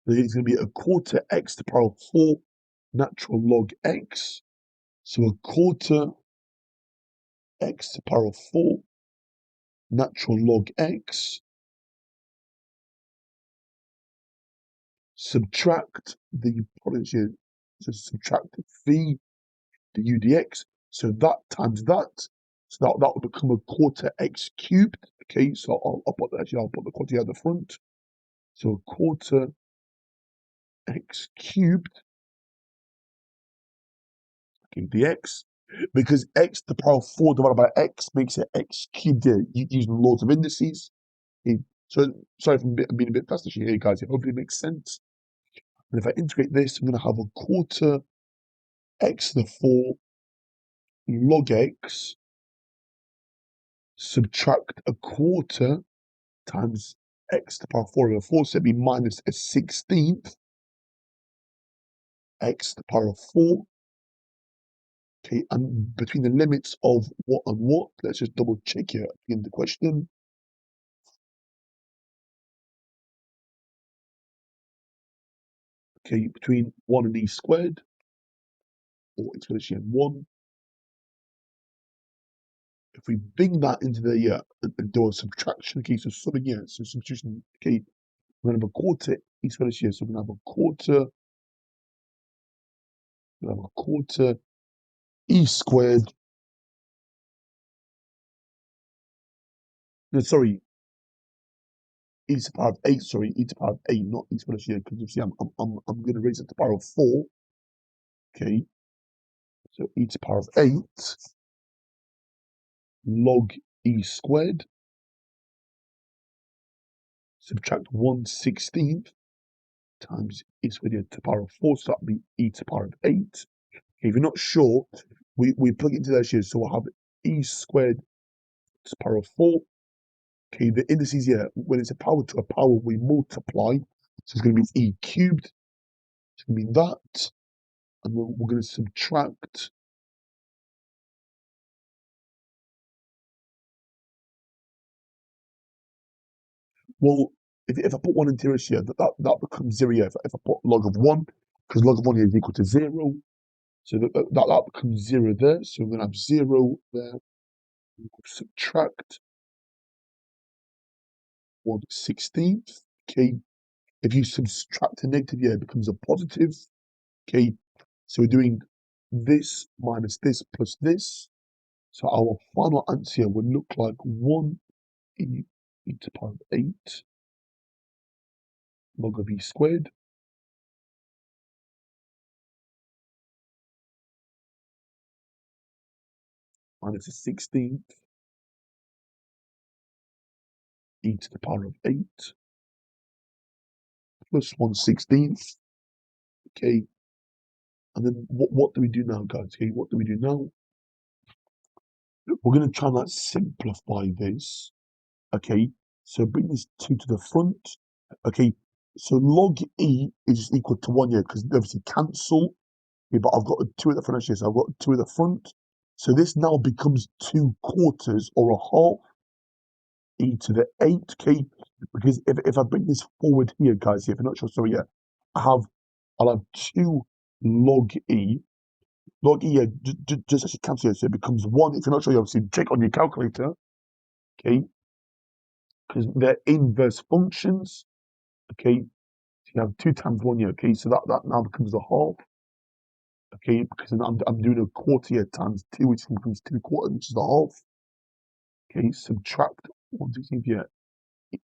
So it's going to be a quarter x to the power of 4 natural log x. So a quarter x to the power of 4 natural log x, subtract the potential, so subtract v du dx, so that times that, so that will become a quarter x cubed, okay, so I'll put that, actually I'll put the quarter at the front, so a quarter x cubed, okay, dx, because x to the power of 4 divided by x makes it x cubed here, using laws of indices. Okay, so sorry for being a bit faster here, guys, it hopefully makes sense. And if I integrate this, I'm going to have a quarter x to the 4 log x, subtract a quarter times x to the power of 4 over 4, so it'd be minus a 16th x to the power of 4. Okay, and between the limits of what and what, let's just double check here in the question. okay, between 1 and e squared, or exponentially n 1. If we bring that into the and do a subtraction, okay, so summing here, so substitution, okay, we're gonna have a quarter e squared here, so we're gonna have a quarter, e squared. No, sorry, e to the power of 8. Sorry, e to the power of 8, not e squared here, because you see, I'm gonna raise it to the power of 4. Okay, so e to the power of 8 log e squared. Subtract 1/16 times e squared here to the power of 4, so that'll be e to the power of 8. Okay, if you're not sure, we plug it into there here, so we'll have e squared to the power of 4. Okay, the indices here, when it's a power to a power, we multiply. So it's going to be e cubed. It's going to be that. And we're going to subtract. Well, if I put 1 into here, that becomes 0 here. If I put log of 1, because log of 1 here is equal to 0. So that becomes 0 there. So we're going to have 0 there. Subtract 1/16. Okay. If you subtract a negative here, it becomes a positive. Okay. So we're doing this minus this plus this. So our final answer here would look like 1 e to the power of 8 log of e squared minus a 16th e to the power of 8 plus 1/16. Okay. And then what do we do now, guys? Okay, what do we do now? We're going to try and simplify this. Okay. So bring this 2 to the front. Okay. So log e is equal to 1 here because obviously cancel. Okay, but I've got a 2 at the front here, so I've got 2 at the front. So this now becomes 2/4 or a half e to the 8, okay? Because if I bring this forward here, guys, if you're not sure, sorry, yeah, I'll have 2 log e. Log e here, just actually cancel here, so it becomes 1. If you're not sure, you obviously check on your calculator, okay? Because they're inverse functions, okay? So you have 2 times 1 here, okay? So that now becomes a half. Okay, because I'm doing a quarter here times 2, which becomes 2/4, which is a half. Okay, subtract 1/16 here, e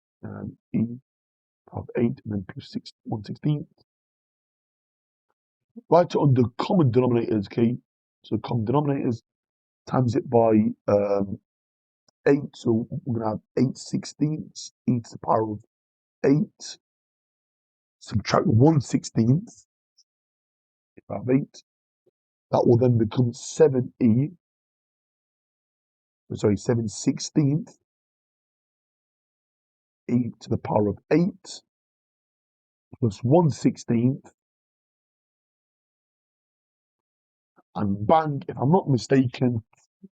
power of 8, and then plus 1/16. Write it on the common denominators, okay? So common denominators times it by 8, so we're going to have 8/16 e to the power of 8. Subtract 1/16 power of 8. That will then become 7/16 e to the power of 8 plus 1/16, and bang, if I'm not mistaken,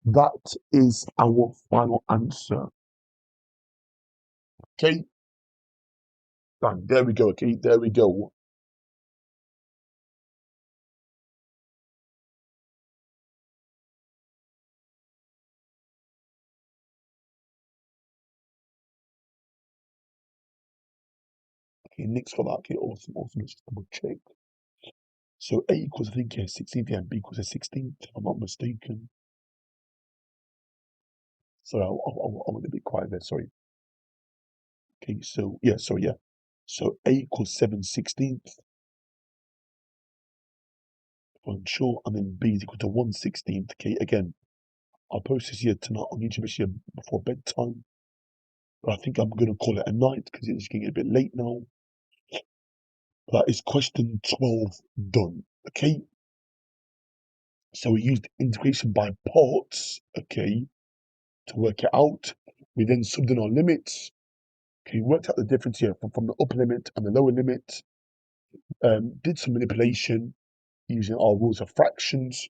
that is our final answer. Okay, bang, there we go, okay, there we go. Okay, next for that, okay, awesome, let's just double check. So A equals, I think, yeah, 16th, yeah, B equals a 16th, if I'm not mistaken. Sorry, I went a bit quiet there, sorry. Okay, so, yeah, sorry, yeah. So A equals 7/16, if I'm sure, and then B is equal to 1/16. Okay, again, I'll post this here tonight on YouTube here before bedtime. But I think I'm going to call it a night because it's getting a bit late now. That is question 12 done. Okay, so we used integration by parts, okay, to work it out. We then subbed in our limits. Okay, worked out the difference here from the upper limit and the lower limit. Did some manipulation using our rules of fractions.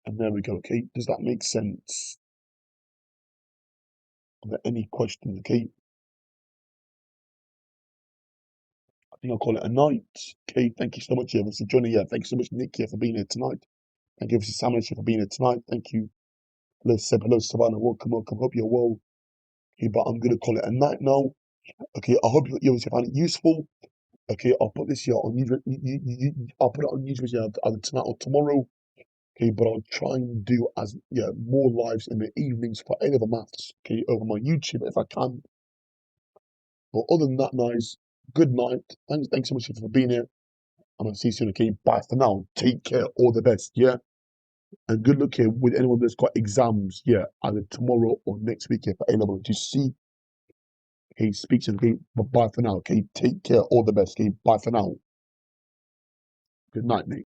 And there we go, okay. Does that make sense? Are there any questions, okay? think I'll call it a night. Okay, thank you so much, yeah, for joining. Yeah, thank you so much, Nick, yeah, for being here tonight. Thank you, Sam, for being here tonight. Thank you. Hello, Seb. Hello, Savannah. Welcome, welcome. Hope you're well. Okay, but I'm gonna call it a night now. Okay, I hope you obviously find it useful. Okay, I'll put this here on I'll put it on YouTube either tonight or tomorrow. Okay, but I'll try and do as more lives in the evenings for A-level maths. Okay, over my YouTube if I can. But other than that, guys, good night. Thanks so much for being here. I'm gonna see you soon. Okay, bye for now. Take care. All the best. Yeah, and good luck here with anyone that's got exams. Yeah, either tomorrow or next week here for A-level. Just see. Okay, speak to them. Okay, but bye for now. Okay, take care. All the best. Okay, bye for now. Good night, mate.